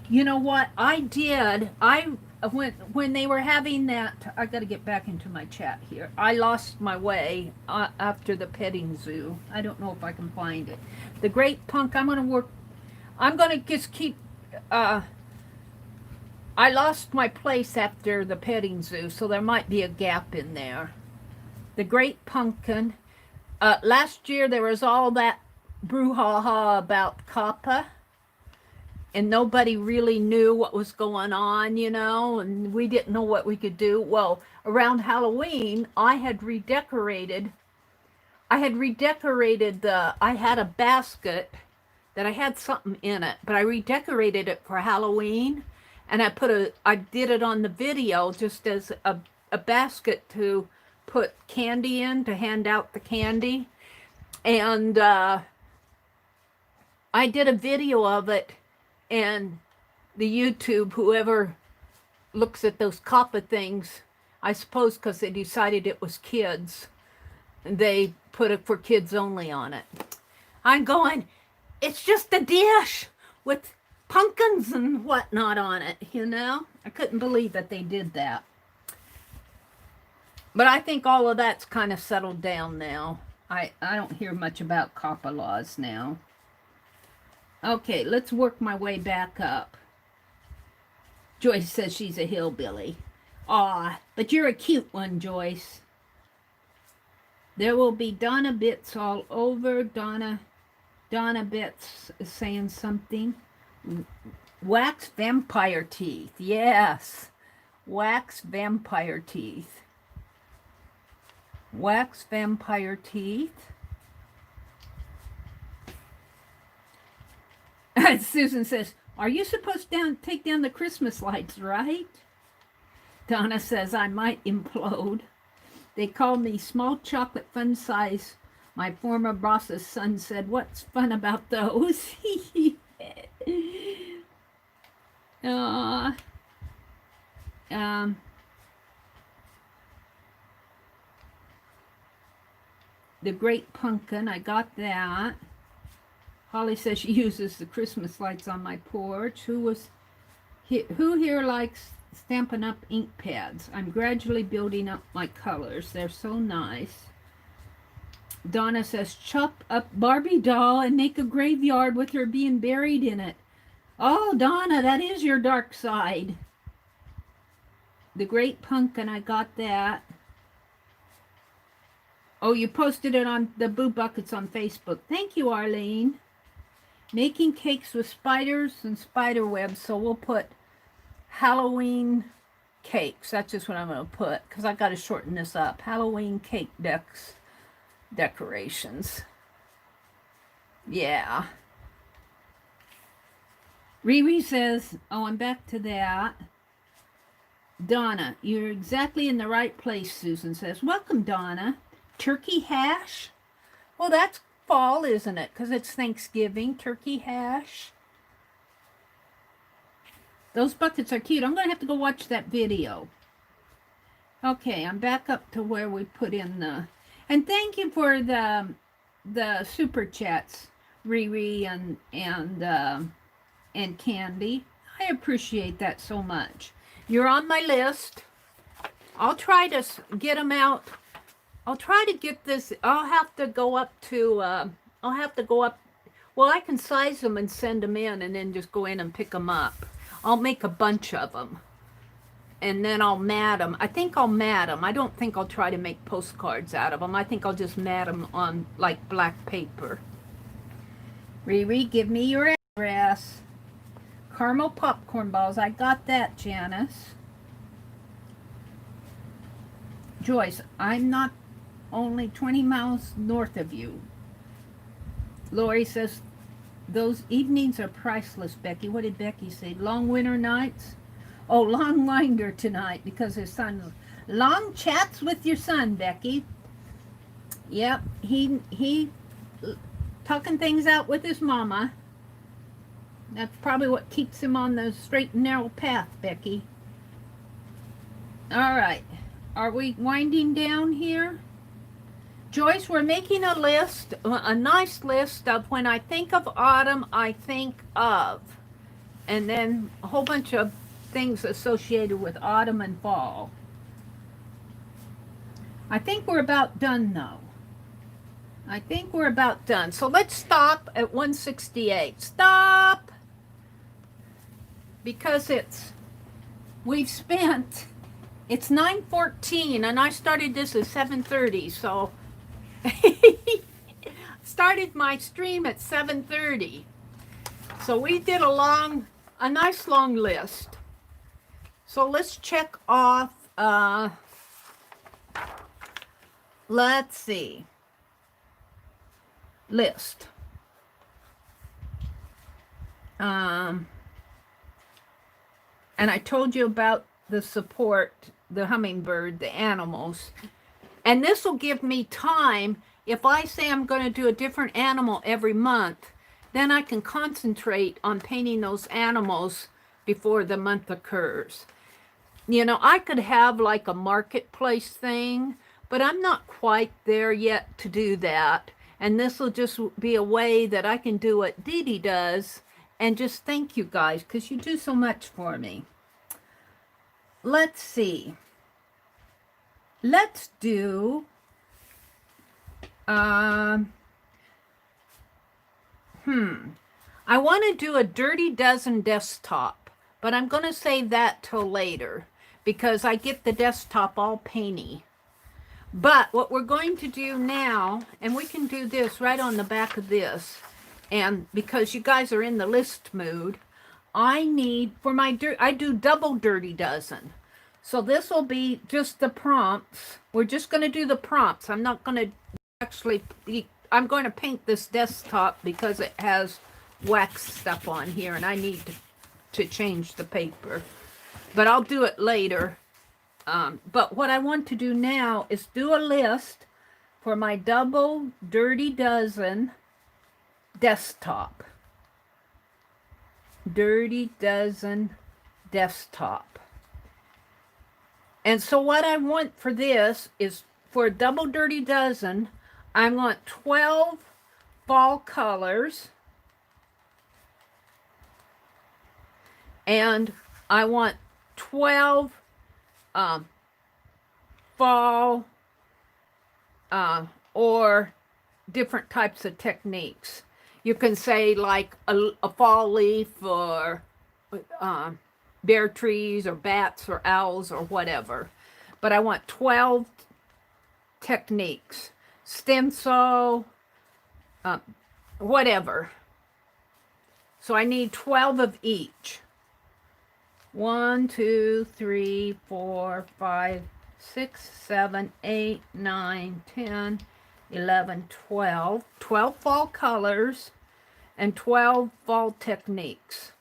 You know what I did? I when they were having that, I got to get back into my chat here. I lost my way after the petting zoo. I don't know if I can find it. The Great Punk. I'm going to just keep. I lost my place after the petting zoo, so there might be a gap in there. The Great Pumpkin. Last year there was all that brouhaha about COPPA, and nobody really knew what was going on, you know, and we didn't know what we could do. Well, around Halloween, I had redecorated I had a basket that I had something in it, but I redecorated it for Halloween, and I did it on the video just as a basket to put candy in, to hand out the candy. And I did a video of it, and the YouTube, whoever looks at those COPPA things, I suppose because they decided it was kids, they put it for kids only on it. I'm going, it's just a dish with pumpkins and whatnot on it, you know? I couldn't believe that they did that. But I think all of that's kind of settled down now. I don't hear much about COPPA laws now. Okay, let's work my way back up. Joyce says she's a hillbilly. Aw, but you're a cute one, Joyce. There will be Donna bits all over. Donna bits is saying something. Wax vampire teeth. Yes. Wax vampire teeth. Wax vampire teeth. Susan says, are you supposed to take down the Christmas lights, right? Donna says, I might implode. They call me small chocolate fun size. My former boss's son said, what's fun about those? The Great Pumpkin, I got that. Holly says she uses the Christmas lights on my porch. Who here likes Stampin' Up ink pads? I'm gradually building up my colors. They're so nice. Donna says, chop up Barbie doll and make a graveyard with her being buried in it. Oh, Donna, that is your dark side. The Great Pumpkin, I got that. Oh, you posted it on the Boo Buckets on Facebook. Thank you, Arlene. Making cakes with spiders and spider webs, so we'll put Halloween cakes. That's just what I'm going to put, because I got to shorten this up. Halloween cake decorations. Yeah. Riri says, oh, I'm back to that. Donna, you're exactly in the right place, Susan says. Welcome, Donna. Turkey hash? Well, that's fall, isn't it? Because it's Thanksgiving. Turkey hash. Those buckets are cute. I'm going to have to go watch that video. Okay, I'm back up to where we put in the... And thank you for the super chats, Riri and Candy. I appreciate that so much. You're on my list. I'll try to get them out. I'll try to get this. I'll have to go up. Well, I can size them and send them in and then just go in and pick them up. I'll make a bunch of them. And then I'll mat them. I think I'll mat them. I don't think I'll try to make postcards out of them. I think I'll just mat them on like black paper. Riri, give me your address. Caramel popcorn balls. I got that, Janice. Joyce, I'm not only 20 miles north of you. Lori says, those evenings are priceless, Becky. What did Becky say? Long winter nights? Oh, long winder tonight because his son. Long chats with your son, Becky. Yep, he talking things out with his mama. That's probably what keeps him on the straight and narrow path, Becky. All right. Are we winding down here? Joyce, we're making a list, a nice list of when I think of autumn, I think of. And then a whole bunch of things associated with autumn and fall. I think we're about done though. I think we're about done. So let's stop at 168. Stop! Because we've spent, it's 9:14 and I started this at 7:30. So started my stream at 7:30. So we did a nice long list. So let's check off, let's see. List. And I told you about the support, the hummingbird, the animals. And this will give me time. If I say I'm going to do a different animal every month, then I can concentrate on painting those animals before the month occurs. You know, I could have like a marketplace thing, but I'm not quite there yet to do that. And this will just be a way that I can do what Dee Dee does and just thank you guys because you do so much for me. Let's see. Let's do I want to do a Dirty Dozen desktop, but I'm going to save that till later because I get the desktop all painty. But what we're going to do now, and we can do this right on the back of this, and because you guys are in the list mood, I need, for my, I do double Dirty Dozen. So this will be just the prompts. We're just going to do the prompts. I'm not going to actually, I'm going to paint this desktop because it has wax stuff on here, and I need to change the paper. But I'll do it later. But what I want to do now is do a list for my double Dirty Dozen desktop. Dirty Dozen desktop. And so what I want for this is for a double Dirty Dozen, I want 12 fall colors. And I want 12 fall or different types of techniques. You can say like a fall leaf or bare trees or bats or owls or whatever. But I want 12 techniques. Stencil, whatever. So I need 12 of each. 1, 2, 3, 4, 5, 6, 7, 8, 9, 10, 11, 12. 12 fall colors and 12 fall techniques.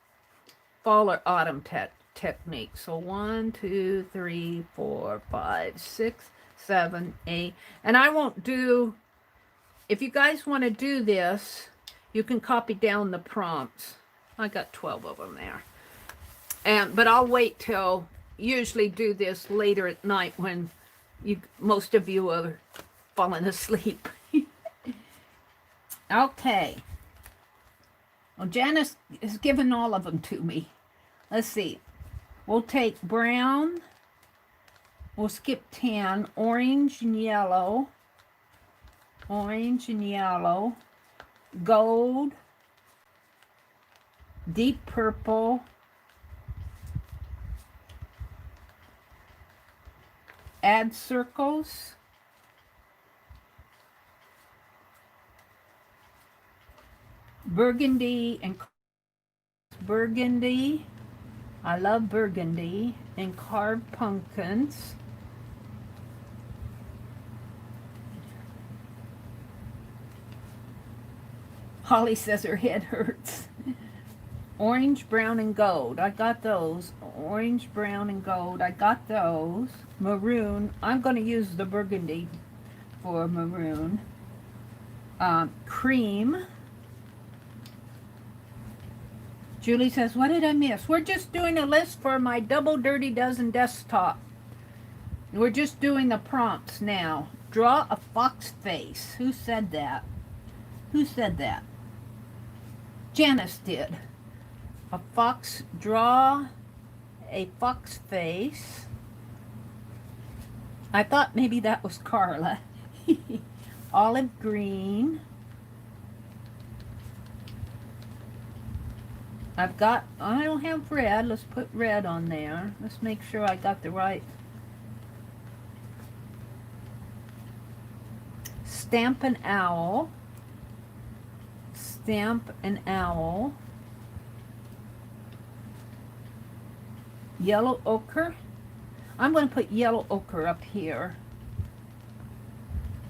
Fall or autumn techniques. So 1, 2, 3, 4, 5, 6, 7, 8. And I won't do, if you guys want to do this, you can copy down the prompts. I got 12 of them there. But I'll wait till, usually do this later at night when most of you are falling asleep. Okay. Well, Janice has given all of them to me. Let's see. We'll take brown. We'll skip tan. Orange and yellow. Orange and yellow. Gold. Deep purple. Add circles. Burgundy and burgundy. I love burgundy. And carved pumpkins. Holly says her head hurts. Orange, brown, and gold. I got those. Orange, brown, and gold. I got those. Maroon. I'm going to use the burgundy for maroon. Cream. Julie says, what did I miss? We're just doing a list for my double Dirty Dozen desktop. We're just doing the prompts now. Draw a fox face. Who said that? Who said that? Janice did. A fox, draw a fox face. I thought maybe that was Carla. Olive green. I don't have red. Let's put red on there. Let's make sure I got the right. Stamp an owl. Stamp an owl. Yellow ochre. I'm going to put yellow ochre up here.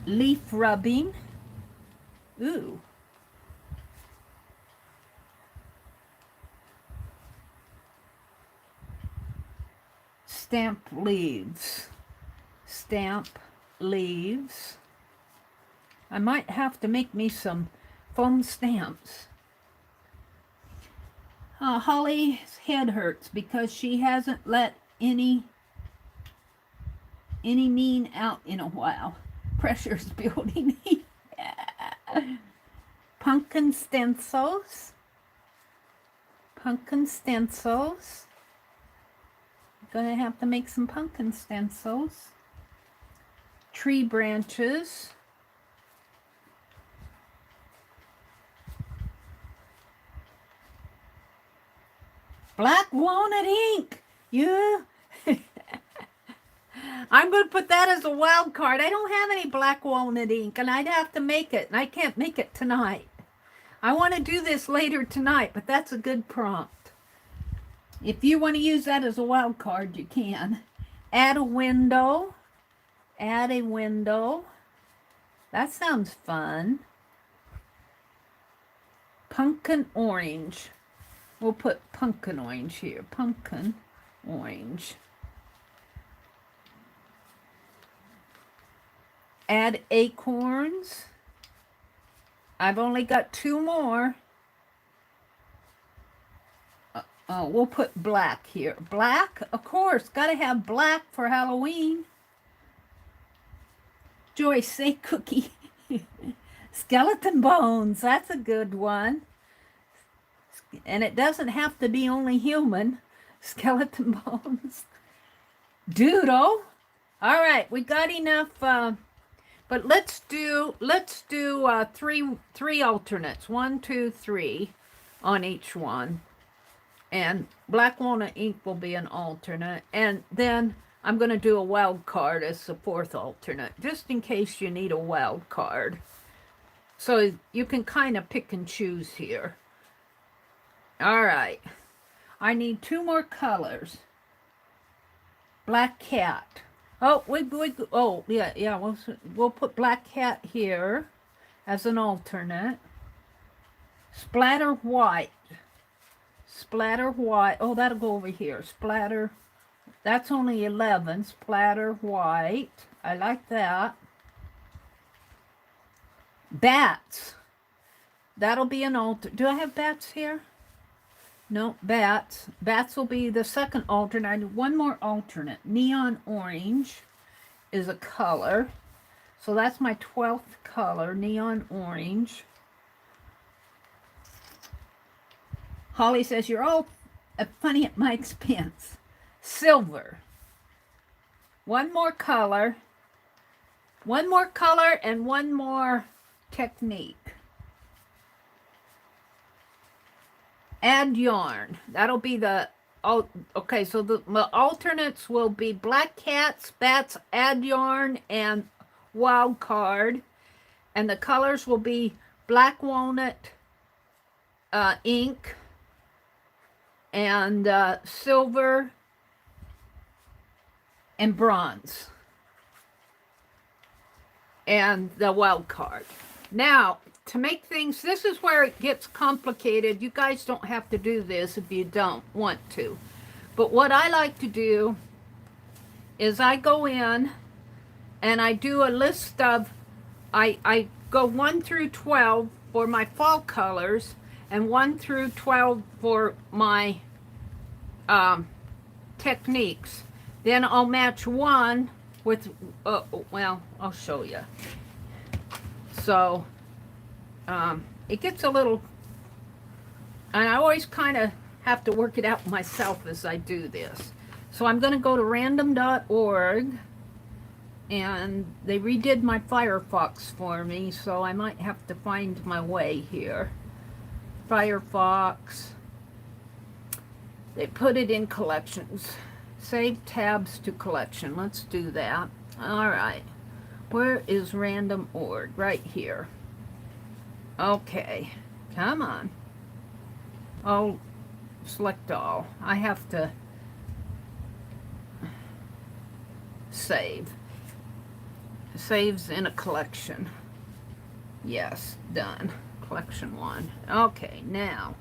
Leaf rubbing. Ooh. Stamp leaves. Stamp leaves. I might have to make me some foam stamps. Holly's head hurts because she hasn't let any mean out in a while. Pressure's building. Pumpkin stencils. Pumpkin stencils. Gonna have to make some pumpkin stencils. Tree branches. Black walnut ink. Yeah. I'm going to put that as a wild card. I don't have any black walnut ink, and I'd have to make it, and I can't make it tonight. I want to do this later tonight, but that's a good prompt. If you want to use that as a wild card, you can. Add a window. Add a window. That sounds fun. Pumpkin orange. We'll put pumpkin orange here. Pumpkin orange. Add acorns. I've only got 2 more. We'll put black here. Black, of course. Got to have black for Halloween. Joyce, say cookie. Skeleton bones. That's a good one. And it doesn't have to be only human. Skeleton bones. Doodle. All right, we got enough. But let's do 3 alternates. 1, 2, 3 on each one. And black walnut ink will be an alternate. And then I'm going to do a wild card as the 4th alternate, just in case you need a wild card. So you can kind of pick and choose here. All right. I need 2 more colors. Black cat. Oh, we'll put black cat here as an alternate. Splatter white. Splatter white. Oh, that'll go over here. Splatter. That's only 11. Splatter white. I like that. Bats. That'll be an alternate. Do I have bats here? No, bats. Bats will be the 2nd alternate. I need 1 more alternate. Neon orange is a color. So that's my 12th color, neon orange. Holly says, you're all funny at my expense. Silver. 1 more color. 1 more color and 1 more technique. Add yarn. That'll be the, okay, so the alternates will be black cats, bats, add yarn, and wild card. And the colors will be black walnut ink and silver and bronze. And the wild card. Now, to make things, this is where it gets complicated. You guys don't have to do this if you don't want to. But what I like to do is I go in and I do a list of, I go 1 through 12 for my fall colors and 1 through 12 for my techniques. Then I'll match 1 with, well, I'll show you. So, it gets a little, and I always kind of have to work it out myself as I do this. So I'm going to go to random.org, and they redid my Firefox for me, so I might have to find my way here. Firefox. They put it in collections. Save tabs to collection. Let's do that. All right. Where is random.org? Right here. Okay. Come on. Oh, select all. I have to save. Saves in a collection. Yes, done. Collection 1. Okay, now.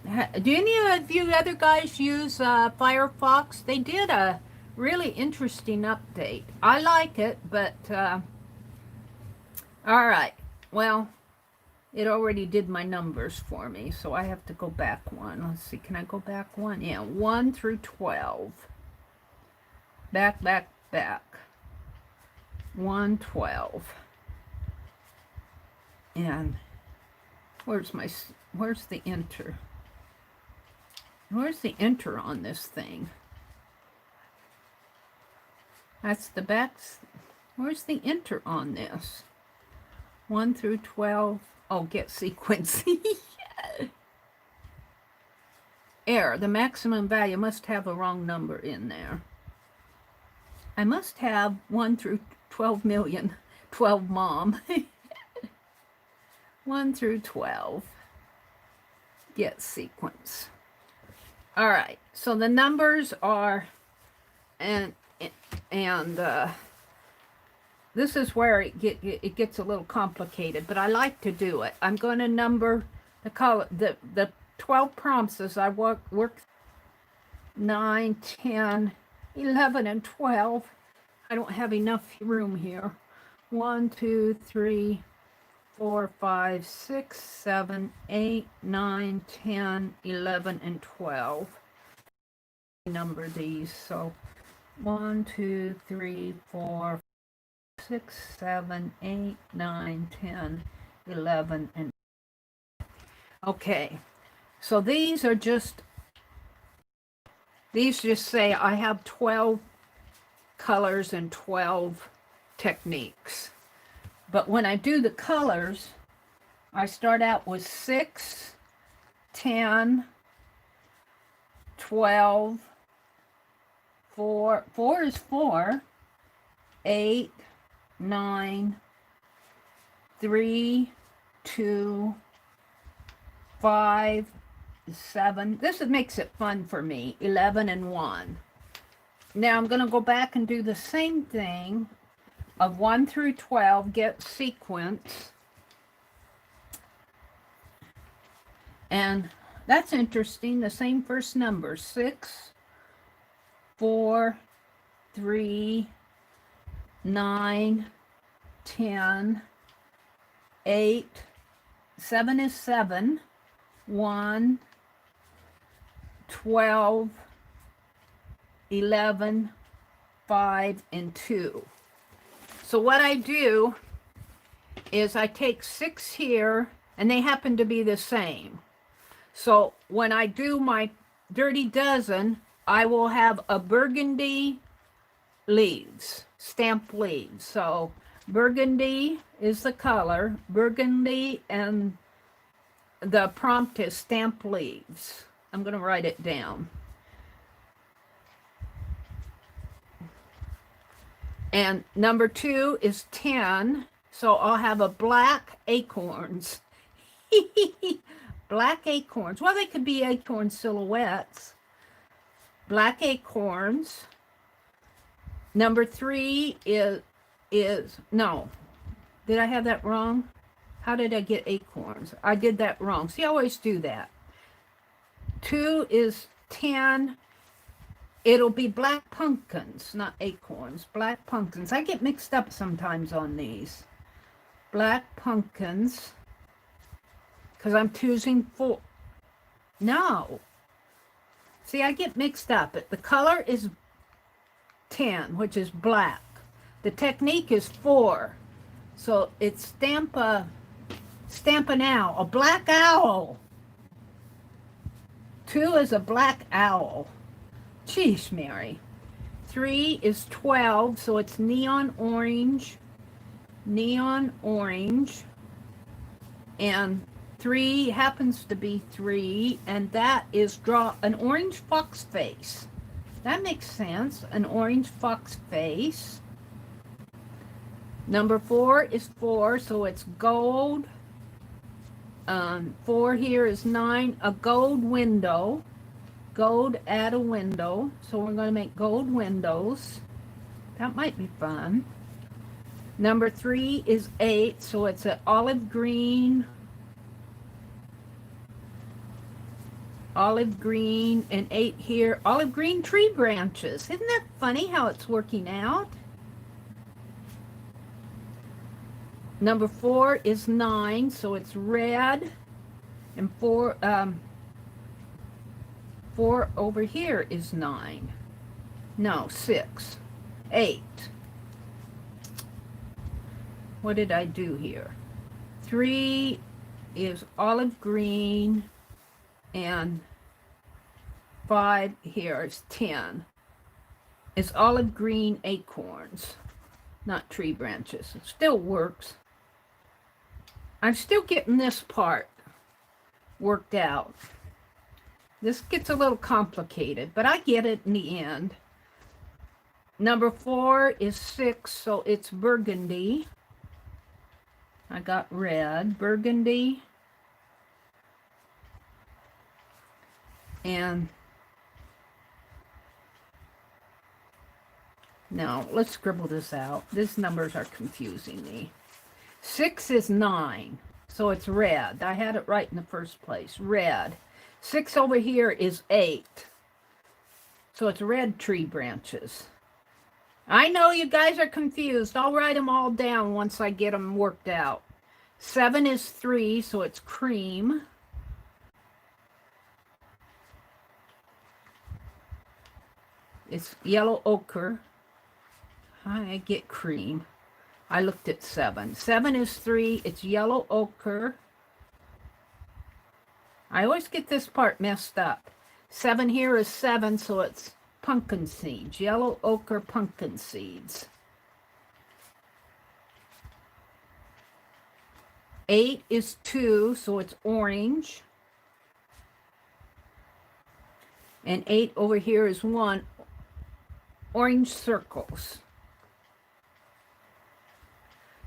Do any of you other guys use Firefox? They did a really interesting update. I like it, but all right. Well, it already did my numbers for me, so I have to go back one. Let's see, can I go back one? Yeah, 1 through 12. Back, back, back. 1, 12. And where's the enter? Where's the enter on this thing? That's the back. Where's the enter on this? 1 through 12. Oh, get sequence. Error. The maximum value must have a wrong number in there. I must have 1 through 12 million. 12 mom. 1 through 12. Get sequence. All right. So the numbers are, and this is where it gets a little complicated, but I like to do it. I'm going to number the 12 prompts as I work 9, 10, 11, and 12. I don't have enough room here. 1, 2, 3, 4, 5, 6, 7, 8, 9, 10, 11, and 12. Number these. So 1, 2, 3, 4, 6, 7, 8, 9, 10, 11, and okay. So these just say I have 12 colors and 12 techniques. But when I do the colors, I start out with 6, 10, 12, 4 is 4, 8, 9, 3, 2, 5, 7. This makes it fun for me. 11 and 1. Now I'm going to go back and do the same thing of 1 through 12, get sequence. And that's interesting. The same first number. 6, 4, 3, 9, 10, 8, 7 is 7, 1, 12, 11, 5, and 2. So what I do is I take 6 here, and they happen to be the same. So when I do my dirty dozen, I will have a burgundy leaves, stamp leaves. So burgundy is the color, burgundy, and the prompt is stamp leaves. I'm going to write it down. And number 2 is 10. So I'll have a black acorns. Black acorns. Well, they could be acorn silhouettes. Black acorns. Number 3 is no. Did I have that wrong? How did I get acorns? I did that wrong. See, I always do that. 2 is 10. It'll be black pumpkins, not acorns. Black pumpkins. I get mixed up sometimes on these. Black pumpkins. Because I'm choosing 4. No. See, I get mixed up. The color is 10, which is black. The technique is 4. So it's stamp an owl. A black owl. 2 is a black owl. Jeez, Mary. 3 is 12, so it's neon orange. Neon orange. And 3 happens to be 3, and that is draw an orange fox face. That makes sense. An orange fox face. Number 4 is 4, so it's gold. 4 here is 9, a gold window. Gold at a window. So we're going to make gold windows. That might be fun. Number 3 is 8, so it's an olive green. Olive green, and 8 here. Olive green tree branches. Isn't that funny how it's working out? Number 4 is 9, so it's red. And 4 over here is 9. No, 6. 8. What did I do here? 3 is olive green, and 5 here is 10. It's olive green acorns, not tree branches. It still works. I'm still getting this part worked out. This gets a little complicated, but I get it in the end. Number 4 is 6, so it's burgundy. I got red, burgundy. And now let's scribble this out. These numbers are confusing me. 6 is 9, so it's red. I had it right in the first place, red. 6 over here is 8, so it's red tree branches. I know you guys are confused. I'll write them all down once I get them worked out. 7 is 3, so it's cream. It's yellow ochre. I get cream. I looked at 7. 7 is 3. It's yellow ochre. I always get this part messed up. 7 here is 7, so it's pumpkin seeds. Yellow ochre pumpkin seeds. 8 is 2, so it's orange. And 8 over here is 1. Orange circles.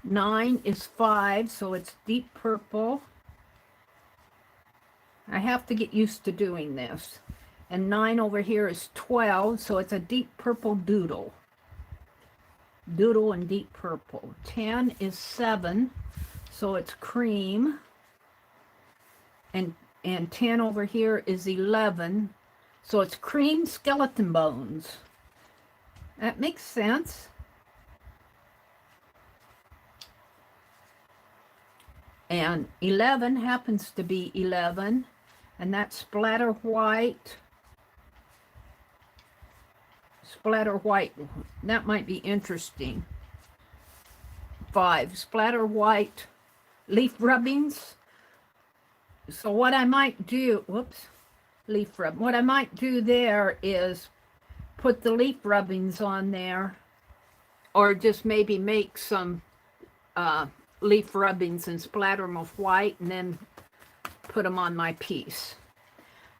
9 is 5, so it's deep purple. I have to get used to doing this. And 9 over here is 12, so it's a deep purple doodle. Doodle and deep purple. 10 is 7, so it's cream. And 10 over here is 11, so it's cream skeleton bones. That makes sense. And 11 happens to be 11, and that's splatter white. Splatter white, that might be interesting. 5, splatter white leaf rubbings. So what I might do, leaf rub. What I might do there is put the leaf rubbings on there, or just maybe make some leaf rubbings and splatter them with white and then put them on my piece.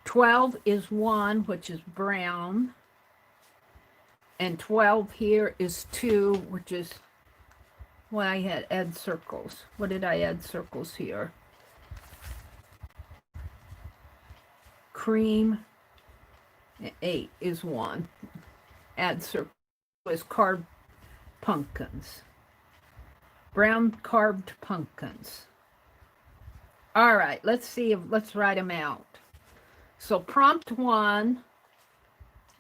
12 is 1, which is brown. And 12 here is 2, which is what I had add circles. What did I add circles here? Cream. 8 is 1. Add circles is carved pumpkins. Brown carved pumpkins. All right, let's write them out. So prompt 1,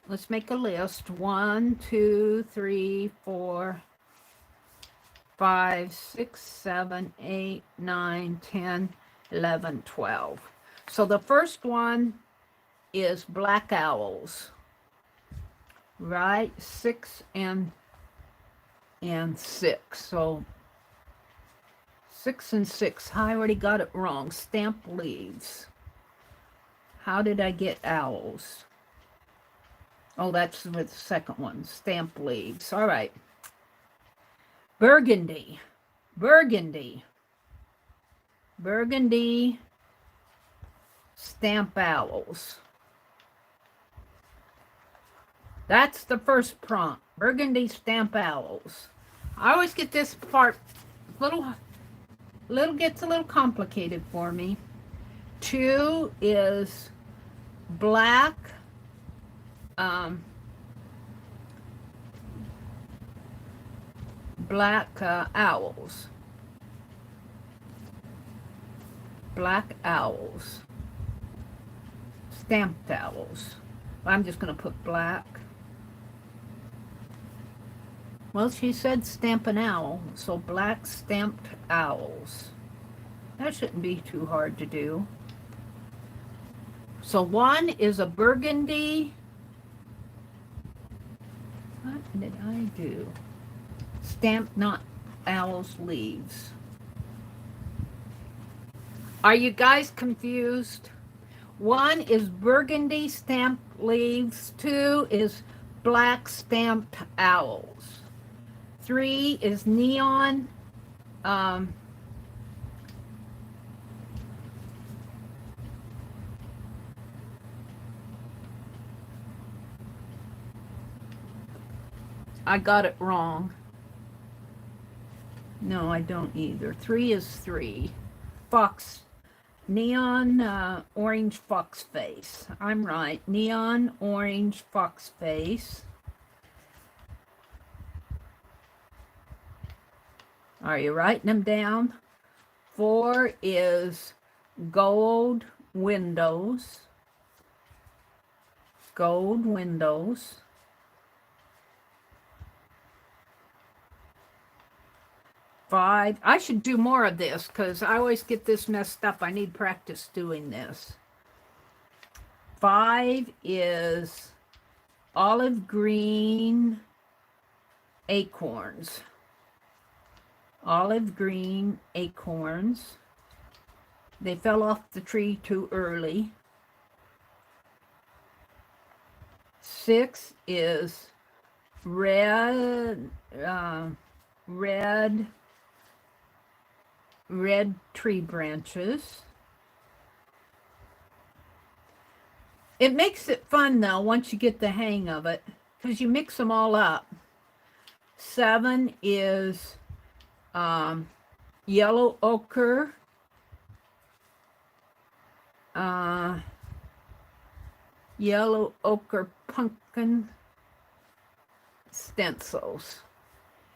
let's make a list. 1, 2, 3, 4, 5, 6, 7, 8, 9, 10, 11, 12. So the first one is black owls, right? 6 and 6. So 6 and 6. I already got it wrong. Stamp leaves. How did I get owls? Oh, that's the second one. Stamp leaves. All right. Burgundy. Burgundy. Burgundy stamp owls. That's the first prompt. Burgundy stamp owls. I always get this part gets a little complicated for me. 2 is black owls. Black owls. Stamped owls. I'm just going to put black. Well, she said stamp an owl, so black stamped owls. That shouldn't be too hard to do. So 1 is a burgundy. What did I do? Stamped, not owls, leaves. Are you guys confused? 1 is burgundy stamped leaves. 2 is black stamped owls. 3 is neon. I got it wrong. No, I don't either. 3 is 3. Fox. Neon orange fox face. I'm right. Neon orange fox face. Are you writing them down? 4 is gold windows. Gold windows. 5. I should do more of this because I always get this messed up. I need practice doing this. 5 is olive green acorns. Olive green acorns. They fell off the tree too early. 6 is red tree branches. It makes it fun though once you get the hang of it because you mix them all up. 7 is yellow ochre, yellow ochre pumpkin stencils.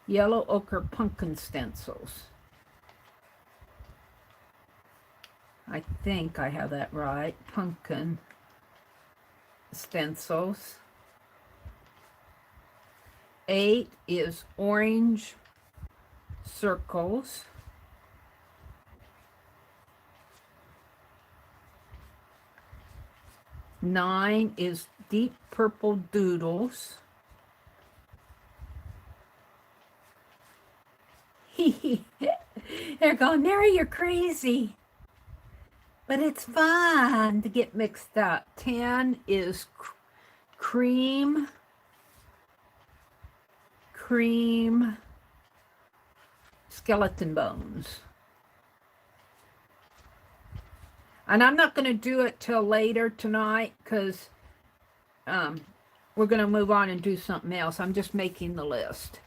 Yellow ochre pumpkin stencils. I think I have that right. Pumpkin stencils. 8 is orange circles. 9 is deep purple doodles. They're going, Meri, you're crazy. But it's fun to get mixed up. 10 is cream skeleton bones. And I'm not going to do it till later tonight because we're going to move on and do something else. I'm just making the list.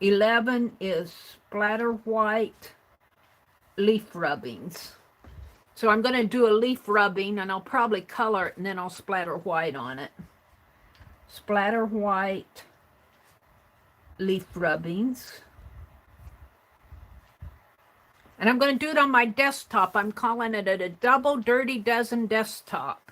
11 is splatter white leaf rubbings. So I'm going to do a leaf rubbing and I'll probably color it and then I'll splatter white on it. Splatter white leaf rubbings. And I'm going to do it on my desktop. I'm calling it a double dirty dozen desktop.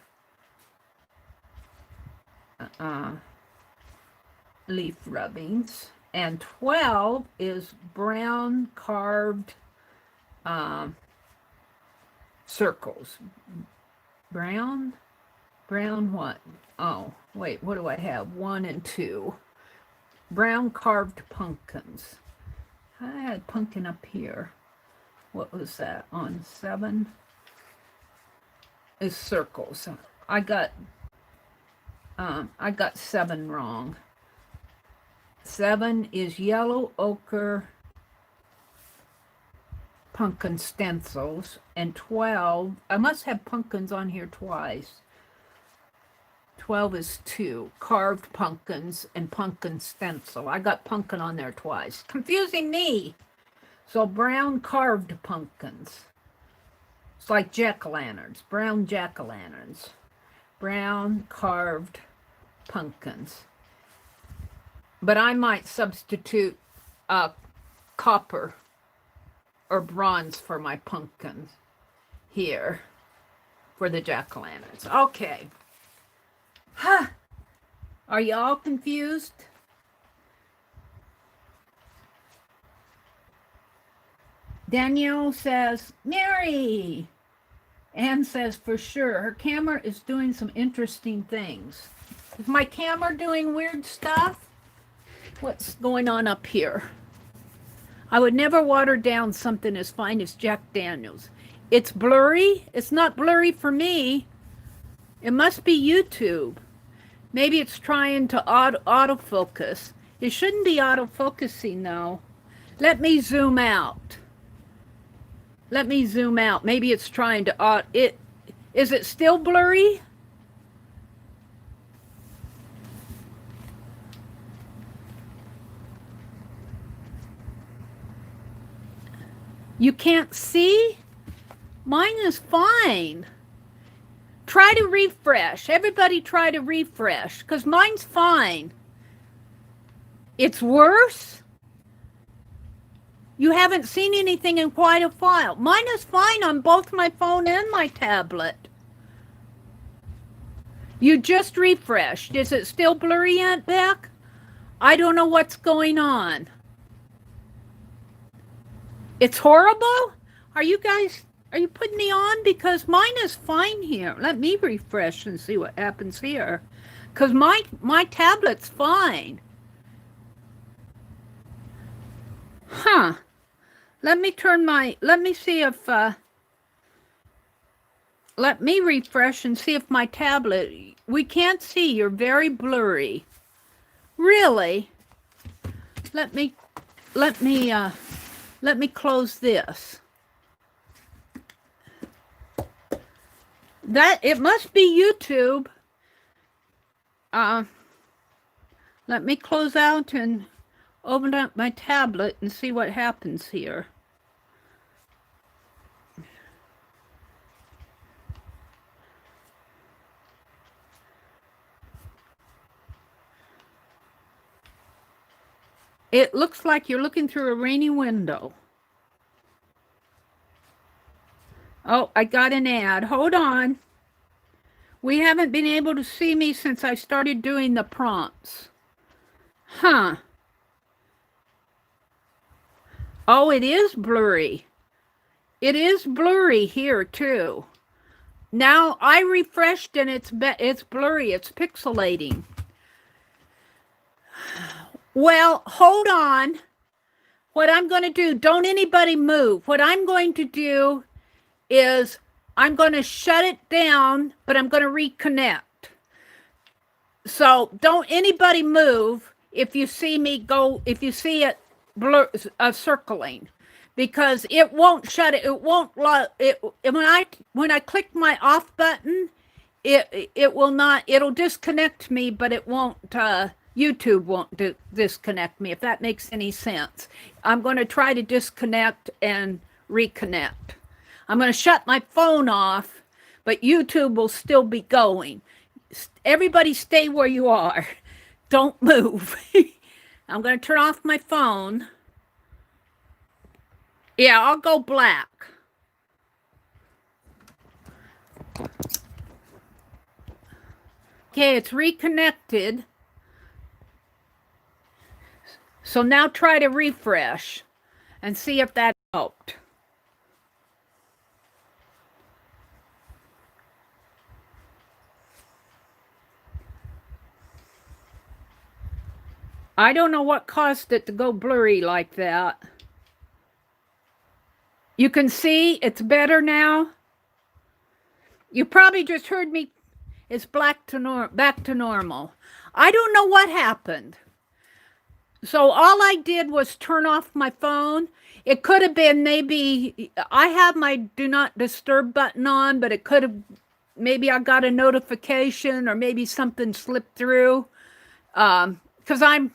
Leaf rubbings. And 12 is brown carved circles. Brown what? Oh, wait, what do I have? 1 and 2. Brown carved pumpkins. I had pumpkin up here. What was that on 7? Is circles. I got 7 wrong. 7 is yellow ochre pumpkin stencils, and 12, I must have pumpkins on here twice. 12 is 2, carved pumpkins and pumpkin stencil. I got pumpkin on there twice. Confusing me. So brown carved pumpkins. It's like jack-o'-lanterns, brown jack-o'-lanterns. Brown carved pumpkins. But I might substitute copper or bronze for my pumpkins here for the jack-o'-lanterns. Okay. Huh. Are you all confused? Danielle says, Meri. Anne says, for sure. Her camera is doing some interesting things. Is my camera doing weird stuff? What's going on up here? I would never water down something as fine as Jack Daniels. It's blurry. It's not blurry for me. It must be YouTube. Maybe it's trying to autofocus. It shouldn't be autofocusing though. Let me zoom out. Let me zoom out. Maybe it's trying to is it still blurry? You can't see? Mine is fine. Try to refresh. Everybody try to refresh, because mine's fine. It's worse? You haven't seen anything in quite a while. Mine is fine on both my phone and my tablet. You just refreshed. Is it still blurry, Aunt Beck? I don't know what's going on. It's horrible? Are you putting me on? Because mine is fine here. Let me refresh and see what happens here. Because my tablet's fine. Huh. Let me refresh and see if my tablet, we can't see, you're very blurry. Really? Let me close this. It must be YouTube. Let me close out and open up my tablet and see what happens here. It looks like you're looking through a rainy window. Oh, I got an ad. Hold on. We haven't been able to see me since I started doing the prompts. Huh. Oh, it is blurry. It is blurry here too. Now I refreshed and it's blurry. It's pixelating. Well, hold on. What I'm going to do, don't anybody move. What I'm going to do is I'm going to shut it down, but I'm going to reconnect. So don't anybody move if you see me go, if you see it circling, because it won't shut it. It won't, when I click my off button, it will not, it'll disconnect me, but it won't, YouTube won't disconnect me, if that makes any sense. I'm going to try to disconnect and reconnect. I'm going to shut my phone off, but YouTube will still be going. Everybody stay where you are. Don't move. I'm going to turn off my phone. Yeah, I'll go black. Okay, it's reconnected. So now try to refresh and see if that helped. I don't know what caused it to go blurry like that. You can see it's better now. You probably just heard me. It's back to normal. I don't know what happened. So all I did was turn off my phone. It could have been maybe I have my do not disturb button on, but it could have maybe I got a notification or maybe something slipped through. Because I'm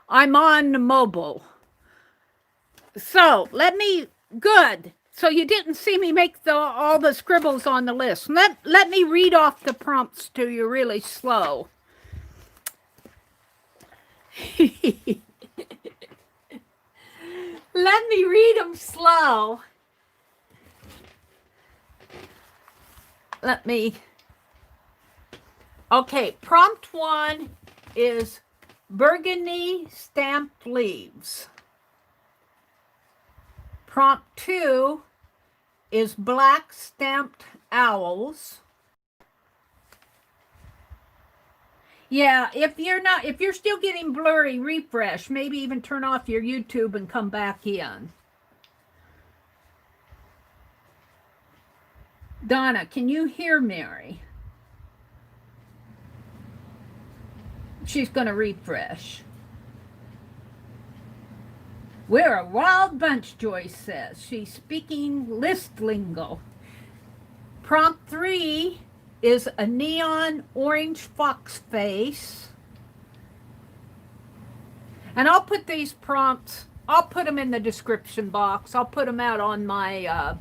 on the mobile. So good. So you didn't see me make all the scribbles on the list. Let me read off the prompts to you really slow. Let me read them slow. Okay, prompt 1 is burgundy stamped leaves. Prompt 2 is black stamped owls. Yeah, if you're still getting blurry, refresh. Maybe even turn off your YouTube and come back in. Donna, can you hear Meri? She's going to refresh. We're a wild bunch, Joyce says. She's speaking list lingo. Prompt 3 is a neon orange fox face. And I'll put these prompts, I'll put them in the description box. I'll put them out on my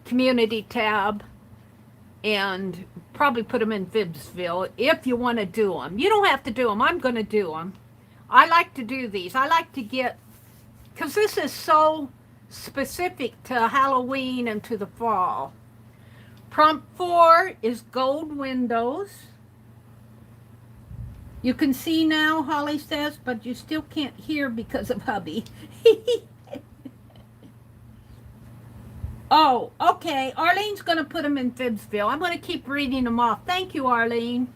community tab and probably put them in FIBSville if you want to do them. You don't have to do them. I'm going to do them. I like to do these. I like to get, because this is so specific to Halloween and to the fall. Prompt 4 is gold windows. You can see now, Holly says, but you still can't hear because of hubby. Oh, okay. Arlene's going to put them in FIBSville. I'm going to keep reading them off. Thank you, Arlene.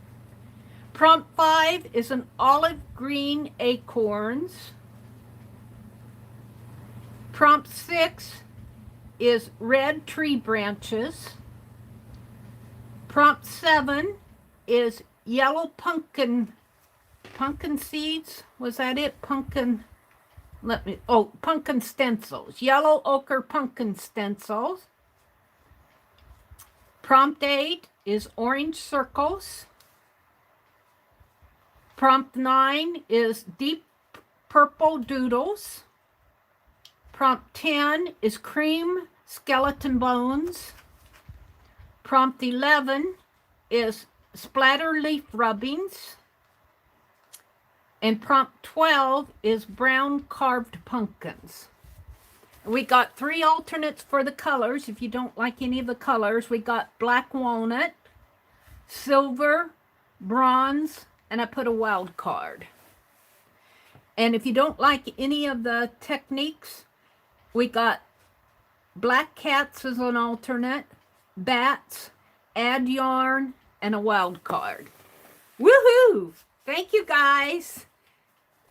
Prompt 5 is an olive green acorns. Prompt 6 is red tree branches. Prompt 7 is yellow pumpkin seeds. Was that it? Pumpkin stencils. Yellow ochre pumpkin stencils. Prompt 8 is orange circles. Prompt 9 is deep purple doodles. Prompt 10 is cream skeleton bones. Prompt 11 is splatter leaf rubbings. And prompt 12 is brown carved pumpkins. We got 3 alternates for the colors. If you don't like any of the colors, we got black walnut, silver, bronze, and I put a wild card. And if you don't like any of the techniques, we got black cats as an alternate, bats, add yarn, and a wild card. Woohoo! Thank you, guys.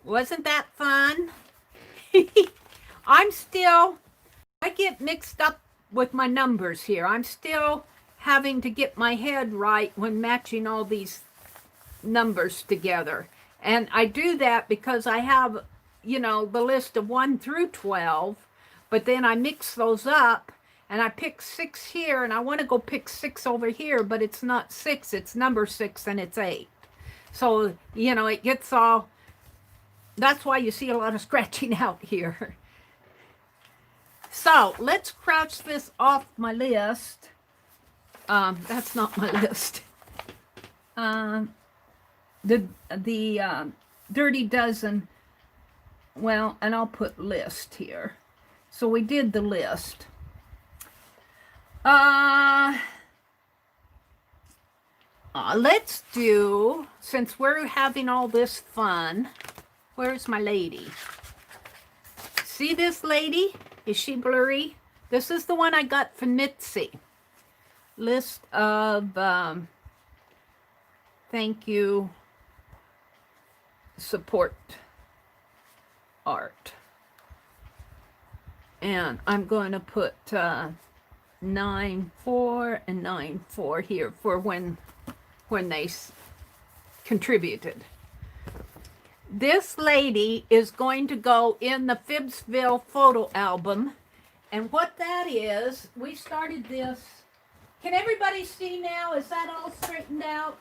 Wasn't that fun? I get mixed up with my numbers here. I'm still having to get my head right when matching all these numbers together. And I do that because I have, the list of 1 through 12, but then I mix those up and I pick 6 here and I want to go pick 6 over here, but it's not 6, it's number 6 and it's 8. So, it gets all, that's why you see a lot of scratching out here. So, let's scratch this off my list. That's not my list. The Dirty Dozen, well, and I'll put list here. So we did the list. Let's do, since we're having all this fun, where's my lady? See this lady? Is she blurry? This is the one I got from Mitzi. List of, thank you, support art. And I'm going to put 9-4 and 9-4 here for when when they contributed. This lady is going to go in the FIBSville photo album. And what that is, we started this. Can everybody see now? Is that all straightened out?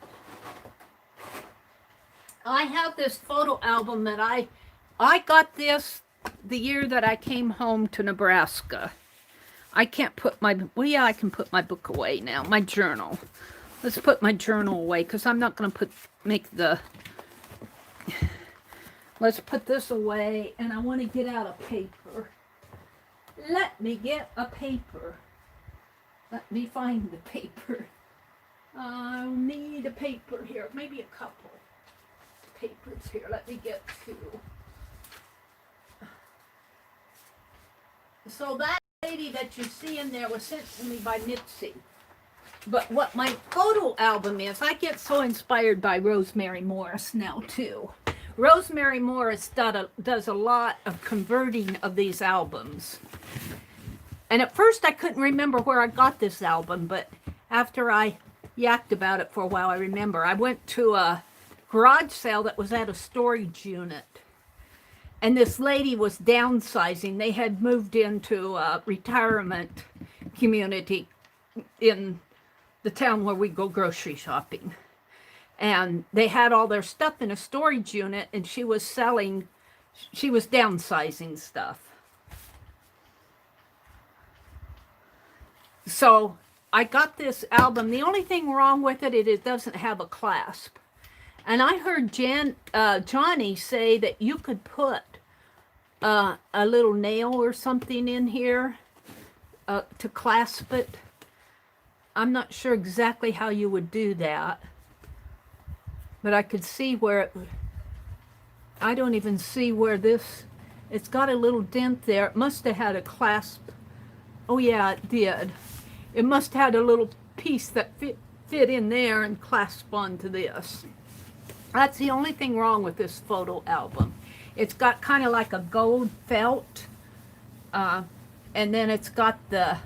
I have this photo album that I got this the year that I came home to Nebraska. I can't put my, well, yeah, I can put my book away now, my journal. Let's put my journal away because I'm not going to let's put this away, and I want to get out a paper. Let me get a paper. Let me find the paper. I'll need a paper here, maybe a couple papers here. Let me get two. So that lady that you see in there was sent to me by Mitzi. But what my photo album is, I get so inspired by Rosemary Morris now too. Rosemary Morris does a lot of converting of these albums. And at first I couldn't remember where I got this album, but after I yacked about it for a while, I remember. I went to a garage sale that was at a storage unit. And this lady was downsizing. They had moved into a retirement community in the town where we go grocery shopping. And they had all their stuff in a storage unit, and she was downsizing stuff. So I got this album. The only thing wrong with it is it doesn't have a clasp. And I heard Johnny say that you could put a little nail or something in here to clasp it. I'm not sure exactly how you would do that. But I could see where I don't even see where this, it's got a little dent there. It must have had a clasp. Oh yeah, it did. It must have had a little piece that fit in there and clasp onto this. That's the only thing wrong with this photo album. It's got kind of like a gold felt, and then it's got the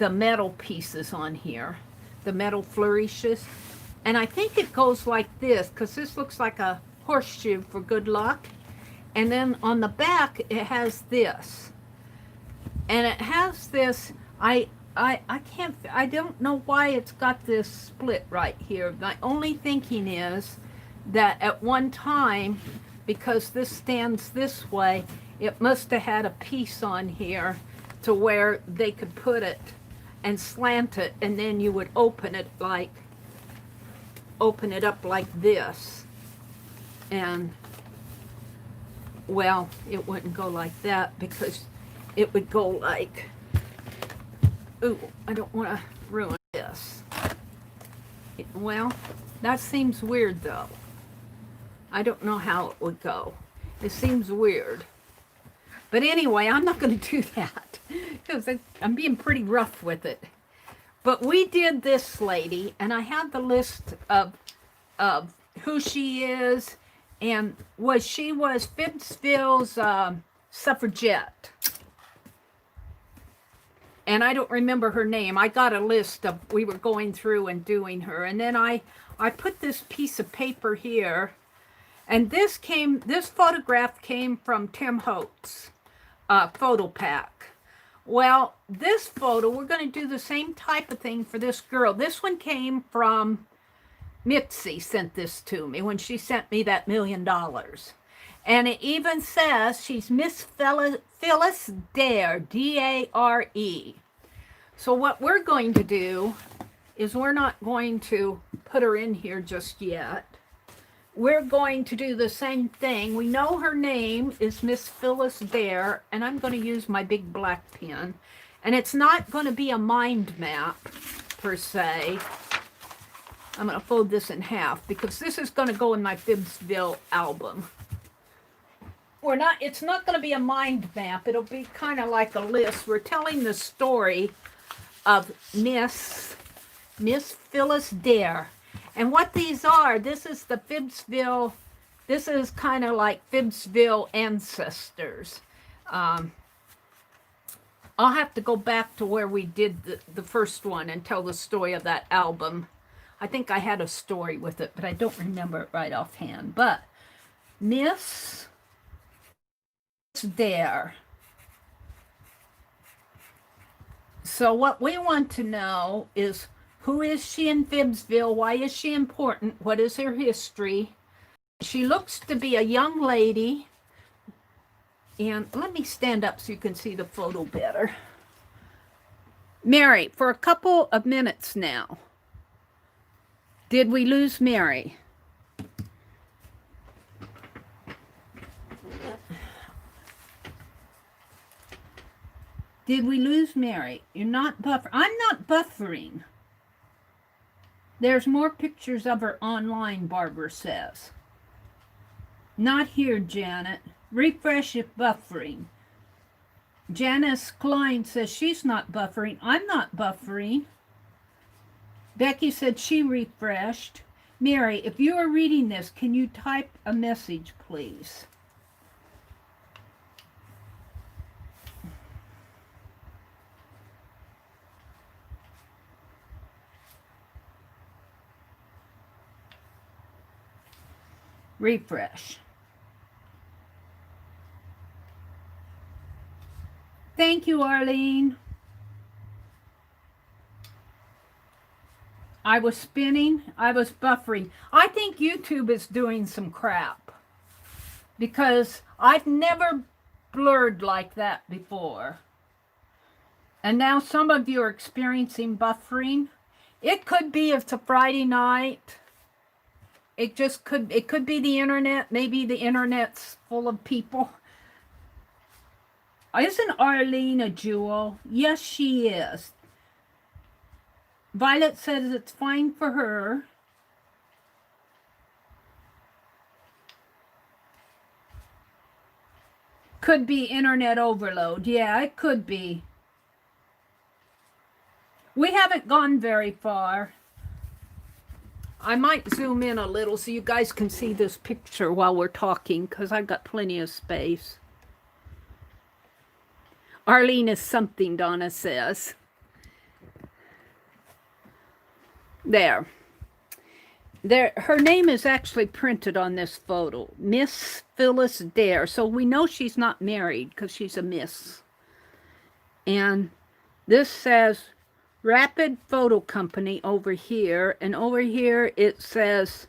metal pieces on here, the metal flourishes. And I think it goes like this, because this looks like a horseshoe for good luck. And then on the back, it has this. And it has this, I don't know why it's got this split right here. My only thinking is that at one time, because this stands this way, it must have had a piece on here to where they could put it and slant it, and then you would open it up like this. And well, it wouldn't go like that because it would go like, ooh, I don't want to ruin this. Well, that seems weird though. I don't know how it would go. It seems weird. But anyway, I'm not going to do that because I'm being pretty rough with it. But we did this lady, and I have the list of who she is, and she was FIBSville's suffragette. And I don't remember her name. I got a list of, we were going through and doing her. And then I put this piece of paper here, and this photograph came from Tim Holt's photo pack. Well, this photo, we're going to do the same type of thing for this girl. This one came from Mitzi, sent this to me when she sent me that $1 million. And it even says she's Miss Phyllis Dare, D-A-R-E. So what we're going to do is we're not going to put her in here just yet. We're going to do the same thing. We know her name is Miss Phyllis Dare, and I'm going to use my big black pen. And it's not going to be a mind map, per se. I'm going to fold this in half, because this is going to go in my FIBSville album. It's not going to be a mind map. It'll be kind of like a list. We're telling the story of Miss Phyllis Dare. And what these are, this is the FIBSville, this is kind of like FIBSville ancestors. I'll have to go back to where we did the first one and tell the story of that album. I think I had a story with it, but I don't remember it right offhand. But Miss there. So what we want to know is, who is she in FIBSville? Why is she important? What is her history? She looks to be a young lady. And let me stand up so you can see the photo better. Meri, for a couple of minutes now, did we lose Meri? Did we lose Meri? You're not buffering. I'm not buffering. There's more pictures of her online, Barbara says. Not here, Janet. Refresh if buffering. Janice Klein says she's not buffering. I'm not buffering. Becky said she refreshed. Meri, if you are reading this, can you type a message, please? Refresh. Thank you, Arlene. I was spinning. I was buffering. I think YouTube is doing some crap because I've never blurred like that before. And now some of you are experiencing buffering. It could be it's a Friday night. It could be the internet. Maybe the internet's full of people. Isn't Arlene a jewel? Yes, she is. Violet says it's fine for her. Could be internet overload. Yeah, it could be. We haven't gone very far. I might zoom in a little so you guys can see this picture while we're talking, because I've got plenty of space. Arlene is something, Donna says. There. Her name is actually printed on this photo. Miss Phyllis Dare. So we know she's not married because she's a miss. And this says Rapid Photo Company over here. And over here it says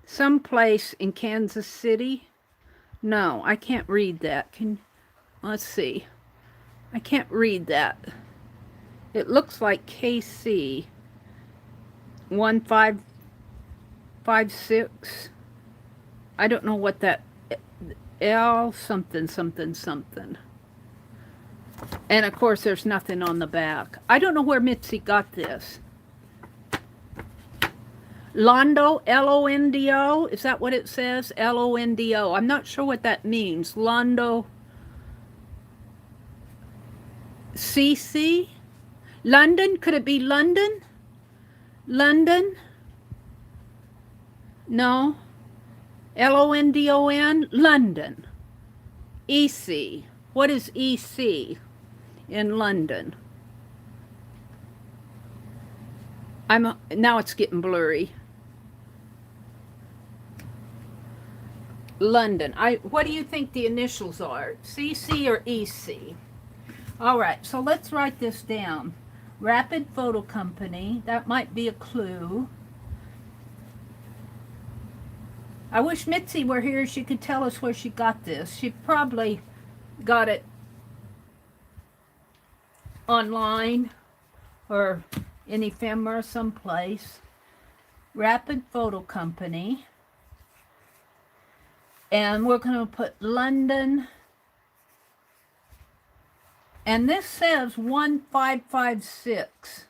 someplace in Kansas City. No, I can't read that. Let's see. I can't read that. It looks like KC 1556. I don't know what that L something something something. And of course there's nothing on the back. I don't know where Mitzi got this. Londo, L-O-N-D-O, is that what it says? L-O-N-D-O. I'm not sure what that means. Londo CC? London? Could it be London? London? No. L-O-N-D-O-N? London. EC. What is EC in London? Now it's getting blurry. London. What do you think the initials are? CC or EC? All right, so let's write this down. Rapid Photo Company. That might be a clue. I wish Mitzi were here. She could tell us where she got this. She probably got it online or in ephemera someplace. Rapid Photo Company. And we're going to put London. And this says 1556.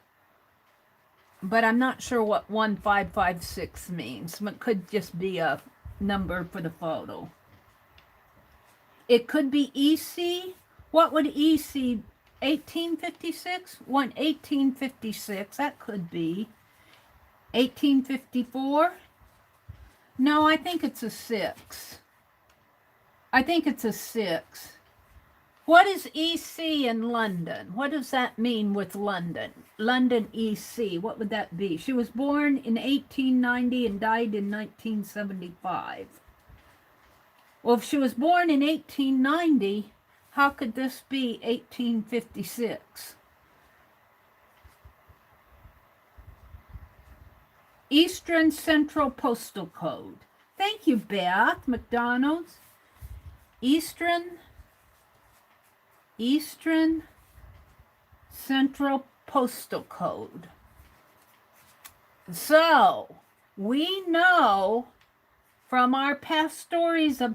But I'm not sure what 1556 means. It could just be a number for the photo. It could be EC. What would EC? 1856? 1856. That could be. 1854? No, I think it's a 6. I think it's a 6. What is EC in London? What does that mean with London? London EC, what would that be? She was born in 1890 and died in 1975. Well, if she was born in 1890, how could this be 1856? Eastern Central Postal Code. Thank you, Beth McDonald's. Eastern Central Postal Code. So, we know from our past stories of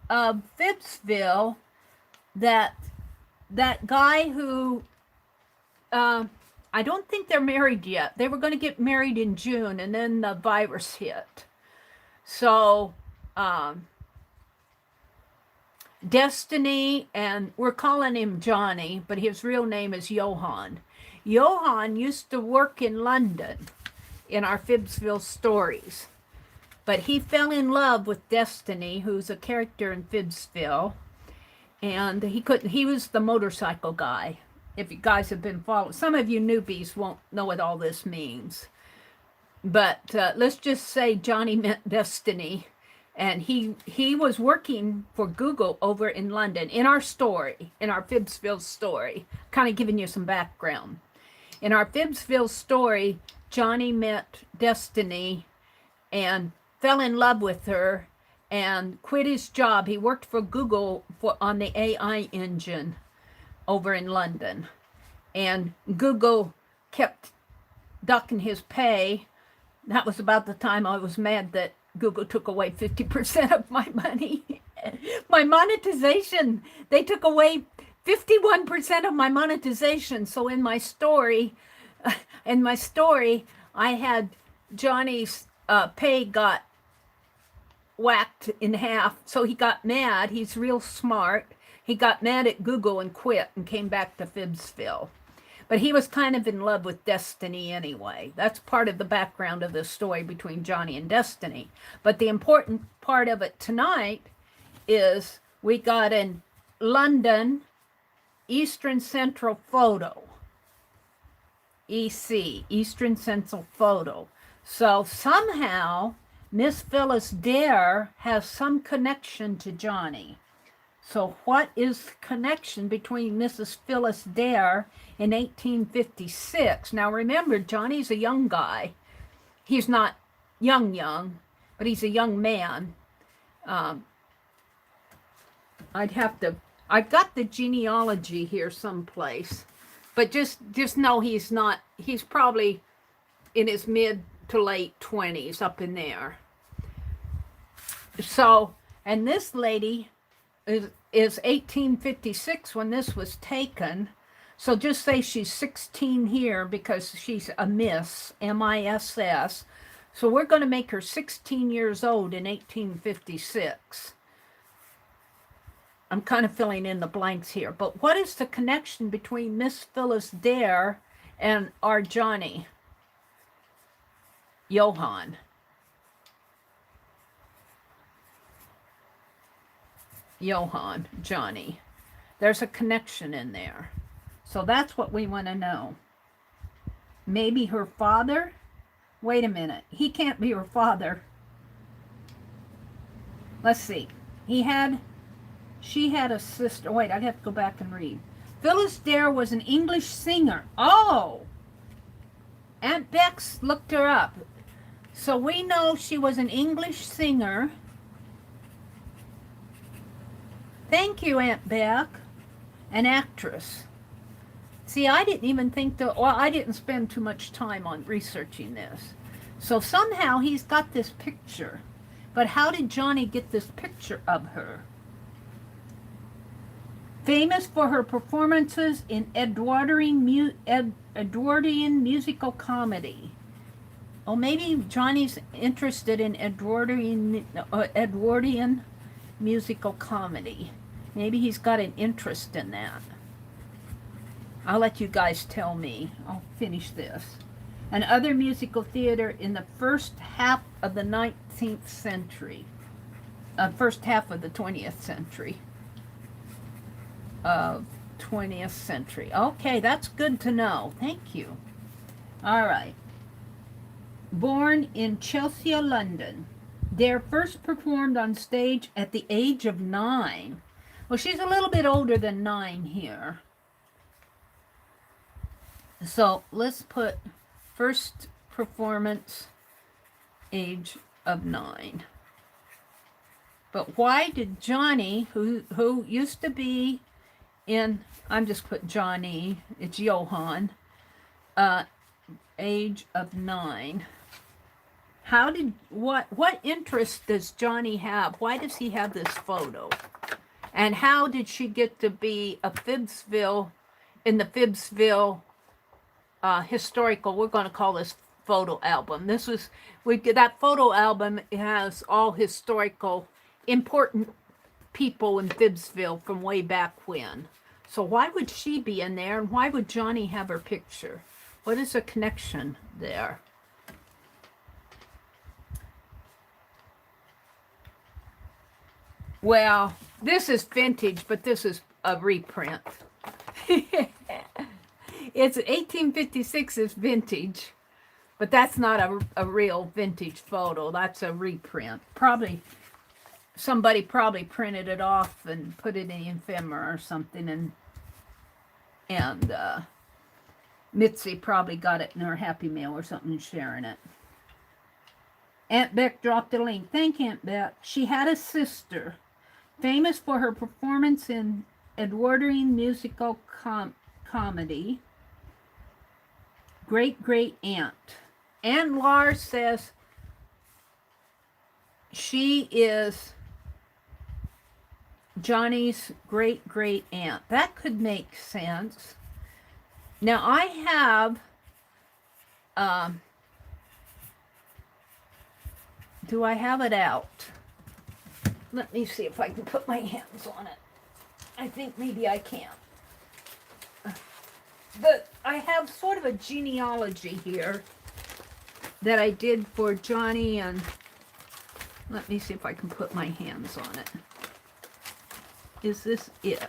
FIBSville that guy who, I don't think they're married yet. They were going to get married in June, and then the virus hit. So, Destiny, and we're calling him Johnny, but his real name is Johan. Johan used to work in London in our FIBSville stories, but he fell in love with Destiny, who's a character in FIBSville, and he was the motorcycle guy. If you guys have been following, some of you newbies won't know what all this means, but let's just say Johnny meant Destiny. And he was working for Google over in London in our story, in our FIBSville story, kind of giving you some background. In our FIBSville story, Johnny met Destiny and fell in love with her and quit his job. He worked for Google on the AI engine over in London. And Google kept ducking his pay. That was about the time I was mad that Google took away 50% of my money. My monetization, they took away 51% of my monetization. So in my story, I had Johnny's pay got whacked in half. So he got mad. He's real smart. He got mad at Google and quit and came back to FIBSville. But he was kind of in love with Destiny anyway. That's part of the background of the story between Johnny and Destiny. But the important part of it tonight is we got in London, Eastern Central Photo. EC, Eastern Central Photo. So somehow Miss Phyllis Dare has some connection to Johnny. So what is the connection between Mrs. Phyllis Dare in 1856? Now remember, Johnny's a young guy. He's not young, but he's a young man. I've got the genealogy here someplace, but just know he's probably in his mid to late 20s, up in there. So, and this lady is 1856 when this was taken. So just say she's 16 here because she's a Miss, M-I-S-S. So we're going to make her 16 years old in 1856. I'm kind of filling in the blanks here. But what is the connection between Miss Phyllis Dare and our Johnny? Johan. Johnny. There's a connection in there. So that's what we want to know. Maybe her father? Wait a minute. He can't be her father. Let's see. She had a sister. Wait, I'd have to go back and read. Phyllis Dare was an English singer. Oh! Aunt Bex looked her up. So we know she was an English singer. Thank you, Aunt Beck. An actress. See, I didn't even think I didn't spend too much time on researching this. So somehow he's got this picture. But how did Johnny get this picture of her? Famous for her performances in Edwardian musical comedy. Oh, maybe Johnny's interested in Edwardian musical comedy. Maybe he's got an interest in that. I'll let you guys tell me. I'll finish this. And other musical theater in the first half of the 19th century. First half of the 20th century. of 20th century. Okay, that's good to know. Thank you. All right. Born in Chelsea, London. They're first performed on stage at the age of 9. Well, she's a little bit older than 9 here. So let's put first performance age of 9. But why did Johnny, who used to be in, I'm just put Johnny, it's Johann, age of 9. How did, what interest does Johnny have? Why does he have this photo? And how did she get to be a FIBSville, in the FIBSville historical, we're going to call this photo album. This was, that photo album has all historical, important people in FIBSville from way back when. So why would she be in there, and why would Johnny have her picture? What is the connection there? Well, this is vintage, but this is a reprint. It's 1856 is vintage, but that's not a real vintage photo. That's a reprint. Probably somebody printed it off and put it in ephemera or something, and Mitzi probably got it in her Happy Meal or something and sharing it. Aunt Beck dropped a link. Thank Aunt Beck. She had a sister, famous for her performance in Edwardian musical comedy. Great aunt. Aunt Lars says she is Johnny's great aunt. That could make sense. Now I have, do I have it out? Let me see if I can put my hands on it. I think maybe I can. But I have sort of a genealogy here that I did for Johnny, and let me see if I can put my hands on it. Is this it?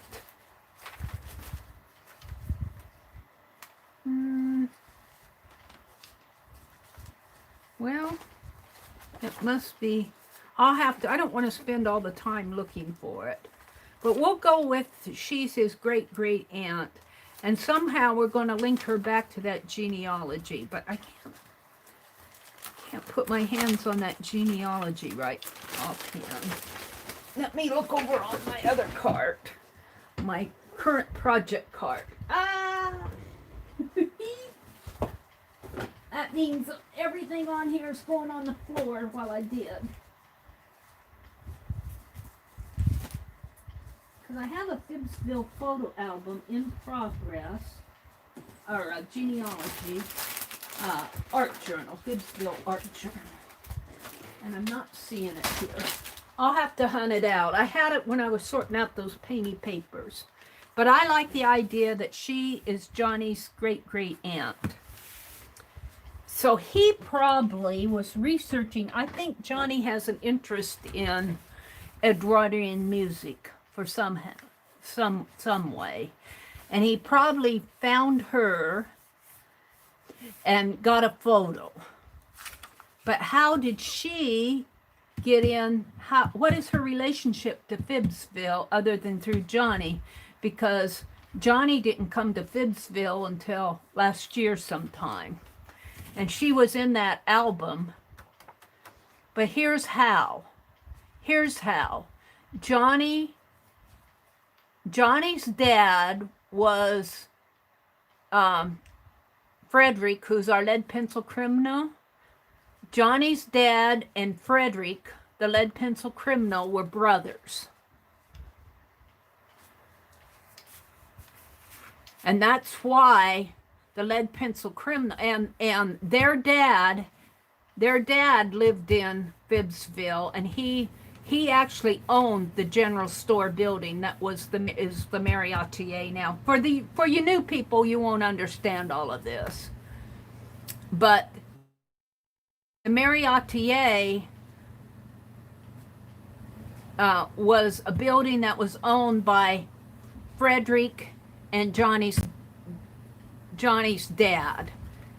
Well, it must be. I'll have to, I don't want to spend all the time looking for it. But we'll go with she's his great aunt. And somehow we're going to link her back to that genealogy. But I can't put my hands on that genealogy right offhand. Let me look over on my other card. My current project card. That means everything on here is going on the floor while I did. Because I have a FIBSville photo album in progress, or a genealogy, art journal, FIBSville art journal. And I'm not seeing it here. I'll have to hunt it out. I had it when I was sorting out those painty papers. But I like the idea that she is Johnny's great aunt. So he probably was researching, I think Johnny has an interest in Edwardian music for some way, and he probably found her and got a photo. But how did she get in? What is her relationship to FIBSville other than through Johnny? Because Johnny didn't come to FIBSville until last year sometime, and she was in that album. But here's how. Johnny's dad was Frederick, who's our lead pencil criminal. Johnny's dad and Frederick, the lead pencil criminal, were brothers. And that's why the lead pencil criminal, and their dad lived in FIBSville, and he actually owned the general store building that is the Meri Atelier now. For you new people, you won't understand all of this. But the Meri Atelier was a building that was owned by Frederick and Johnny's dad.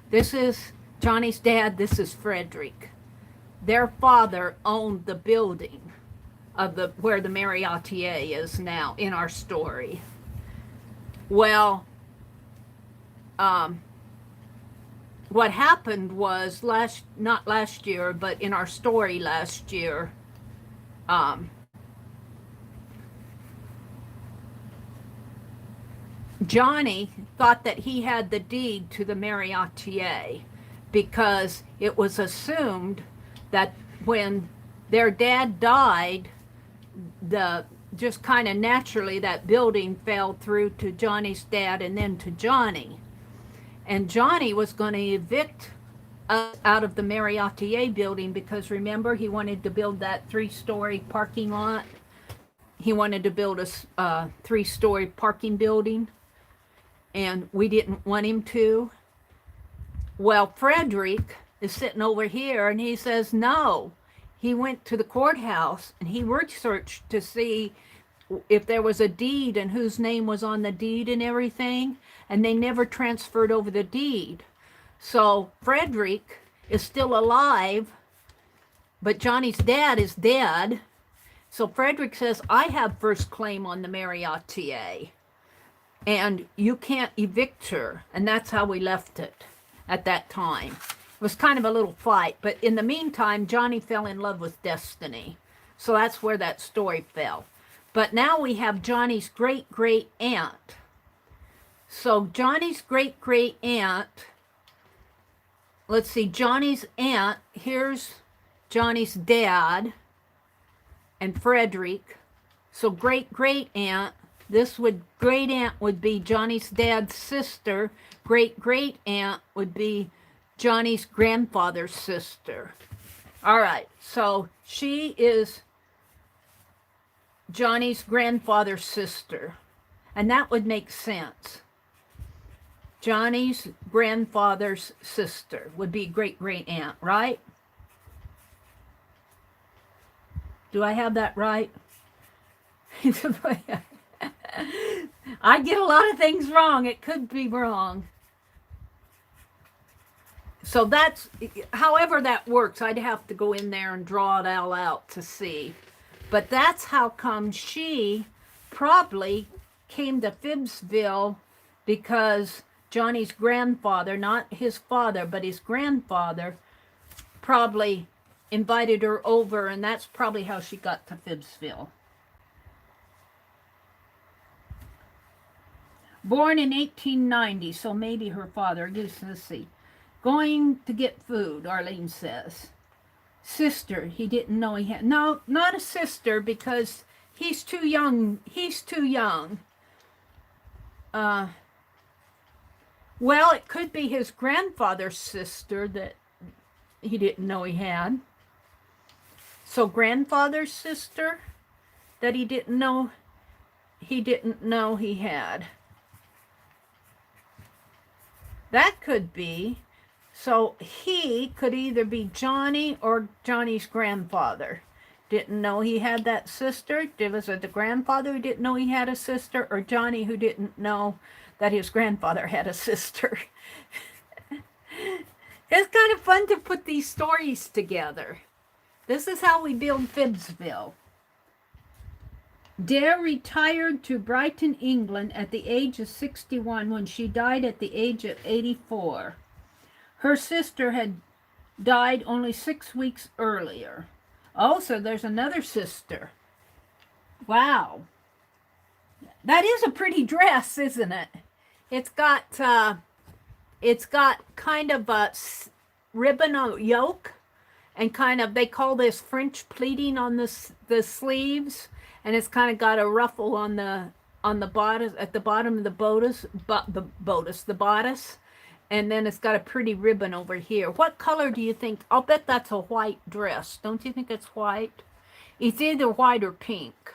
This is Johnny's dad. This is Frederick. Their father owned the building of where the Meri Atelier is now in our story. Well, what happened was not last year, but in our story last year, Johnny thought that he had the deed to the Meri Atelier because it was assumed that when their dad died, just kind of naturally that building fell through to Johnny's dad and then to Johnny. And Johnny was going to evict us out of the Meri Atelier building because remember, he wanted to build that 3-story parking lot. He wanted to build a 3-story parking building, and we didn't want him to. Well, Frederick is sitting over here and he says no. He went to the courthouse and he researched to see if there was a deed and whose name was on the deed and everything, and they never transferred over the deed. So Frederick is still alive, but Johnny's dad is dead. So Frederick says, I have first claim on the Meri Atelier, and you can't evict her. And that's how we left it at that time. It was kind of a little fight, but in the meantime, Johnny fell in love with Destiny. So that's where that story fell. But now we have Johnny's great-great-aunt. So Johnny's great-great-aunt, let's see, Johnny's aunt, here's Johnny's dad and Frederick. So great-great-aunt, great-aunt would be Johnny's dad's sister. Great-great-aunt would be Johnny's grandfather's sister. All right, so she is Johnny's grandfather's sister, and that would make sense. Johnny's grandfather's sister would be great-great-aunt, right? Do I have that right? I get a lot of things wrong. It could be wrong. So that's, however that works, I'd have to go in there and draw it all out to see. But that's how come she probably came to FIBSville, because Johnny's grandfather, not his father, but his grandfather, probably invited her over, and that's probably how she got to FIBSville. Born in 1890, so maybe her father. Let's see. Going to get food, Arlene says. Sister, he didn't know he had. No, not a sister, because he's too young. He's too young. Well, it could be his grandfather's sister that he didn't know he had. So grandfather's sister that he didn't know he had. That could be. So he could either be Johnny or Johnny's grandfather. Didn't know he had that sister. Was it the grandfather who didn't know he had a sister, or Johnny who didn't know that his grandfather had a sister? It's kind of fun to put these stories together. This is how we build FIBSville. Dare retired to Brighton, England at the age of 61 when she died at the age of 84. Her sister had died only 6 weeks earlier. Oh, so there's another sister. Wow. That is a pretty dress, isn't it? It's got kind of a ribbon yoke, and kind of, they call this French pleating on the sleeves, and it's kind of got a ruffle on the bodice, at the bottom of the bodice, and then it's got a pretty ribbon over here. What color do you think? I'll bet that's a white dress. Don't you think it's white? It's either white or pink.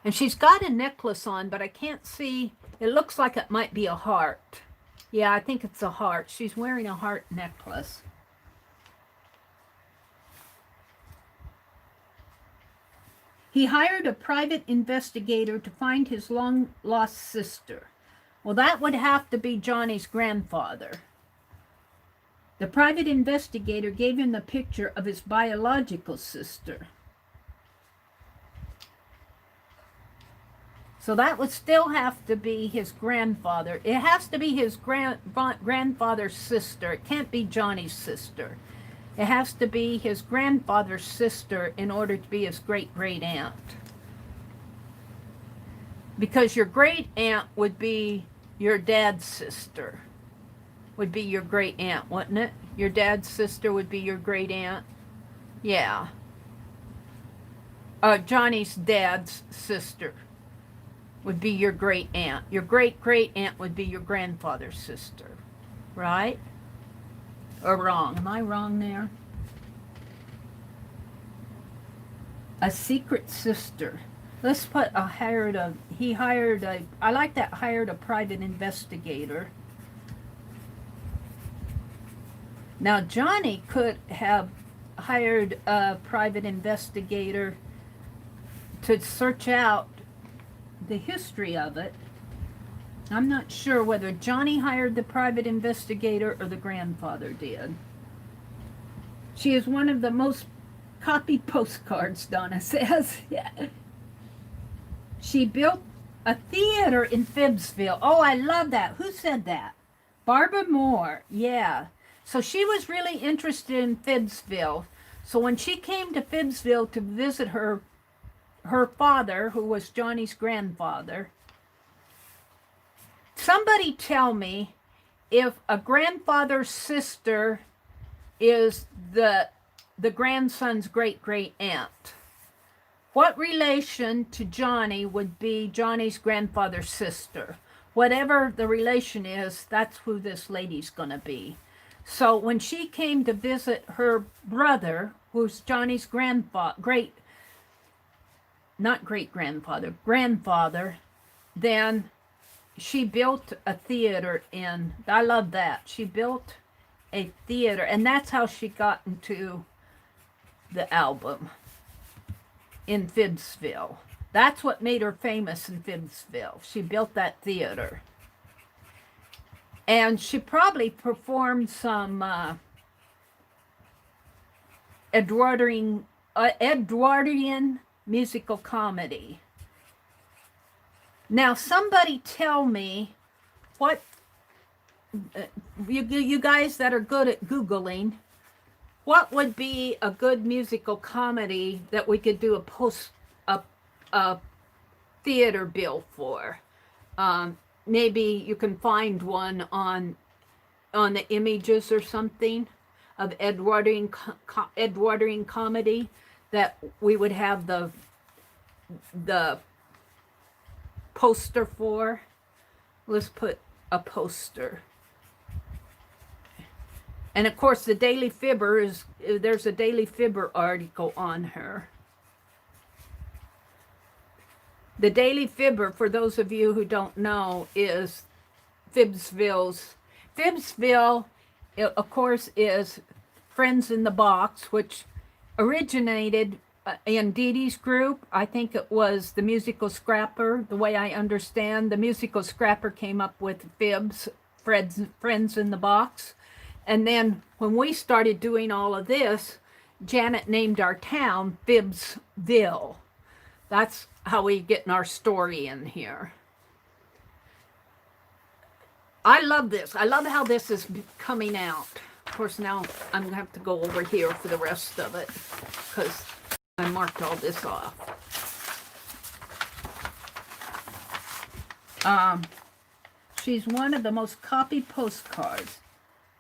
And she's got a necklace on, but I can't see. It looks like it might be a heart. Yeah, I think it's a heart. She's wearing a heart necklace. He hired a private investigator to find his long-lost sister. Well, that would have to be Johnny's grandfather. The private investigator gave him the picture of his biological sister. So that would still have to be his grandfather. It has to be his grandfather's sister. It can't be Johnny's sister. It has to be his grandfather's sister in order to be his great-great-aunt. Because your great-aunt would be your dad's sister. Would be your great-aunt, wouldn't it? Your dad's sister would be your great-aunt. Yeah. Johnny's dad's sister would be your great-aunt. Your great-great-aunt would be your grandfather's sister. Right? Or wrong? Am I wrong there? A secret sister. Let's put he hired a, I like that, hired a private investigator. Now, Johnny could have hired a private investigator to search out the history of it. I'm not sure whether Johnny hired the private investigator or the grandfather did. She is one of the most copied postcards, Donna says. She built a theater in FIBSville. Oh, I love that. Who said that? Barbara Moore. Yeah. So she was really interested in FIBSville. So when she came to FIBSville to visit her father, who was Johnny's grandfather, somebody tell me if a grandfather's sister is the grandson's great-great-aunt. What relation to Johnny would be Johnny's grandfather's sister? Whatever the relation is, that's who this lady's going to be. So when she came to visit her brother, who's Johnny's grandfather, grandfather, then she built a theater in, I love that. She built a theater, and that's how she got into the album in FIBSville. That's what made her famous in FIBSville. She built that theater. And she probably performed some Edwardian musical comedy. Now, somebody tell me what, you guys that are good at Googling, what would be a good musical comedy that we could do a theater bill for? Maybe you can find one on the images or something of Edwardian comedy that we would have the poster for. Let's put a poster. And of course, the Daily Fibber there's a Daily Fibber article on her. The Daily Fibber, for those of you who don't know, is FIBSville, of course, is Friends in the Box, which originated in Dee Dee's group. I think it was the Musical Scrapper. The way I understand, the Musical Scrapper came up with Friends in the Box. And then when we started doing all of this, Janet named our town FIBSville. That's how we get our story in here. I love this. I love how this is coming out. Of course, now I'm going to have to go over here for the rest of it because I marked all this off. She's one of the most copied postcards.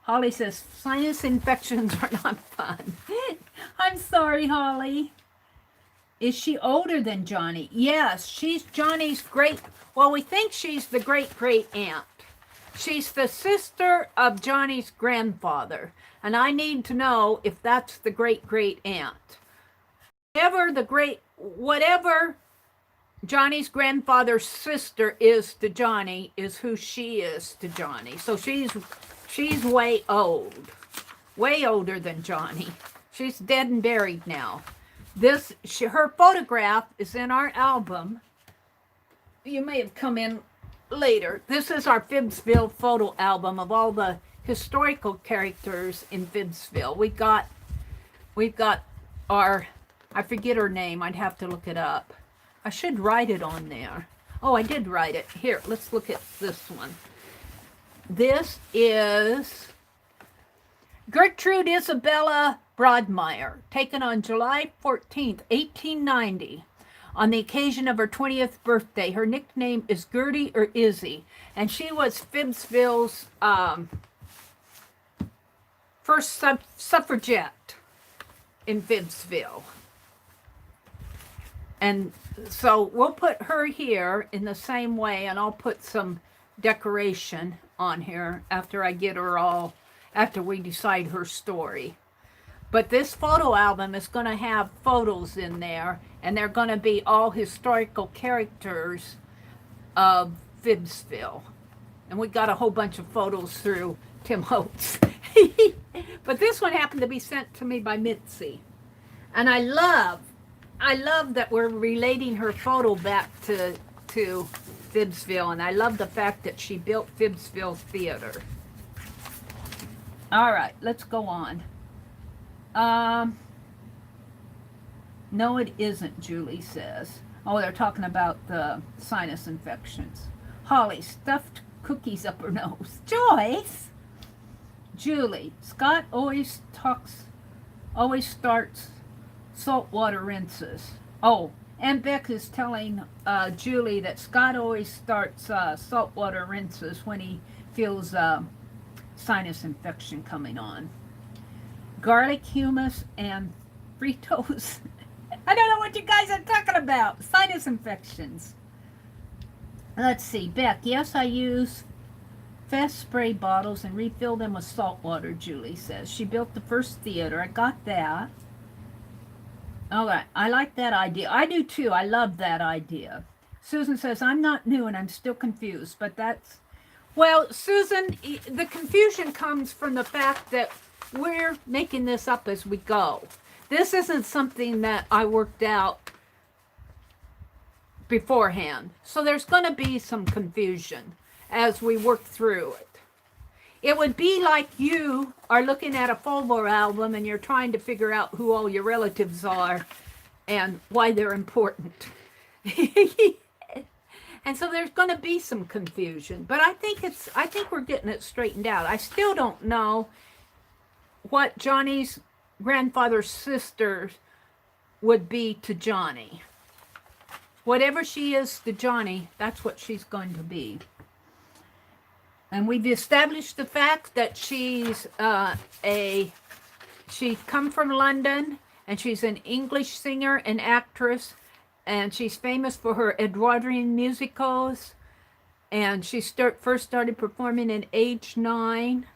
Holly says, sinus infections are not fun. I'm sorry, Holly. Is she older than Johnny? Yes, she's Johnny's well, we think she's the great-great-aunt. She's the sister of Johnny's grandfather. And I need to know if that's the great-great-aunt. Whatever Johnny's grandfather's sister is to Johnny is who she is to Johnny. So she's way old. Way older than Johnny. She's dead and buried now. Her photograph is in our album. You may have come in later. This is our FIBSville photo album of all the historical characters in FIBSville. We've got our, I forget her name. I'd have to look it up. I should write it on there. Oh, I did write it. Here, let's look at this one. This is Gertrude Isabella Broadmeyer, taken on July 14th, 1890, on the occasion of her 20th birthday. Her nickname is Gertie or Izzy, and she was FIBSville's first suffragette in FIBSville. And so we'll put her here in the same way, and I'll put some decoration on here after I get her all, after we decide her story. But this photo album is going to have photos in there, and they're going to be all historical characters of FIBSville. And we got a whole bunch of photos through Tim Holtz. But this one happened to be sent to me by Mitzi. And I love that we're relating her photo back to FIBSville, and I love the fact that she built FIBSville Theater. All right, let's go on. No, it isn't, Julie says. Oh, they're talking about the sinus infections. Holly, stuffed cookies up her nose. Joyce! Julie, Scott always starts saltwater rinses. Oh, and Beck is telling Julie that Scott always starts saltwater rinses when he feels sinus infection coming on. Garlic hummus and Fritos. I don't know what you guys are talking about. Sinus infections. Let's see. Beck, yes, I use Fast spray bottles and refill them with salt water, Julie says. She built the first theater. I got that. All right. I like that idea. I do too. I love that idea. Susan says, I'm not new and I'm still confused, but that's... Well, Susan, the confusion comes from the fact that we're making this up as we go. This isn't something that I worked out beforehand. So there's going to be some confusion as we work through it. It would be like you are looking at a photo album and you're trying to figure out who all your relatives are and why they're important. And so there's going to be some confusion, but I think we're getting it straightened out. I still don't know what Johnny's grandfather's sister would be to Johnny. Whatever she is to Johnny, that's what she's going to be. And we've established the fact that she's she's come from London, and she's an English singer and actress, and she's famous for her Edwardian musicals, and she first started performing at age 9.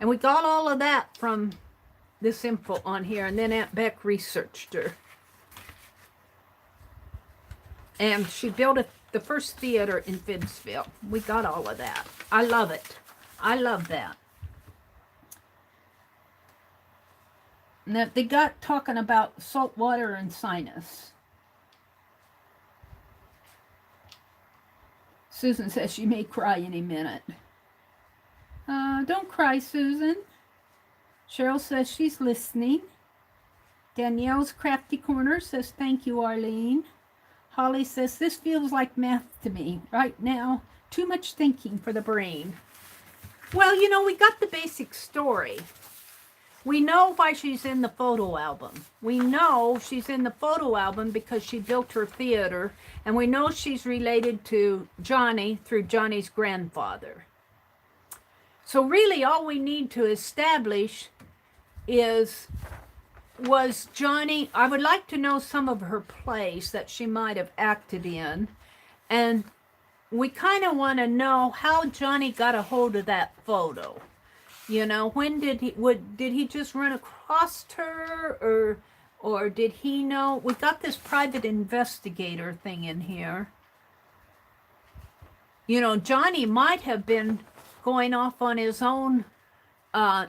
And we got all of that from this info on here, and then Aunt Beck researched her. And she built the first theater in FIBSville. We got all of that. I love it. I love that. Now, they got talking about salt water and sinus. Susan says she may cry any minute. Don't cry, Susan. Cheryl says she's listening. Danielle's Crafty Corner says, thank you, Arlene. Holly says, this feels like math to me right now. Too much thinking for the brain. Well, you know, we got the basic story. We know why she's in the photo album. We know she's in the photo album because she built her theater, and we know she's related to Johnny through Johnny's grandfather. So really all we need to establish was Johnny, I would like to know some of her plays that she might have acted in, and we kind of want to know how Johnny got a hold of that photo. You know, when did he just run across her, or did he know? We got this private investigator thing in here. You know, Johnny might have been going off on his own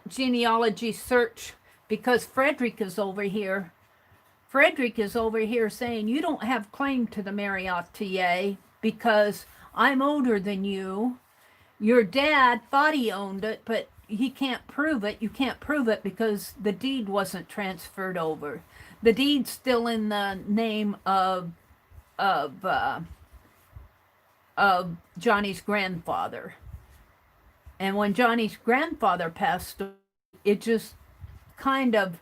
genealogy search because Frederick is over here Frederick is over here saying, you don't have claim to the Meri Atelier because I'm older than you. Your dad thought he owned it, but he can't prove it. You can't prove it because the deed wasn't transferred over. The deed's still in the name of Johnny's grandfather. And when Johnny's grandfather passed away, it just kind of,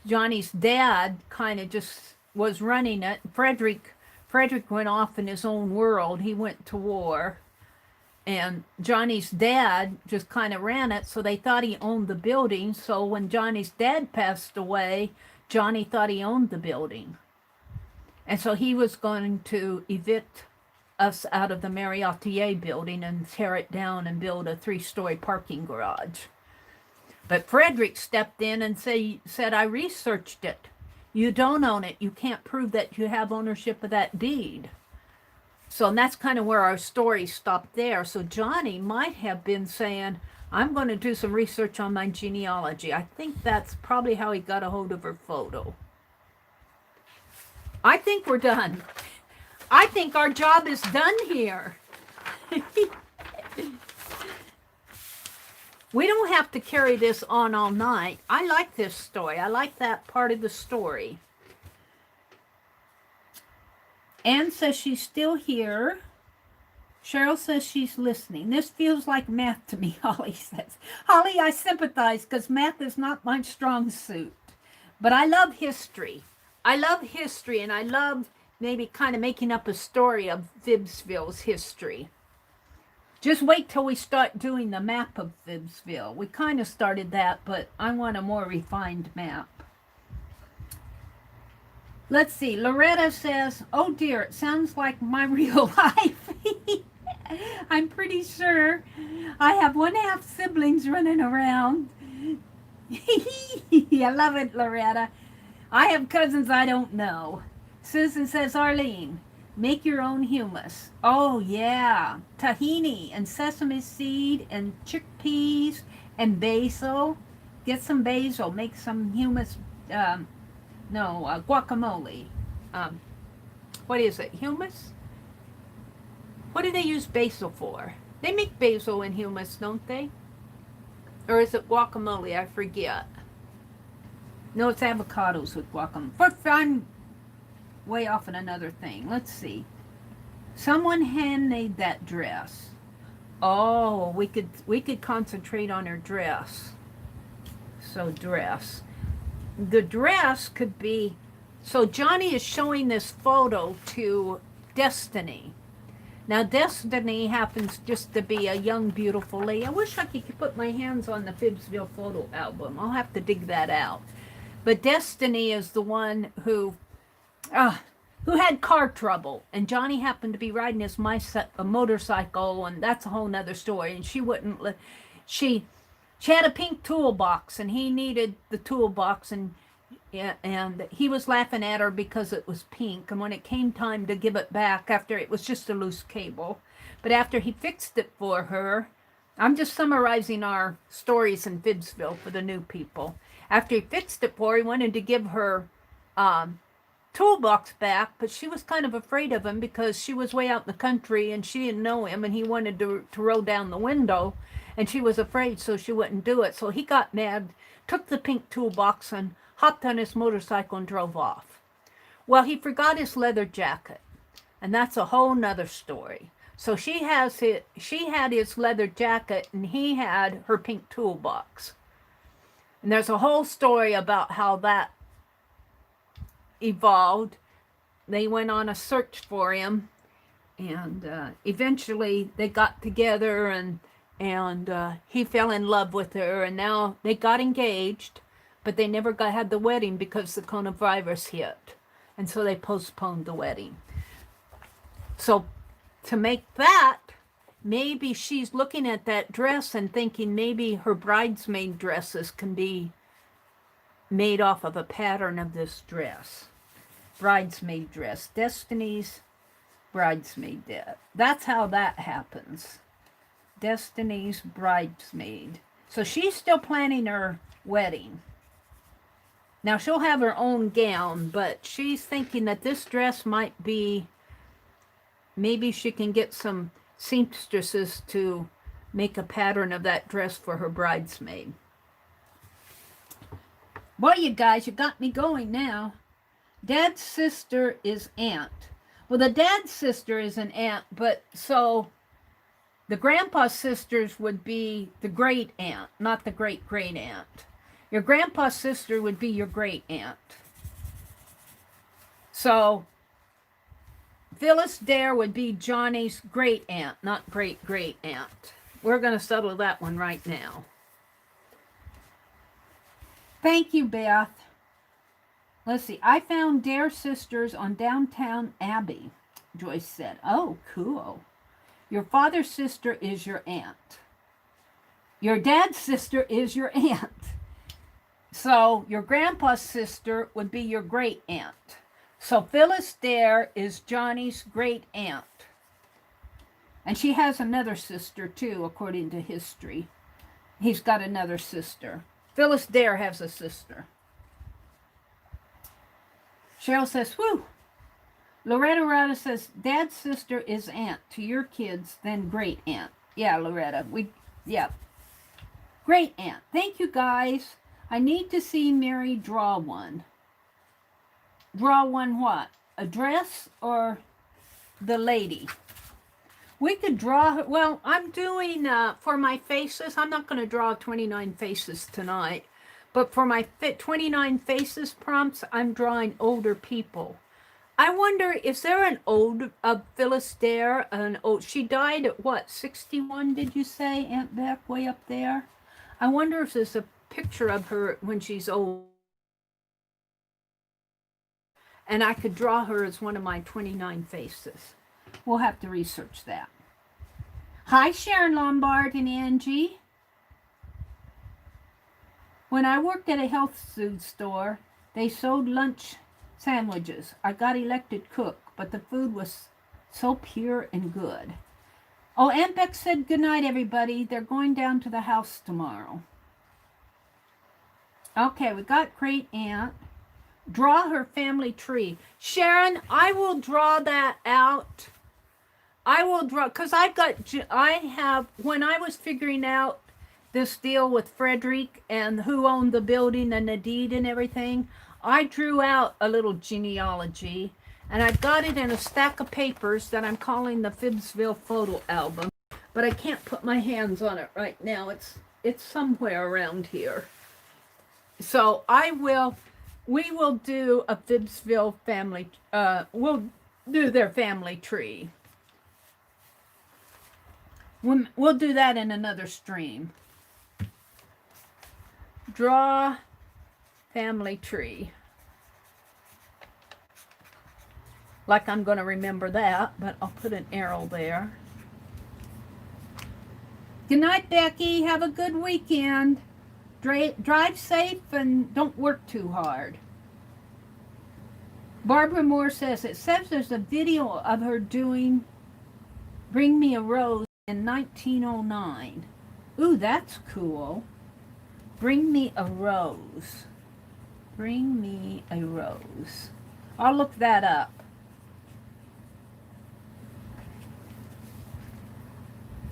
Johnny's dad kind of just was running it. Frederick went off in his own world. He went to war. And Johnny's dad just kind of ran it, so they thought he owned the building. So when Johnny's dad passed away, Johnny thought he owned the building. And so he was going to evict us out of the Meri Atelier building and tear it down and build a 3-story parking garage. But Frederick stepped in and said, I researched it. You don't own it. You can't prove that you have ownership of that deed. So that's kind of where our story stopped there. So Johnny might have been saying, I'm going to do some research on my genealogy. I think that's probably how he got a hold of her photo. I think we're done. I think our job is done here. We don't have to carry this on all night. I like this story. I like that part of the story. Anne says she's still here. Cheryl says she's listening. This feels like math to me, Holly says. Holly, I sympathize because math is not my strong suit. But I love history. I love history, and I love maybe kind of making up a story of FIBSville's history. Just wait till we start doing the map of FIBSville. We kind of started that, but I want a more refined map. Let's see. Loretta says, oh dear, it sounds like my real life. I'm pretty sure I have 1/2 siblings running around. I love it, Loretta. I have cousins I don't know. Susan says, Arlene, make your own hummus. Oh, yeah. Tahini and sesame seed and chickpeas and basil. Get some basil. Make some hummus. Guacamole. What is it? Hummus? What do they use basil for? They make basil in hummus, don't they? Or is it guacamole? I forget. No, it's avocados with guacamole. I'm way off on another thing. Let's see. Someone handmade that dress. Oh, we could concentrate on her dress. So dress. The dress could be, so Johnny is showing this photo to Destiny. Now Destiny happens just to be a young, beautiful lady. I wish I could put my hands on the FIBSville photo album. I'll have to dig that out. But Destiny is the one who had car trouble, and Johnny happened to be riding his motorcycle, and that's a whole nother story. And she wouldn't let, she had a pink toolbox, and he needed the toolbox, and he was laughing at her because it was pink. And when it came time to give it back, after it was just a loose cable, but after he fixed it for her, I'm just summarizing our stories in FIBSville for the new people. After he fixed it for her, he wanted to give her toolbox back, but she was kind of afraid of him because she was way out in the country and she didn't know him, and he wanted to roll down the window, and she was afraid, so she wouldn't do it. So he got mad, took the pink toolbox and hopped on his motorcycle and drove off. Well, he forgot his leather jacket, and that's a whole nother story. So she had his leather jacket, and he had her pink toolbox. And there's a whole story about how that evolved. They went on a search for him, and eventually they got together, and he fell in love with her, and now they got engaged, but they never had the wedding because the coronavirus hit, and so they postponed the wedding. So to make that, maybe she's looking at that dress and thinking maybe her bridesmaid dresses can be made off of a pattern of this dress. Bridesmaid dress. Destiny's bridesmaid. That's how that happens. Destiny's bridesmaid. So she's still planning her wedding. Now she'll have her own gown, but she's thinking that this dress might be, maybe she can get some seamstresses to make a pattern of that dress for her bridesmaid. Well, you guys, you got me going now. Dad's sister is aunt. Well, the dad's sister is an aunt, but so the grandpa's sisters would be the great aunt, not the great great aunt. Your grandpa's sister would be your great aunt. So Phyllis Dare would be Johnny's great aunt, not great great aunt. We're going to settle that one right now. Thank you, Beth. Let's see. I found Dare sisters on Downtown Abbey, Joyce said. Oh, cool. Your father's sister is your aunt. Your dad's sister is your aunt. So your grandpa's sister would be your great aunt. So Phyllis Dare is Johnny's great aunt. And she has another sister too, according to history. He's got another sister. Phyllis Dare has a sister. Cheryl says, whew. Loretta Rada says, Dad's sister is aunt to your kids, then great aunt. Yeah, Loretta. Yeah. Great aunt. Thank you, guys. I need to see Meri draw one. Draw one what? A dress or the lady? We could draw her. Well, I'm doing, for my faces, I'm not going to draw 29 faces tonight. But for my 29 faces prompts, I'm drawing older people. I wonder, is there an old Phyllis Dare? She died at what, 61, did you say, Aunt Beck, way up there? I wonder if there's a picture of her when she's old. And I could draw her as one of my 29 faces. We'll have to research that. Hi, Sharon Lombard and Angie. When I worked at a health food store, they sold lunch sandwiches. I got elected cook, but the food was so pure and good. Oh, Aunt Beck said good night, everybody. They're going down to the house tomorrow. Okay, we got great aunt. Draw her family tree. Sharon, I will draw that out. I will draw, because when I was figuring out this deal with Frederick and who owned the building and the deed and everything, I drew out a little genealogy, and I've got it in a stack of papers that I'm calling the FIBSville photo album, but I can't put my hands on it right now. It's somewhere around here. So we will do a FIBSville family, we'll do their family tree. We'll do that in another stream. Draw family tree. Like I'm going to remember that, but I'll put an arrow there. Good night, Becky. Have a good weekend. Drive safe and don't work too hard. Barbara Moore says, it says there's a video of her doing Bring Me a Rose in 1909. Ooh, that's cool. Bring Me a Rose. Bring Me a Rose. I'll look that up.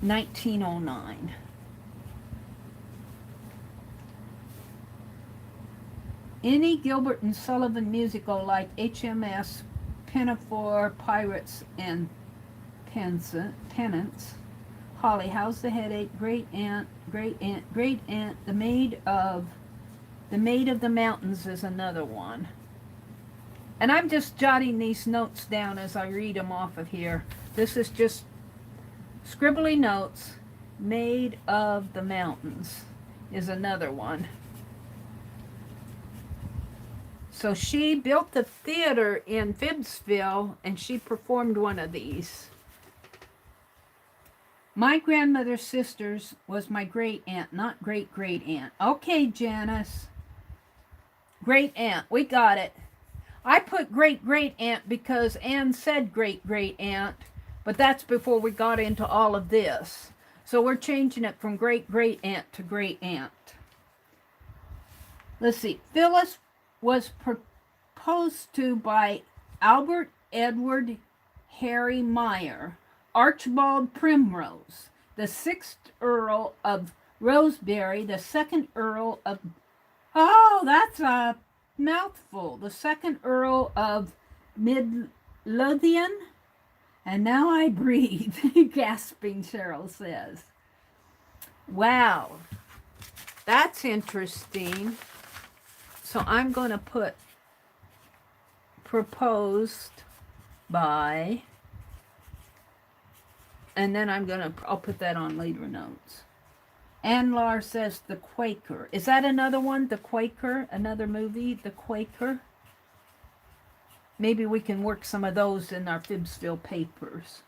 1909. Any Gilbert and Sullivan musical like HMS, Pinafore, Pirates, and Penance. Holly, How's the Headache? Great Aunt, Great Aunt, Great Aunt. The Maid of the Mountains is another one. And I'm just jotting these notes down as I read them off of here. This is just scribbly notes. Maid of the Mountains is another one. So she built the theater in FIBSville, and she performed one of these. My grandmother's sisters was my great aunt, not great great aunt. Okay, Janice. Great aunt, we got it. I put great great aunt because Anne said great great aunt, but that's before we got into all of this. So we're changing it from great great aunt to great aunt. Let's see. Phyllis was proposed to by Albert Edward Harry Meyer, Archibald Primrose, the 6th Earl of Rosebery, the 2nd Earl of, oh, that's a mouthful, the 2nd Earl of Midlothian. And now I breathe, gasping, Cheryl says. Wow, that's interesting. So I'm going to put proposed by, and then I'll put that on later notes. Anlar says The Quaker. Is that another one? The Quaker? Another movie? The Quaker? Maybe we can work some of those in our FIBSville papers.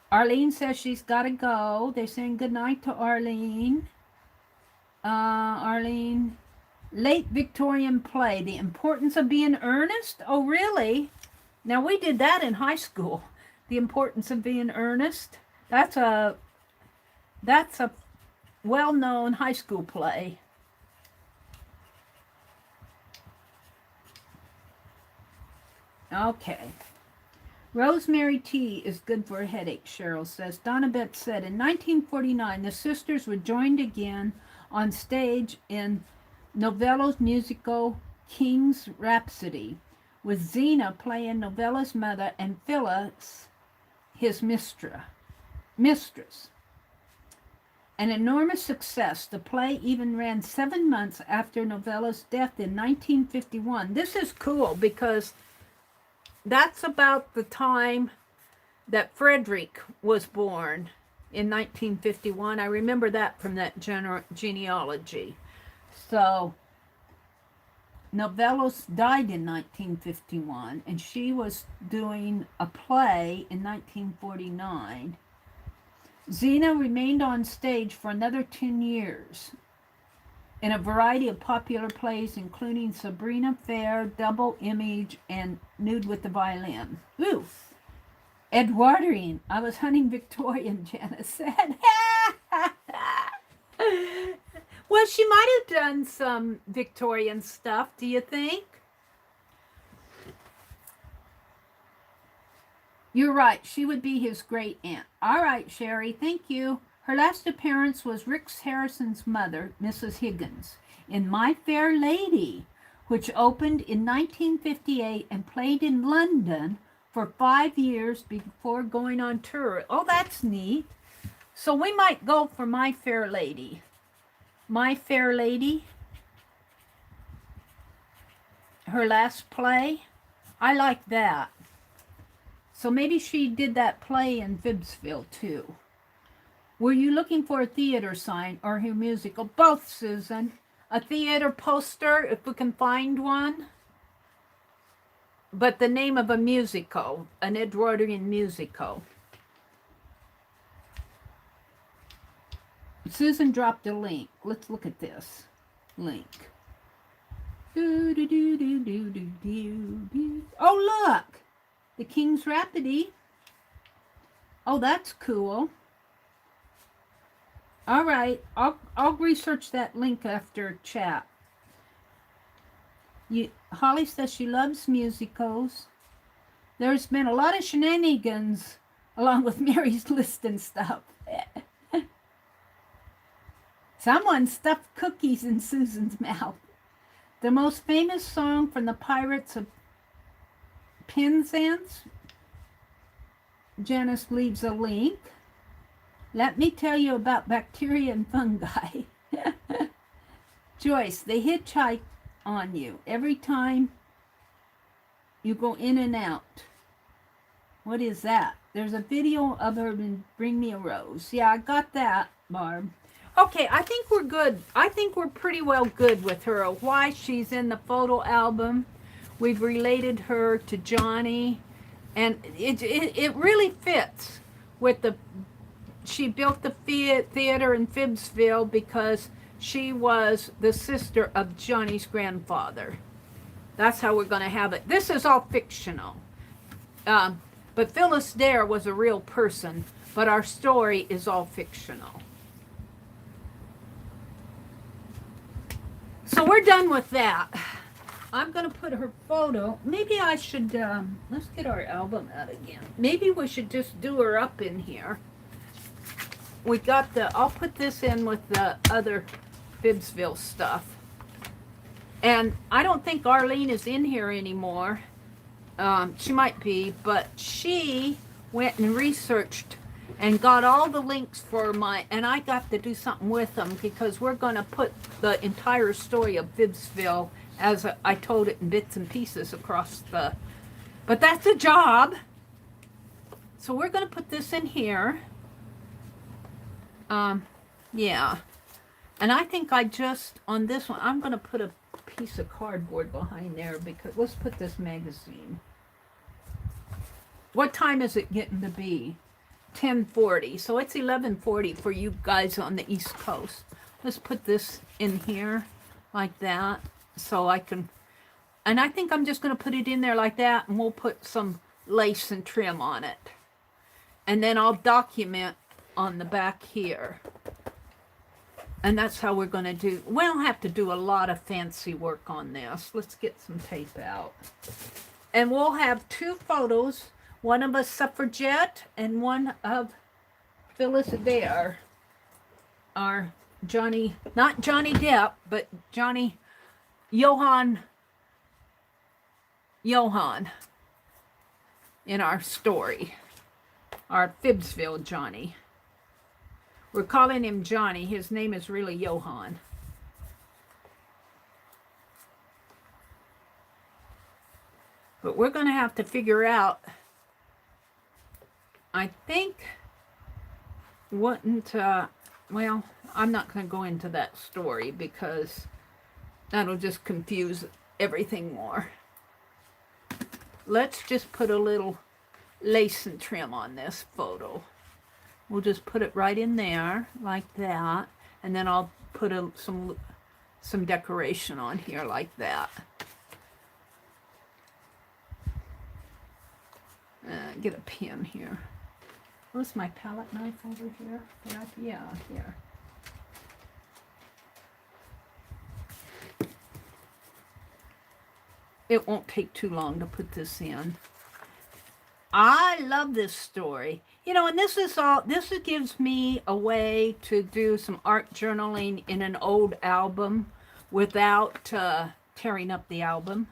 Arlene says she's got to go. They're saying goodnight to Arlene. Arlene, late Victorian play, The Importance of Being Earnest. Oh, really? Now, we did that in high school. The Importance of Being Earnest. That's a well-known high school play. Okay. Rosemary tea is good for a headache, Cheryl says. Donna Beth said, in 1949, the sisters were joined again on stage in Novello's musical King's Rhapsody, with Zena playing Novello's mother and Phyllis his mistress. An enormous success. The play even ran 7 months after Novello's death in 1951. This is cool because that's about the time that Frederick was born in 1951. I remember that from that genealogy. So Novellos died in 1951, and she was doing a play in 1949. Zena remained on stage for another 10 years in a variety of popular plays, including Sabrina Fair, Double Image, and Nude with the Violin. Ooh, Edwardian. I was hunting Victorian, Janice said. Well, she might have done some Victorian stuff, do you think? You're right. She would be his great aunt. All right, Sherry. Thank you. Her last appearance was Rex Harrison's mother, Mrs. Higgins, in My Fair Lady, which opened in 1958 and played in London for 5 years before going on tour. Oh, that's neat. So we might go for My Fair Lady. My Fair Lady. Her last play. I like that. So maybe she did that play in FIBSville too. Were you looking for a theater sign or her musical? Both, Susan. A theater poster, if we can find one. But the name of a musical, an Edwardian musical. Susan dropped a link. Let's look at this link. Oh, look! The King's Rhapsody. Oh, that's cool. All right, I'll research that link after chat. Holly says she loves musicals. There's been a lot of shenanigans along with Mary's list and stuff. Someone stuffed cookies in Susan's mouth. The most famous song from the Pirates of Penzance. Janice leaves a link. Let me tell you about bacteria and fungi. Joyce, they hitchhike on you every time you go in and out. What is that? There's a video of her in Bring Me a Rose. Yeah, I got that, Barb. Okay, I think we're good. I think we're pretty well good with her. Why she's in the photo album. We've related her to Johnny. And it really fits with the... She built the theater in FIBSville because she was the sister of Johnny's grandfather. That's how we're going to have it. This is all fictional. But Phyllis Dare was a real person, but our story is all fictional. So we're done with that. I'm going to put her photo. Maybe I should, let's get our album out again. Maybe we should just do her up in here. We got the, I'll put this in with the other FIBSville stuff. And I don't think Arlene is in here anymore. She might be, but she went and researched and got all the links for my, and I got to do something with them because we're going to put the entire story of FIBSville as I told it in bits and pieces across the, but that's a job. So we're going to put this in here. Yeah. And I think I just, on this one, I'm going to put a piece of cardboard behind there because, let's put this magazine. What time is it getting to be? 10:40. So it's 11:40 for you guys on the East Coast. Let's put this in here like that so I can, and I think I'm just going to put it in there like that and we'll put some lace and trim on it. And then I'll document on the back here. And that's how we're going to do. We don't have to do a lot of fancy work on this. Let's get some tape out. And we'll have two photos. One of a suffragette and one of Phyllis there. Our Johnny, not Johnny Depp, but Johnny Johann in our story. Our FIBSville Johnny. We're calling him Johnny. His name is really Johann. But we're going to have to figure out, I think, wouldn't, well, I'm not going to go into that story because that'll just confuse everything more. Let's just put a little lace and trim on this photo. We'll just put it right in there like that, and then I'll put some decoration on here like that. Get a pin here. Where's my palette knife over here? Yeah, here. It won't take too long to put this in. I love this story. You know, and this gives me a way to do some art journaling in an old album without tearing up the album.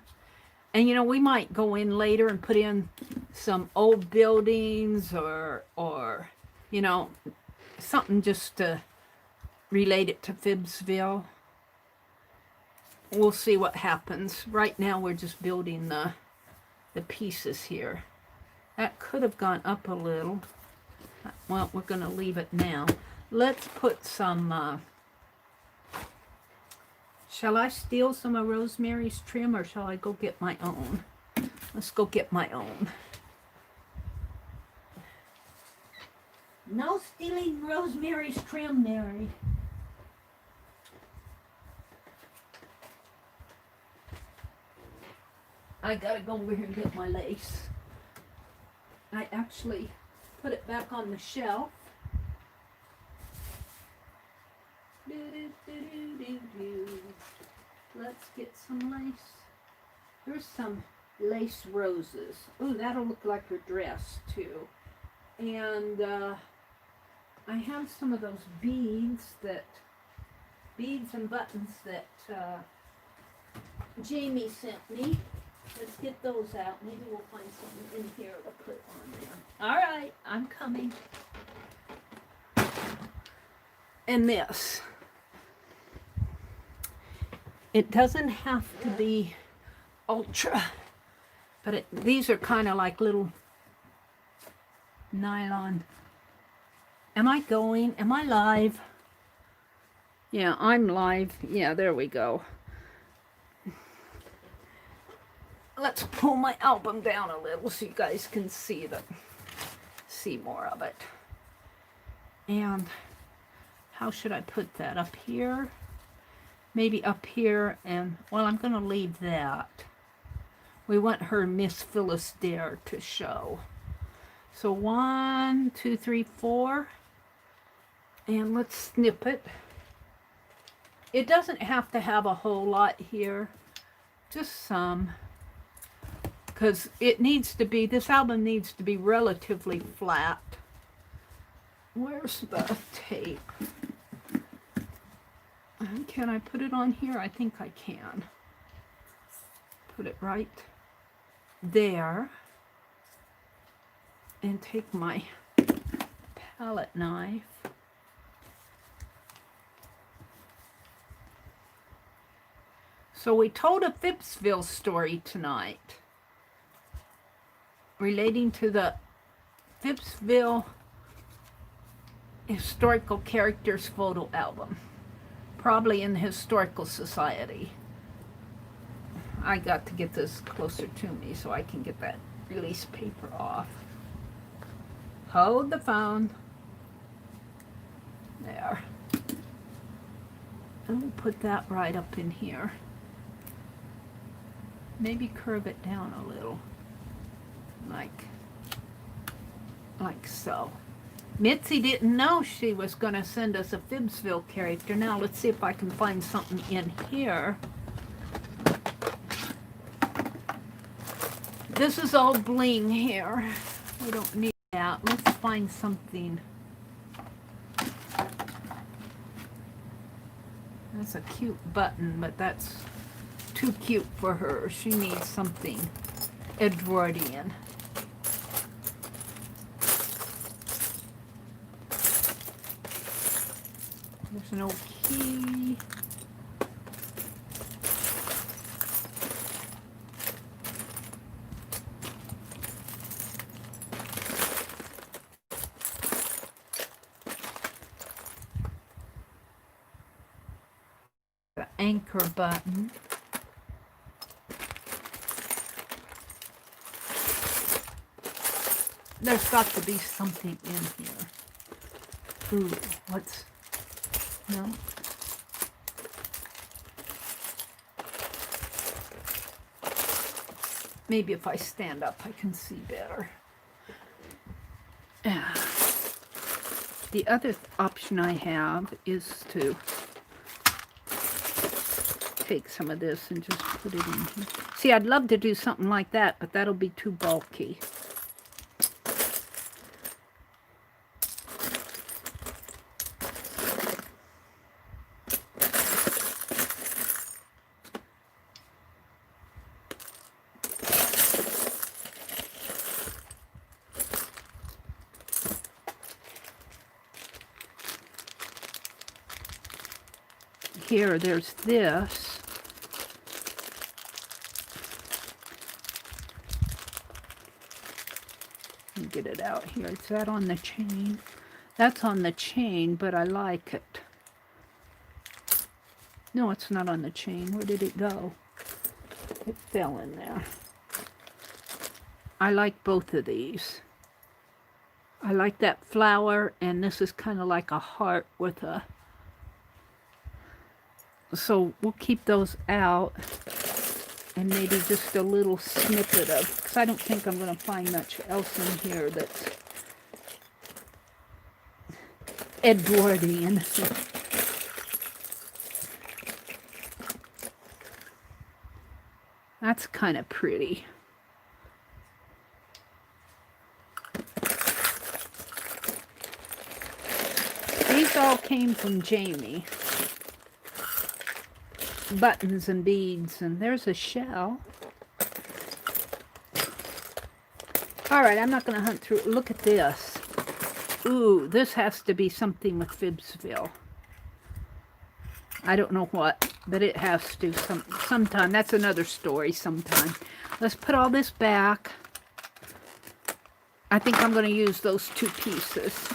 And, you know, we might go in later and put in some old buildings or you know, something just to relate it to FIBSville. We'll see what happens. Right now we're just building the pieces here. That could have gone up a little. Well, we're going to leave it now. Let's put some, shall I steal some of Rosemary's trim or shall I go get my own? Let's go get my own. No stealing Rosemary's trim, Mary. I gotta go over here and get my lace. I actually put it back on the shelf. Let's get some lace. There's some lace roses. Ooh, that'll look like her dress too. And I have some of those beads and buttons that Jamie sent me. Let's get those out. Maybe we'll find something in here to put on there. All right, I'm coming. And this. It doesn't have to be ultra, but these are kind of like little nylon. Am I going? Am I live? Yeah, I'm live. Yeah, there we go. Let's pull my album down a little so you guys can see more of it. And how should I put that? Up here? Maybe up here, and well, I'm going to leave that. We want her Miss Phyllis there to show. So 1, 2, 3, 4. And let's snip it. It doesn't have to have a whole lot here. Just some. Because it needs to be, this album needs to be relatively flat. Where's the tape? Can I put it on here? I think I can. Put it right there. And take my palette knife. So we told a FIBSville story tonight relating to the FIBSville Historical Characters photo album, probably in the Historical Society. I got to get this closer to me so I can get that release paper off. Hold the phone. There. And we'll put that right up in here. Maybe curve it down a little. Like so. Mitzi didn't know she was going to send us a FIBSville character. Now let's see if I can find something in here. This is all bling here. We don't need that. Let's find something. That's a cute button, but that's too cute for her. She needs something Edwardian. There's an old key. The anchor button. There's got to be something in here. Ooh, what's... No. Maybe if I stand up, I can see better. The other option I have is to take some of this and just put it in here. See, I'd love to do something like that, but that'll be too bulky. Here, there's this. Let me get it out here. Is that on the chain? That's on the chain, but I like it. No, it's not on the chain. Where did it go? It fell in there. I like both of these. I like that flower, and this is kind of like a heart with a... So we'll keep those out, and maybe just a little snippet of, because I don't think I'm going to find much else in here that's Edwardian. That's kind of pretty. These all came from Jamie. Buttons and beads, and there's a shell. All right, I'm not going to hunt through it. Look at this. Ooh, this has to be something with FIBSville. I don't know what, but it has to sometime. That's another story sometime. Let's put all this back. I think I'm going to use those two pieces.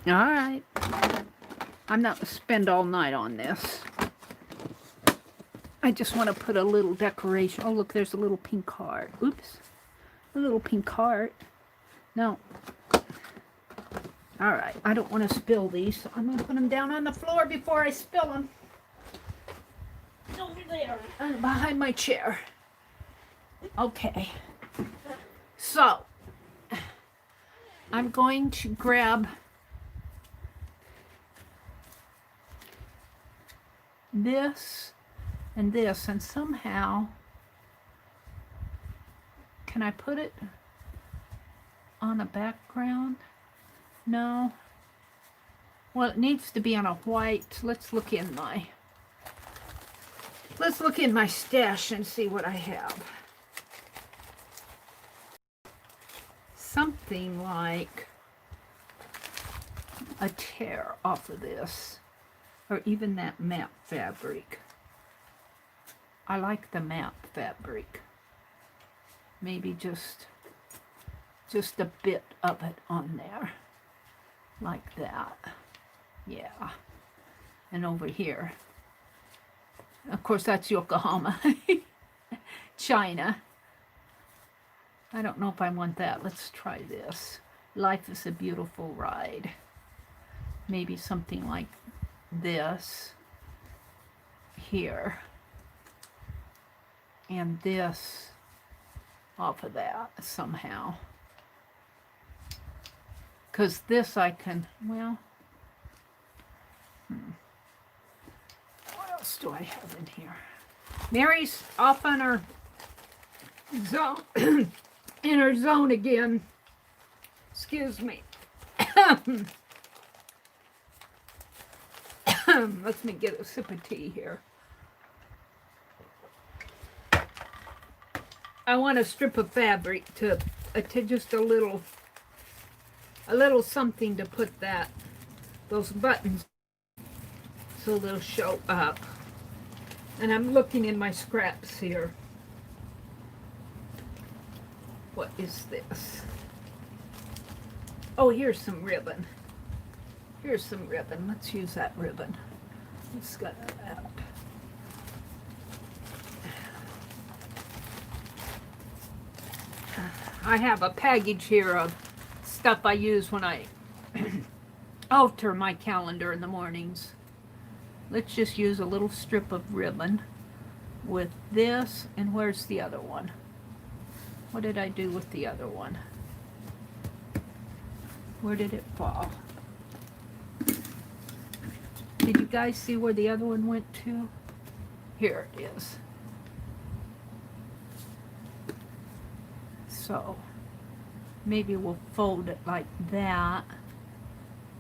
All right. I'm not going to spend all night on this. I just want to put a little decoration. Oh, look, there's a little pink heart. Oops. A little pink heart. No. All right. I don't want to spill these, so I'm going to put them down on the floor before I spill them. Over there. Behind my chair. Okay. So, I'm going to grab this and this, and somehow, can I put it on a background? No. Well, it needs to be on a white. Let's look in my stash and see what I have. Something like a tear off of this, or even that matte fabric. I like the matte fabric. Maybe just a bit of it on there, like that. Yeah. And over here, of course, that's Yokohama, China. I don't know if I want that. Let's try this. Life is a beautiful ride. Maybe something like this here, and this off of that somehow. Because this I can, well, what else do I have in here? Mary's off on her zone, in her zone again. Excuse me. Let me get a sip of tea here. I want a strip of fabric to just a little something to put those buttons so they'll show up. And I'm looking in my scraps here. What is this? Oh, here's some ribbon. Here's some ribbon. Let's use that ribbon. Let's get that out. I have a package here of stuff I use when I alter my calendar in the mornings. Let's just use a little strip of ribbon with this. And where's the other one? What did I do with the other one? Where did it fall? Did you guys see where the other one went to? Here it is. So maybe we'll fold it like that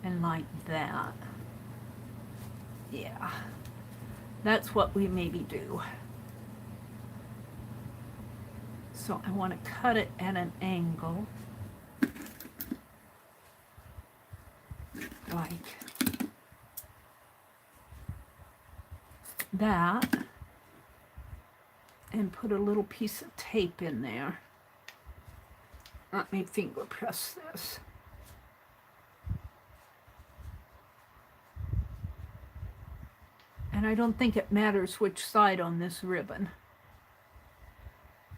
and like that. Yeah, that's what we maybe do. So I want to cut it at an angle, like that, and put a little piece of tape in there. Let me finger press this. And I don't think it matters which side on this ribbon.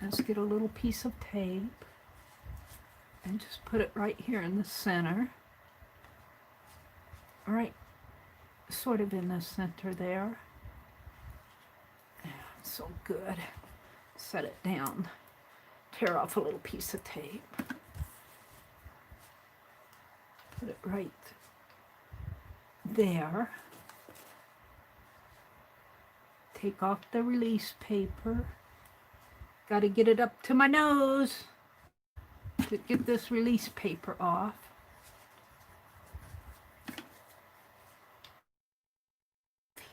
Let's get a little piece of tape and just put it right here in the center. Right, sort of in the center there. So good. Set it down. Tear off a little piece of tape. Put it right there. Take off the release paper. Got to get it up to my nose to get this release paper off.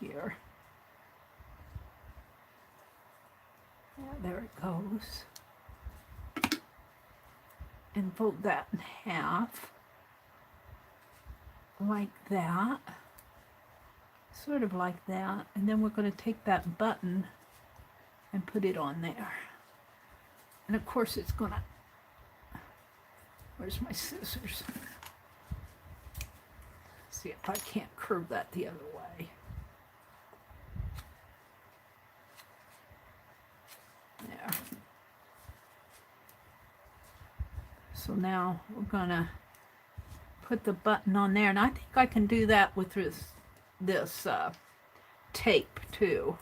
Here. Yeah, there it goes. And fold that in half. Like that. Sort of like that. And then we're going to take that button and put it on there. And of course it's going to... Where's my scissors? See if I can't curve that the other way. There. So now we're going to put the button on there. And I think I can do that with this tape too.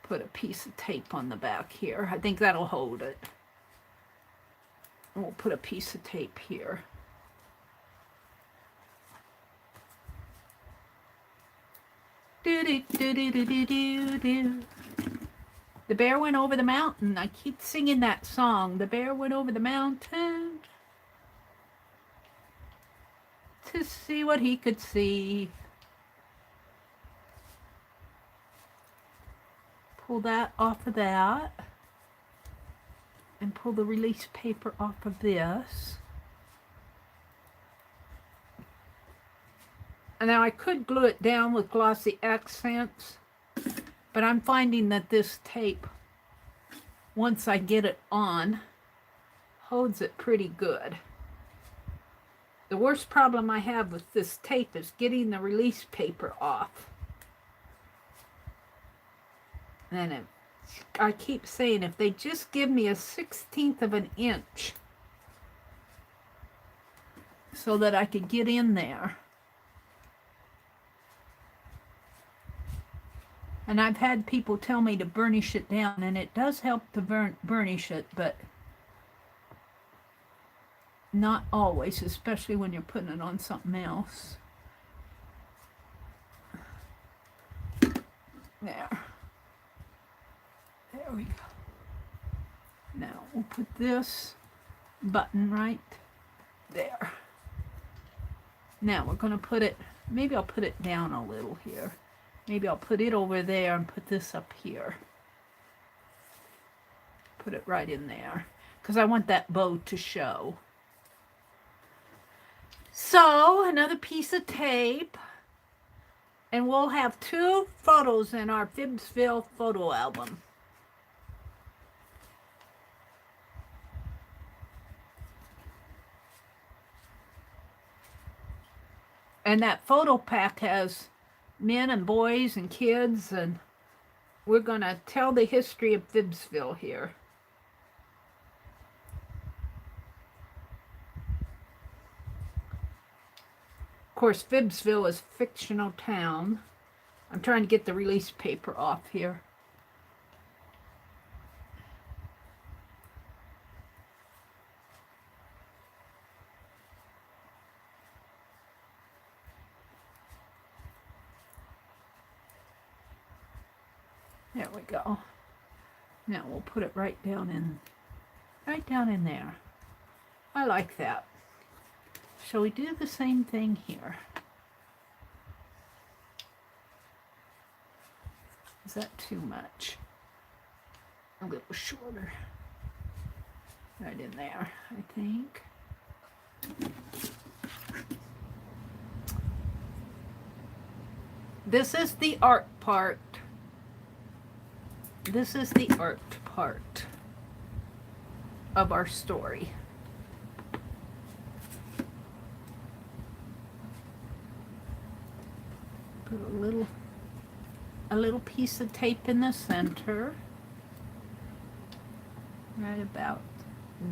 Put a piece of tape on the back here. I think that'll hold it. And we'll put a piece of tape here. Do The bear went over the mountain. I keep singing that song. The bear went over the mountain to see what he could see. Pull that off of that. And pull the release paper off of this. And now I could glue it down with glossy accents, but I'm finding that this tape, once I get it on, holds it pretty good. The worst problem I have with this tape is getting the release paper off. And I keep saying, if they just give me a 1/16 of an inch so that I could get in there. And I've had people tell me to burnish it down, and it does help to burnish it, but not always, especially when you're putting it on something else. There. There we go. Now we'll put this button right there. Now we're going to put it, maybe I'll put it down a little here. Maybe I'll put it over there and put this up here. Put it right in there, because I want that bow to show. So, another piece of tape. And we'll have 2 photos in our FIBSville photo album. And that photo pack has men and boys and kids, and we're going to tell the history of FIBSville here. Of course, FIBSville is a fictional town. I'm trying to get the release paper off here. There we go. Now we'll put it right down in there. I like that. Shall we do the same thing here? Is that too much? A little shorter. Right in there, I think. This is the art part. This is the art part of our story. Put a little piece of tape in the center, right about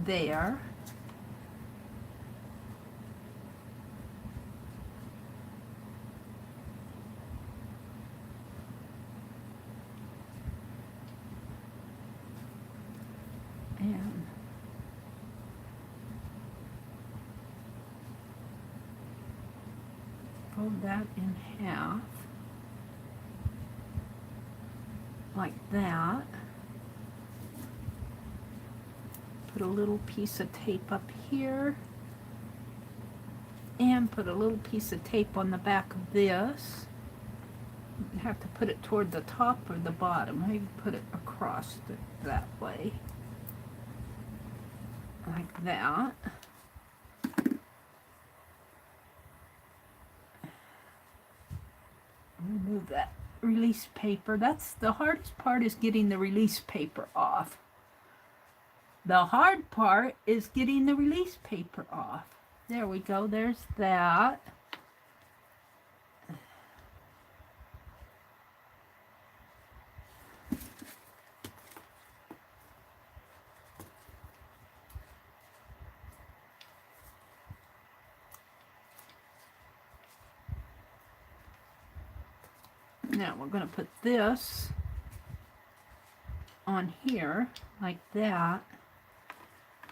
there. And fold that in half, like that. Put a little piece of tape up here, and put a little piece of tape on the back of this. You have to put it toward the top or the bottom. Maybe put it across that way. Like that. Remove that release paper. That's the hardest part, is getting the release paper off. The hard part is getting the release paper off. There we go. There's that. Now we're going to put this on here, like that.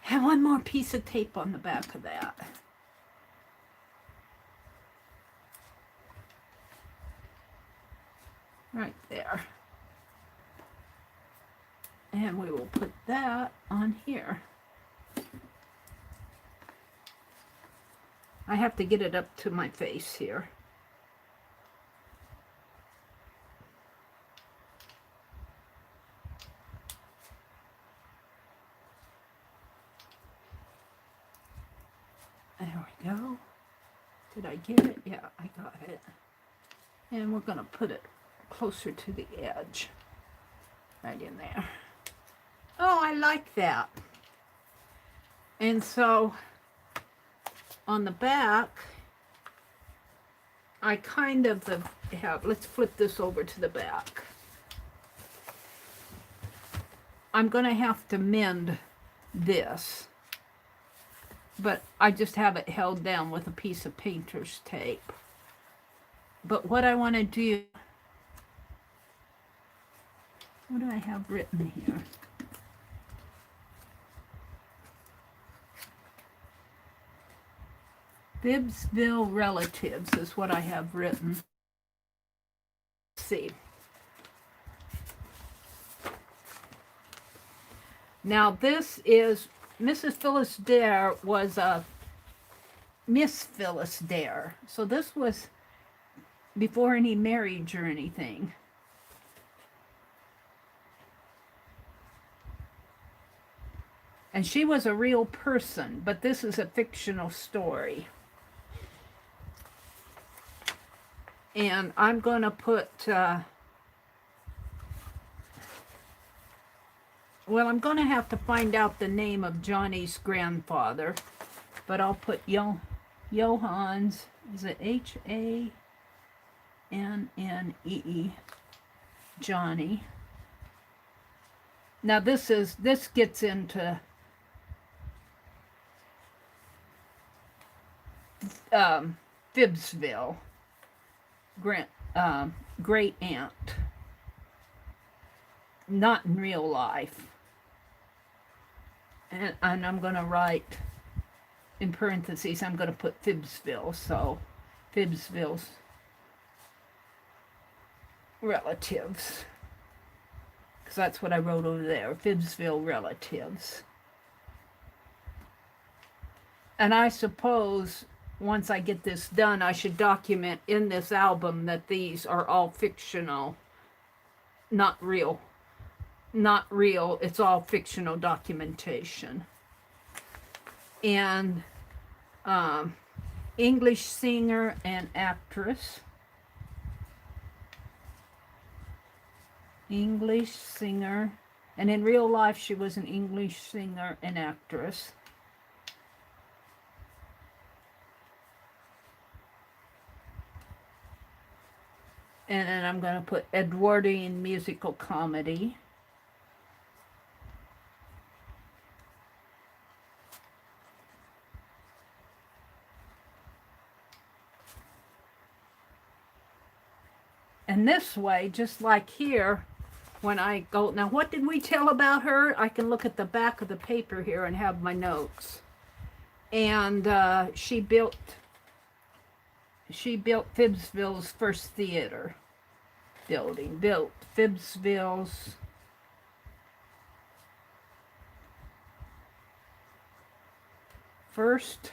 And one more piece of tape on the back of that. right there. And we will put that on here. I have to get it up to my face here. There we go. Did I get it? Yeah, I got it. And we're going to put it closer to the edge. Right in there. Oh, I like that. And so on the back, I kind of have, let's flip this over to the back. I'm going to have to mend this, but I just have it held down with a piece of painter's tape. But what I want to do, what do I have written here? FIBSville relatives is what I have written. Let's see. Now this is Mrs. Phyllis Dare was a Miss Phyllis Dare. So this was before any marriage or anything. And she was a real person, but this is a fictional story. And I'm going to put, well, I'm going to have to find out the name of Johnny's grandfather, but I'll put Johann's, is it H-A-N-N-E-E, Johnny. Now this gets into FIBSville, great aunt, not in real life. And I'm going to write in parentheses, I'm going to put FIBSville, so FIBSville's relatives, because that's what I wrote over there, FIBSville relatives. And I suppose once I get this done, I should document in this album that these are all fictional, not real. Not real, it's all fictional documentation. And English singer and actress. English singer. And in real life, she was an English singer and actress. And then I'm going to put Edwardian musical comedy. And this way, just like here, when I go, now what did we tell about her? I can look at the back of the paper here and have my notes. And she built FIBSville's first theater building, built FIBSville's first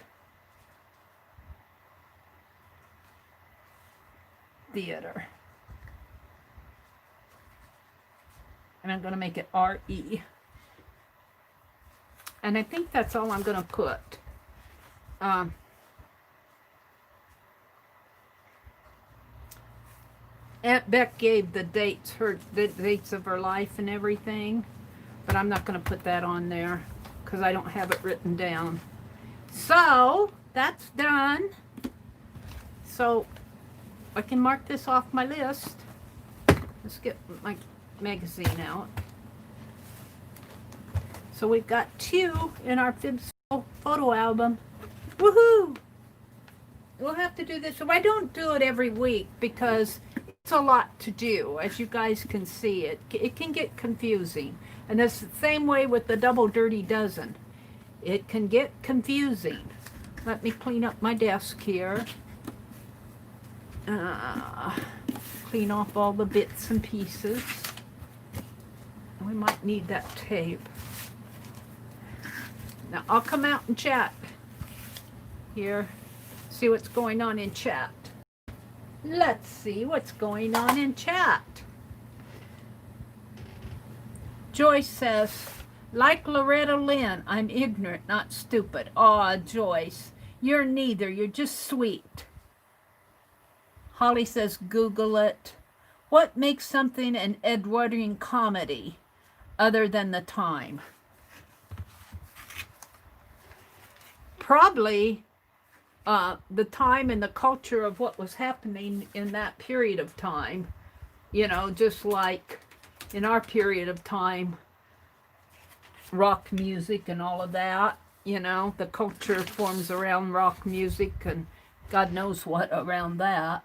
theater. And I'm going to make it R-E. And I think that's all I'm going to put. Aunt Beck gave the dates of her life and everything, but I'm not going to put that on there because I don't have it written down. So that's done. So I can mark this off my list. Let's get my magazine out. So we've got 2 in our FIBSville photo album. Woohoo! We'll have to do this. So I don't do it every week because it's a lot to do. As you guys can see, it can get confusing. And it's the same way with the double dirty dozen. It can get confusing. Let me clean up my desk here. clean off all the bits and pieces. We might need that tape. Now I'll come out and chat here, see what's going on in chat. Let's see what's going on in chat. Joyce says, like Loretta Lynn, I'm ignorant, not stupid. Aw, Joyce, you're neither. You're just sweet. Holly says, Google it. What makes something an Edwardian comedy other than the time? Probably the time and the culture of what was happening in that period of time. You know, just like in our period of time, rock music and all of that, you know, the culture forms around rock music and God knows what around that.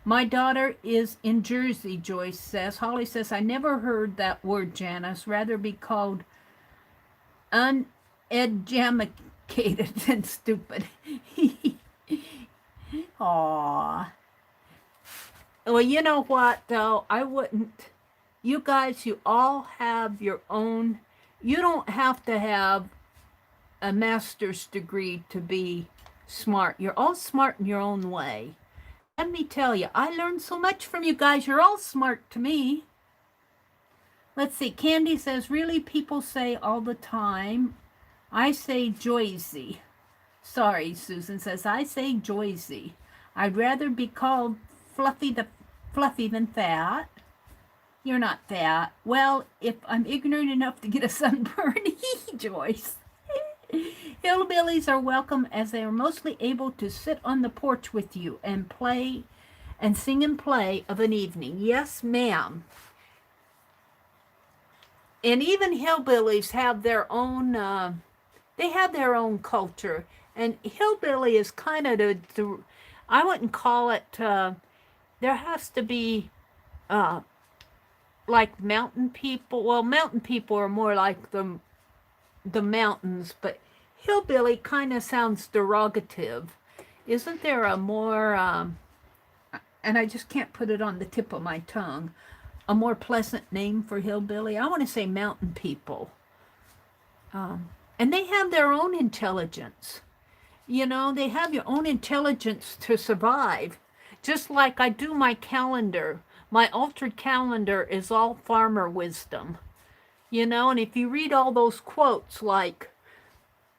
My daughter is in Jersey, Joyce says. Holly says, I never heard that word, Janice. Rather be called uneducated than stupid. Aww. Well, you know what, though? I wouldn't. You guys, you all have your own. You don't have to have a master's degree to be smart. You're all smart in your own way. Let me tell you, I learned so much from you guys. You're all smart to me. Let's see. Candy says, really, people say all the time. I say Joyzy. Sorry, Susan says, I say Joyzy. I'd rather be called fluffy than fat. You're not fat. Well, if I'm ignorant enough to get a sunburn, Joyce. Hillbillies are welcome as they are mostly able to sit on the porch with you and play and sing and play of an evening. Yes, ma'am. And even hillbillies have their own, they have their own culture. And hillbilly is kind of the I wouldn't call it, there has to be, like mountain people. Well, mountain people are more like the mountains, but hillbilly kind of sounds derogative. Isn't there a more, and I just can't put it on the tip of my tongue, a more pleasant name for hillbilly? I want to say mountain people. And they have their own intelligence. You know, they have your own intelligence to survive. Just like I do my calendar. My altered calendar is all farmer wisdom. You know, and if you read all those quotes like,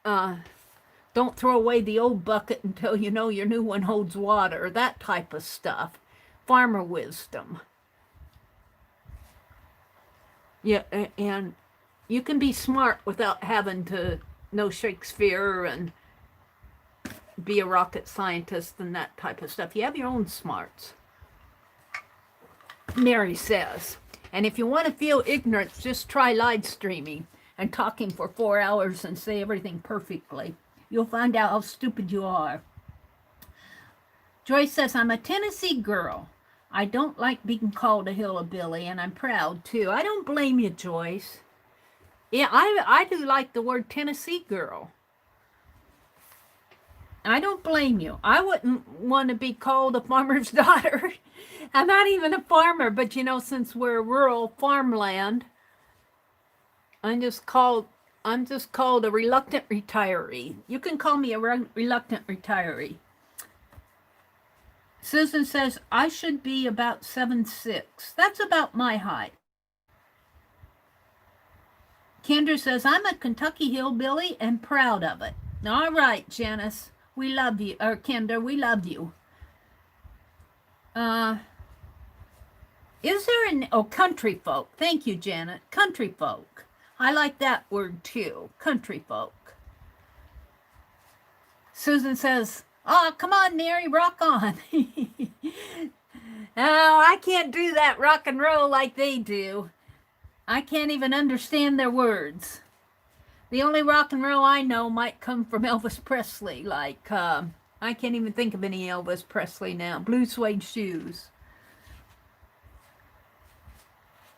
don't throw away the old bucket until you know your new one holds water, that type of stuff. Farmer wisdom. Yeah, and you can be smart without having to know Shakespeare and be a rocket scientist and that type of stuff. You have your own smarts. Meri says, and if you want to feel ignorance, just try live streaming and talking for 4 hours and say everything perfectly. You'll find out how stupid you are. Joyce says, I'm a Tennessee girl. I don't like being called a hillbilly, and I'm proud, too. I don't blame you, Joyce. Yeah, I do like the word Tennessee girl. I don't blame you. I wouldn't want to be called a farmer's daughter. I'm not even a farmer, but you know, since we're rural farmland, I'm just called a reluctant retiree. You can call me a reluctant retiree. Susan says, I should be about 7'6". That's about my height. Kendra says, I'm a Kentucky hillbilly and proud of it. All right, Janice. We love you, or Kendra, we love you. Is there country folk. Thank you, Janet. Country folk. I like that word too, country folk. Susan says, oh, come on, Meri, rock on. Oh, I can't do that rock and roll like they do. I can't even understand their words. The only rock and roll I know might come from Elvis Presley, like, I can't even think of any Elvis Presley now. Blue suede shoes.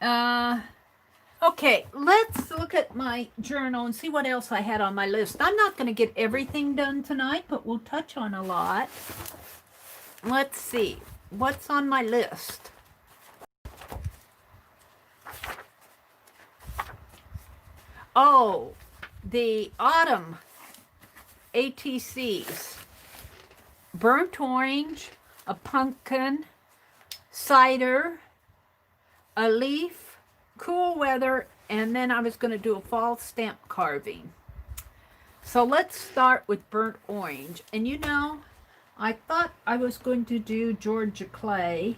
Okay, let's look at my journal and see what else I had on my list. I'm not going to get everything done tonight, but we'll touch on a lot. let's see, what's on my list? Oh, the autumn ATCs. Burnt orange, a pumpkin, cider, a leaf, cool weather, and then I was going to do a fall stamp carving. So let's start with burnt orange. And you know, I thought I was going to do Georgia clay.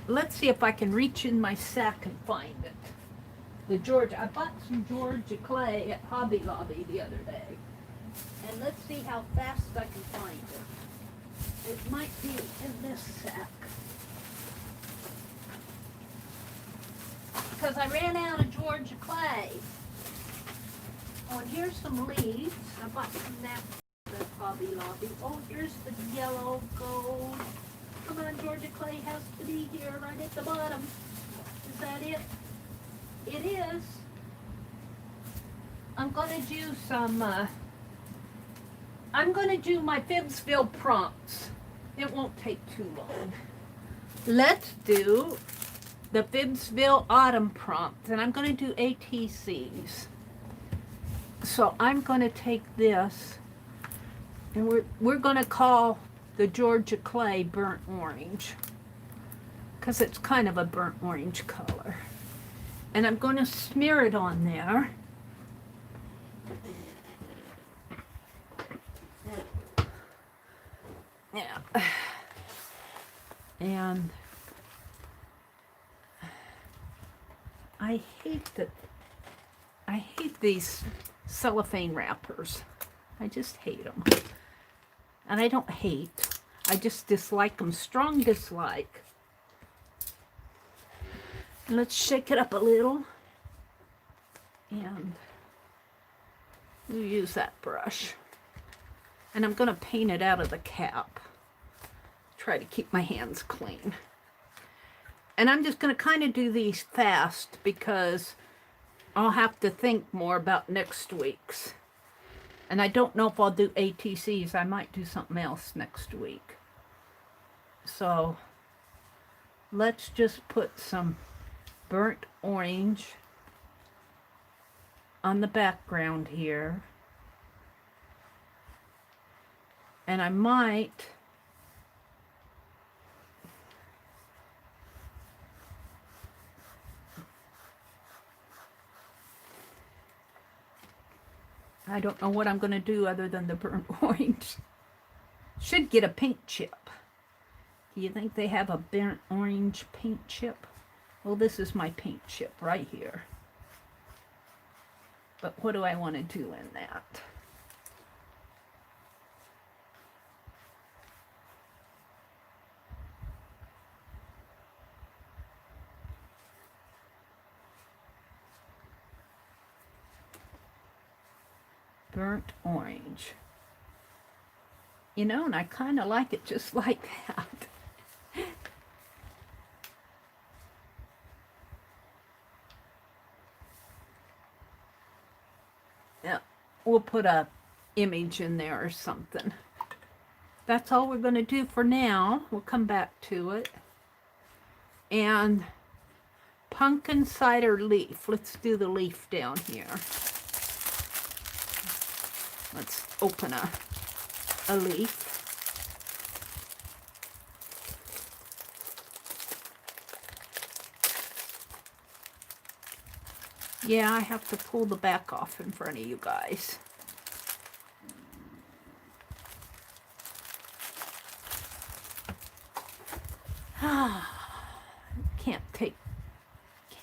Let's see if I can reach in my sack and find it. The Georgia, I bought some Georgia clay at Hobby Lobby the other day. And let's see how fast I can find it. It might be in this sack. Because I ran out of Georgia clay. Oh, and here's some leaves. I bought some napkins at Hobby Lobby. Oh, here's the yellow gold. Come on, Georgia clay has to be here right at the bottom. Is that it? It is. I'm going to do some, I'm going to do my FIBSville prompts. It won't take too long. Let's do the FIBSville autumn prompts, and I'm going to do ATCs. So I'm going to take this, and we're going to call the Georgia clay burnt orange, because it's kind of a burnt orange color. And I'm going to smear it on there. Yeah. And I hate these cellophane wrappers. I just hate them. And I don't hate. I just dislike them. Strong dislike. Let's shake it up a little. And we'll use that brush. And I'm going to paint it out of the cap. Try to keep my hands clean. And I'm just going to kind of do these fast because I'll have to think more about next week's. And I don't know if I'll do ATCs. I might do something else next week. So let's just put some burnt orange on the background here. And I might I don't know what I'm going to do other than the burnt orange. Should get a paint chip. Do you think they have a burnt orange paint chip? Well, this is my paint chip right here. But what do I want to do in that? Burnt orange. You know, and I kind of like it just like that. Yeah, we'll put a image in there or something. That's all we're going to do for now. We'll come back to it. And pumpkin cider leaf. Let's do the leaf down here. Let's open a leaf. Yeah, I have to pull the back off in front of you guys.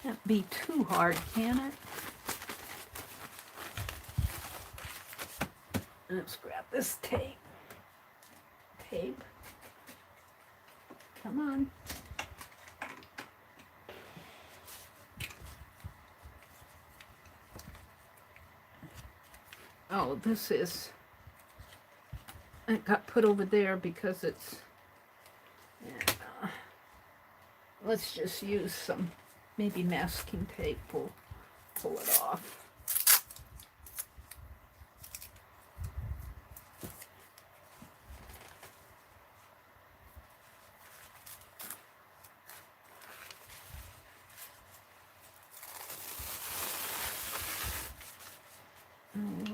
Can't be too hard, can it? Let's grab this tape. Come on. Oh, this is, it got put over there because it's, yeah. Let's just use some, maybe masking tape. We'll pull it off.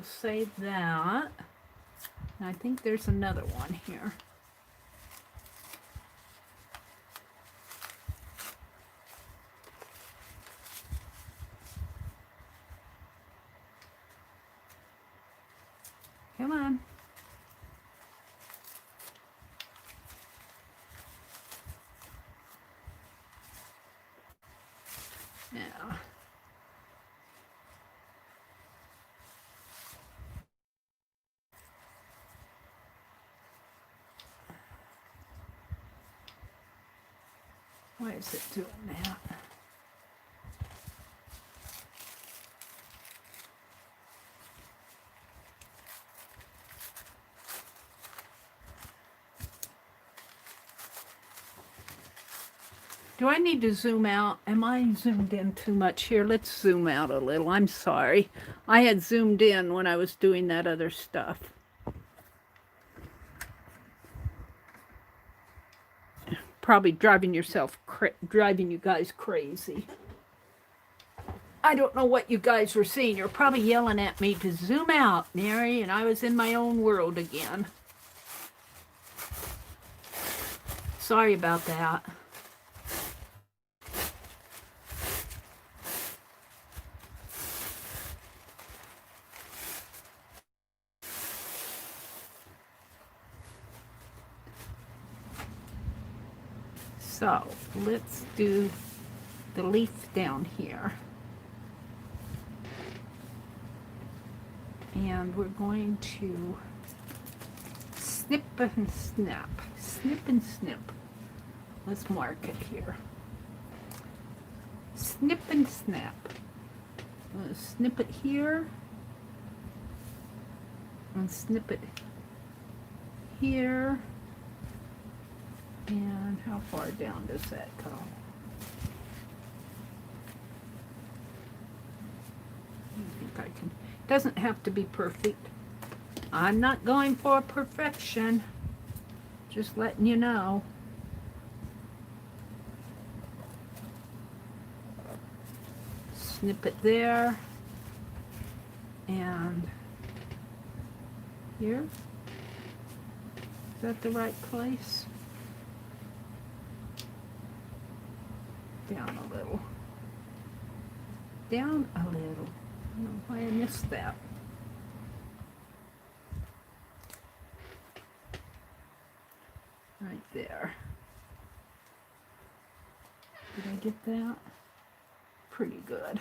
we'll save that. And I think there's another one here. Come on. Now. Why is it doing that? Do I need to zoom out? Am I zoomed in too much here? Let's zoom out a little. I'm sorry. I had zoomed in when I was doing that other stuff. Probably driving you guys crazy. I don't know what you guys were seeing. You're probably yelling at me to zoom out, Meri, and I was in my own world again. Sorry about that. So let's do the leaf down here. And we're going to snip and snap. Snip and snip. Let's mark it here. Snip and snap. I'm going to snip it here. And snip it here. And how far down does that go? I think I can. Doesn't have to be perfect. I'm not going for perfection. Just letting you know. Snip it there. And here. Is that the right place? Down a little. Down a little. I don't know why I missed that. Right there. Did I get that? Pretty good.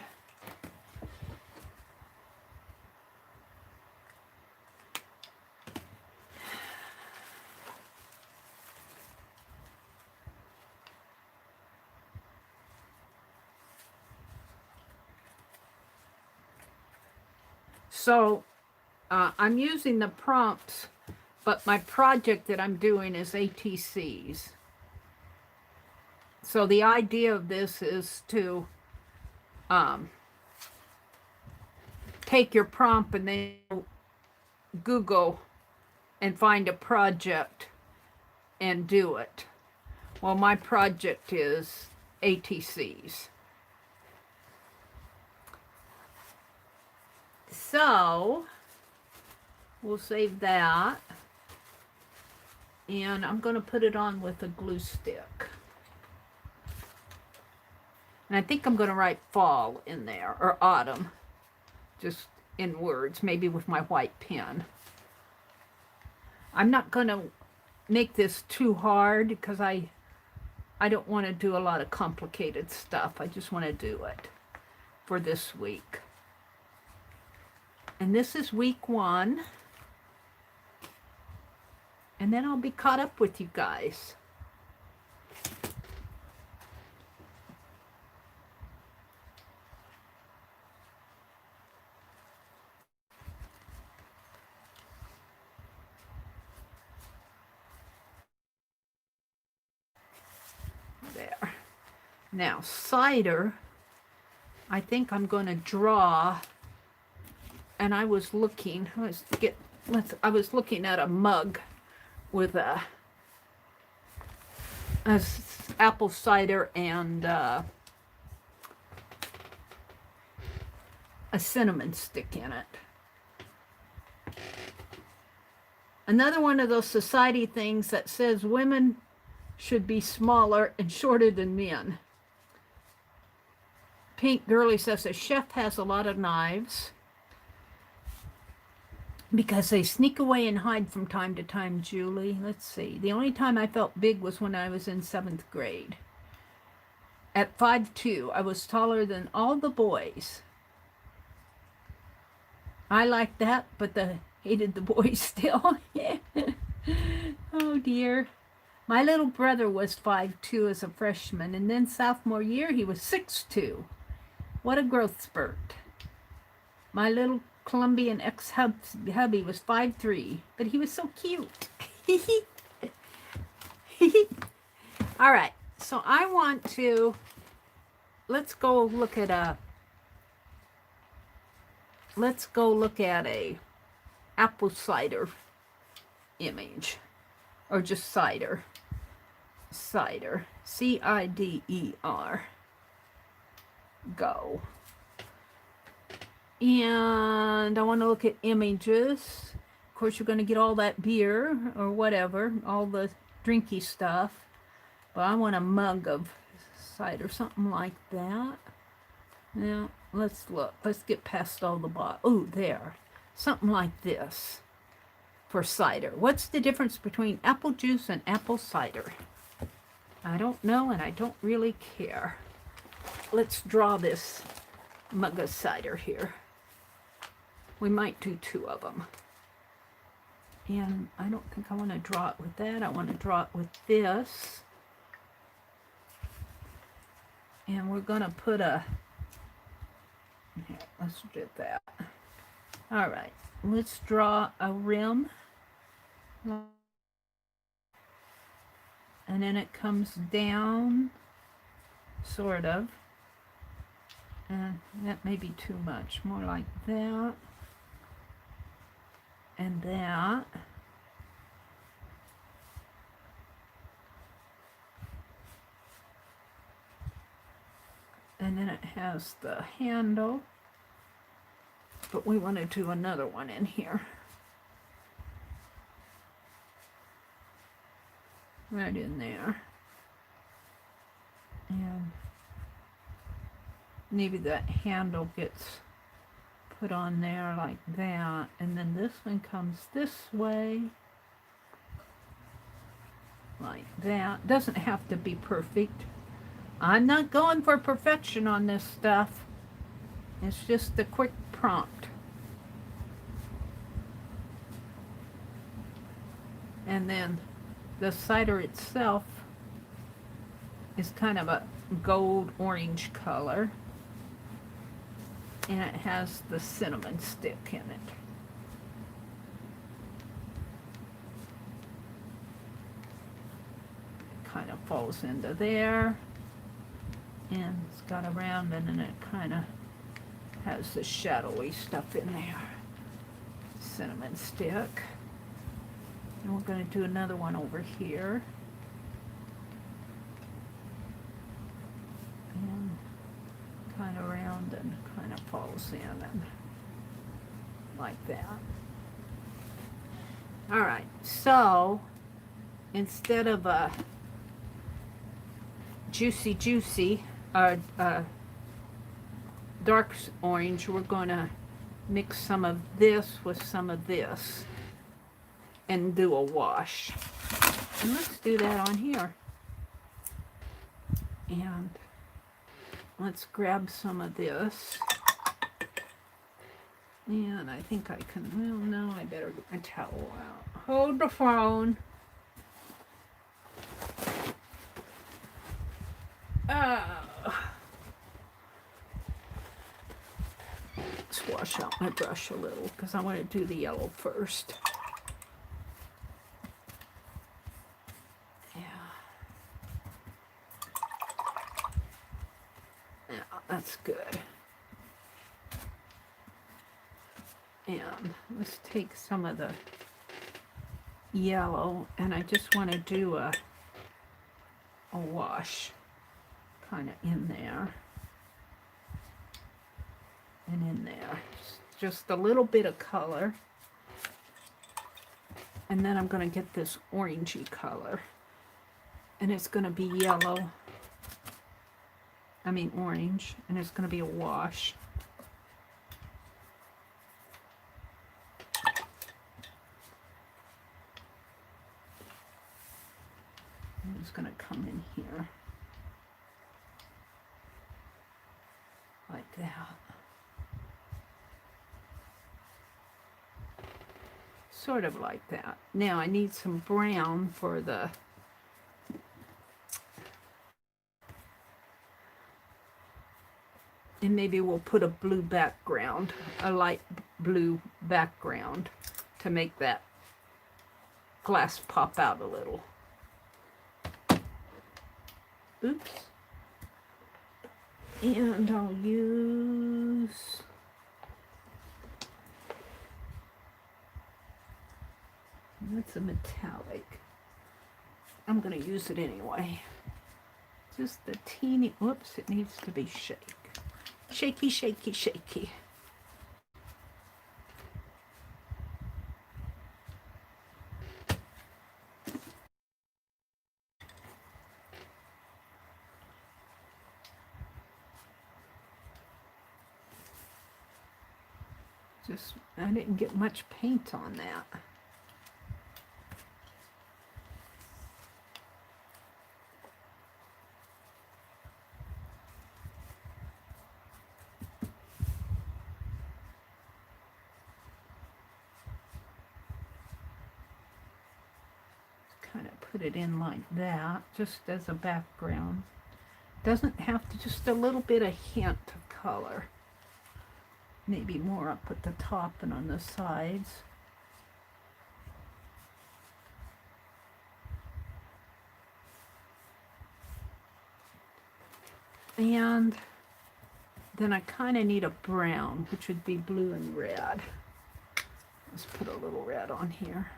So I'm using the prompts, but my project that I'm doing is ATCs. So the idea of this is to take your prompt and then Google and find a project and do it. Well, my project is ATCs. So we'll save that, and I'm going to put it on with a glue stick. And I think I'm going to write fall in there, or autumn, just in words, maybe with my white pen. I'm not going to make this too hard because I don't want to do a lot of complicated stuff. I just want to do it for this week. And this is week 1. And then I'll be caught up with you guys. There. Now, cider, I think I'm going to draw. And I was looking, I was looking at a mug with a apple cider and a cinnamon stick in it. Another one of those society things that says women should be smaller and shorter than men. Pink Girly says a chef has a lot of knives because they sneak away and hide from time to time, Julie. Let's see. The only time I felt big was when I was in 7th grade. At 5'2", I was taller than all the boys. I liked that, but hated the boys still. Oh dear. My little brother was 5'2" as a freshman, and then sophomore year he was 6'2". What a growth spurt. My little Colombian ex-hubby was 5'3", but he was so cute. All right, so I want to, let's go look at a apple cider image, or just cider, cider, C-I-D-E-R, go. And I want to look at images. Of course, you're going to get all that beer or whatever, all the drinky stuff. But I want a mug of cider, something like that. Now, let's look. Let's get past all the bottles. Oh, there. Something like this for cider. What's the difference between apple juice and apple cider? I don't know, and I don't really care. Let's draw this mug of cider here. We might do 2 of them. And I don't think I want to draw it with that. I want to draw it with this. And we're going to put a... Here, let's do that. All right. Let's draw a rim. And then it comes down, sort of. And that may be too much. More like that. And that. And then it has the handle. But we want to do another one in here. Right in there. And maybe that handle gets put on there like that, and then this one comes this way like that. Doesn't have to be perfect. I'm not going for perfection on this stuff. It's just a quick prompt. And then the cider itself is kind of a gold orange color. And it has the cinnamon stick in it. It kind of falls into there. And it's got a round, and then it kind of has the shadowy stuff in there. Cinnamon stick. And we're going to do another one over here. And kind of round and kind of falls in and like that. All right, so instead of a juicy dark orange, we're going to mix some of this with some of this and do a wash. And let's do that on here. And let's grab some of this. And I think I can, well, no, I better get my towel out. Hold the phone. Let's wash out my brush a little because I want to do the yellow first. That's good. And let's take some of the yellow, and I just want to do a wash kind of in there and in there. Just a little bit of color. And then I'm going to get this orangey color. And it's going to be yellow. I mean orange. And it's going to be a wash. And it's going to come in here. Like that. Sort of like that. Now I need some brown for the and maybe we'll put a blue background, a light blue background to make that glass pop out a little. Oops. And I'll use that's a metallic. I'm going to use it anyway. Just the teeny, whoops, it needs to be shaky. Shaky, shaky, shaky. Just, I didn't get much paint on that. Kind of put it in like that, just as a background. Doesn't have to, just a little bit of hint of color. Maybe more up at the top and on the sides. And then I kind of need a brown, which would be blue and red. Let's put a little red on here.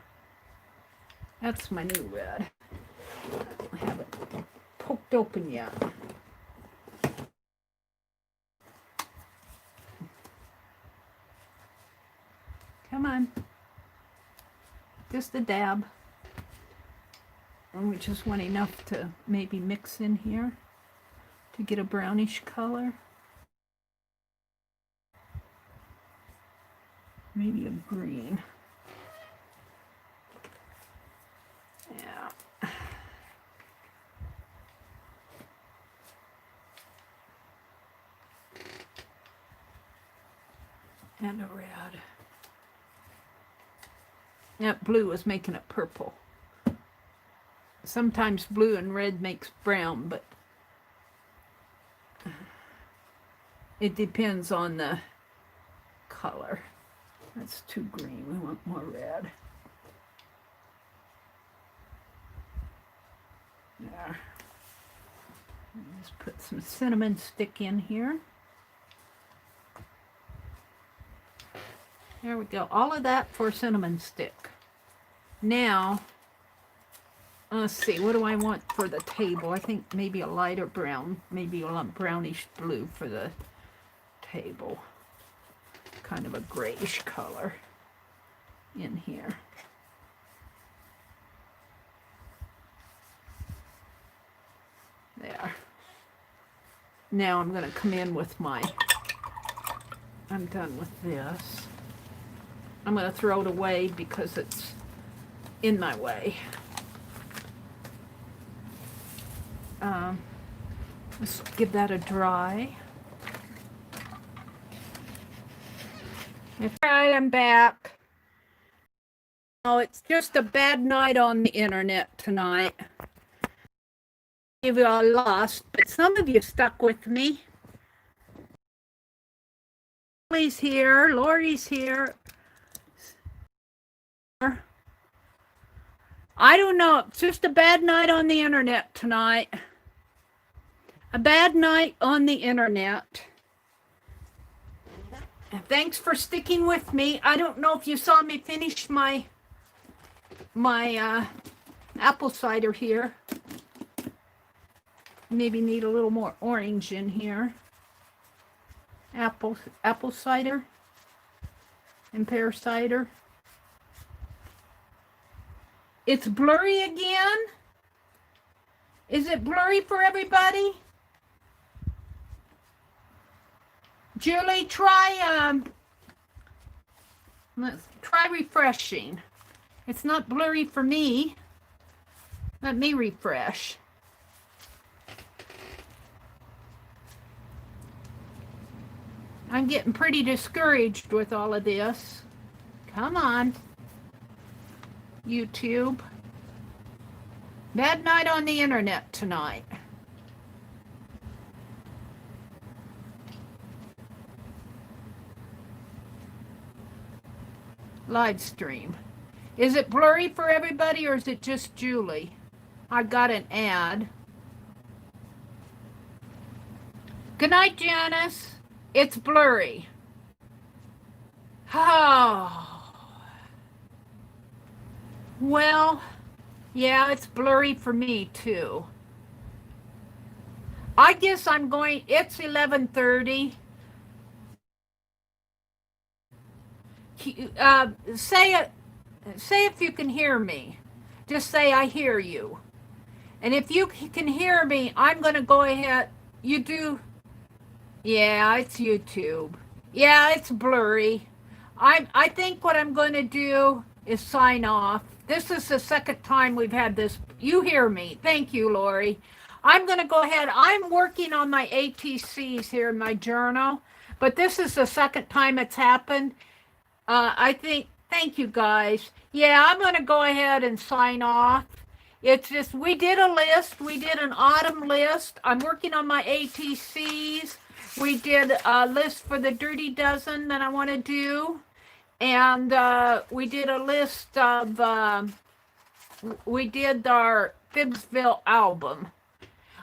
That's my new red. I haven't poked open yet. Come on. Just a dab. And we just want enough to maybe mix in here to get a brownish color. Maybe a green. Yeah. And a red. That blue is making it purple. Sometimes blue and red makes brown, but it depends on the color. That's too green. We want more red. There. Just put some cinnamon stick in here. There we go. All of that for cinnamon stick. Now, let's see. What do I want for the table? I think maybe a lighter brown. Maybe a brownish blue for the table. Kind of a grayish color in here. There. Now I'm going to come in with my, I'm done with this. I'm going to throw it away because it's in my way. Let's give that a dry. Alright, I'm back. Oh, it's just a bad night on the internet tonight. You all lost, but some of you stuck with me. Lily's here, Lori's here. I don't know, it's just a bad night on the internet tonight. A bad night on the internet. Thanks for sticking with me. I don't know if you saw me finish my apple cider here. Maybe need a little more orange in here. Apple cider and pear cider. It's blurry again. Is it blurry for everybody? Julie, let's try refreshing. It's not blurry for me. Let me refresh. I'm getting pretty discouraged with all of this. Come on, YouTube. Bad night on the internet tonight. Live stream. Is it blurry for everybody or is it just Julie? I got an ad. Good night, Janice. It's blurry. Oh. Well, yeah, it's blurry for me too. I guess I'm going, it's 11:30. Say if you can hear me. Just say I hear you. And if you can hear me, I'm going to go ahead. You do. Yeah, it's YouTube. Yeah, it's blurry. I think what I'm going to do is sign off. This is the second time we've had this. You hear me. Thank you, Lori. I'm going to go ahead. I'm working on my ATCs here in my journal, but this is the second time it's happened. I think, thank you guys. Yeah, I'm going to go ahead and sign off. It's just, we did a list. We did an autumn list. I'm working on my ATCs. We did a list for the Dirty Dozen that I want to do. And we did a list of, we did our FIBSville album.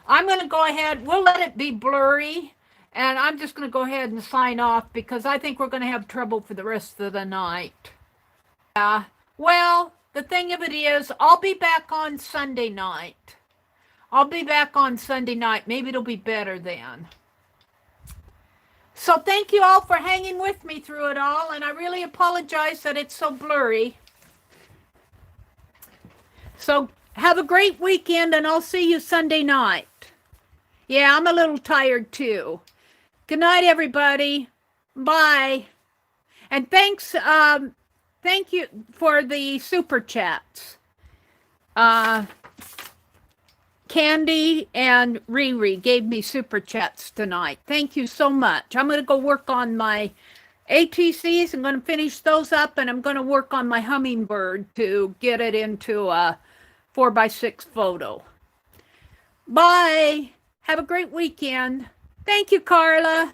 I'm going to go ahead. We'll let it be blurry. And I'm just going to go ahead and sign off because I think we're going to have trouble for the rest of the night. Well, the thing of it is, I'll be back on Sunday night. Maybe it'll be better then. So thank you all for hanging with me through it all. And I really apologize that it's so blurry. So have a great weekend and I'll see you Sunday night. Yeah, I'm a little tired too. Good night, everybody. Bye. And thanks, thank you for the super chats. Candy and Riri gave me super chats tonight. Thank you so much. I'm going to go work on my ATCs. I'm going to finish those up, and I'm going to work on my Hummingbird to get it into a 4x6 photo. Bye. Have a great weekend. Thank you, Carla.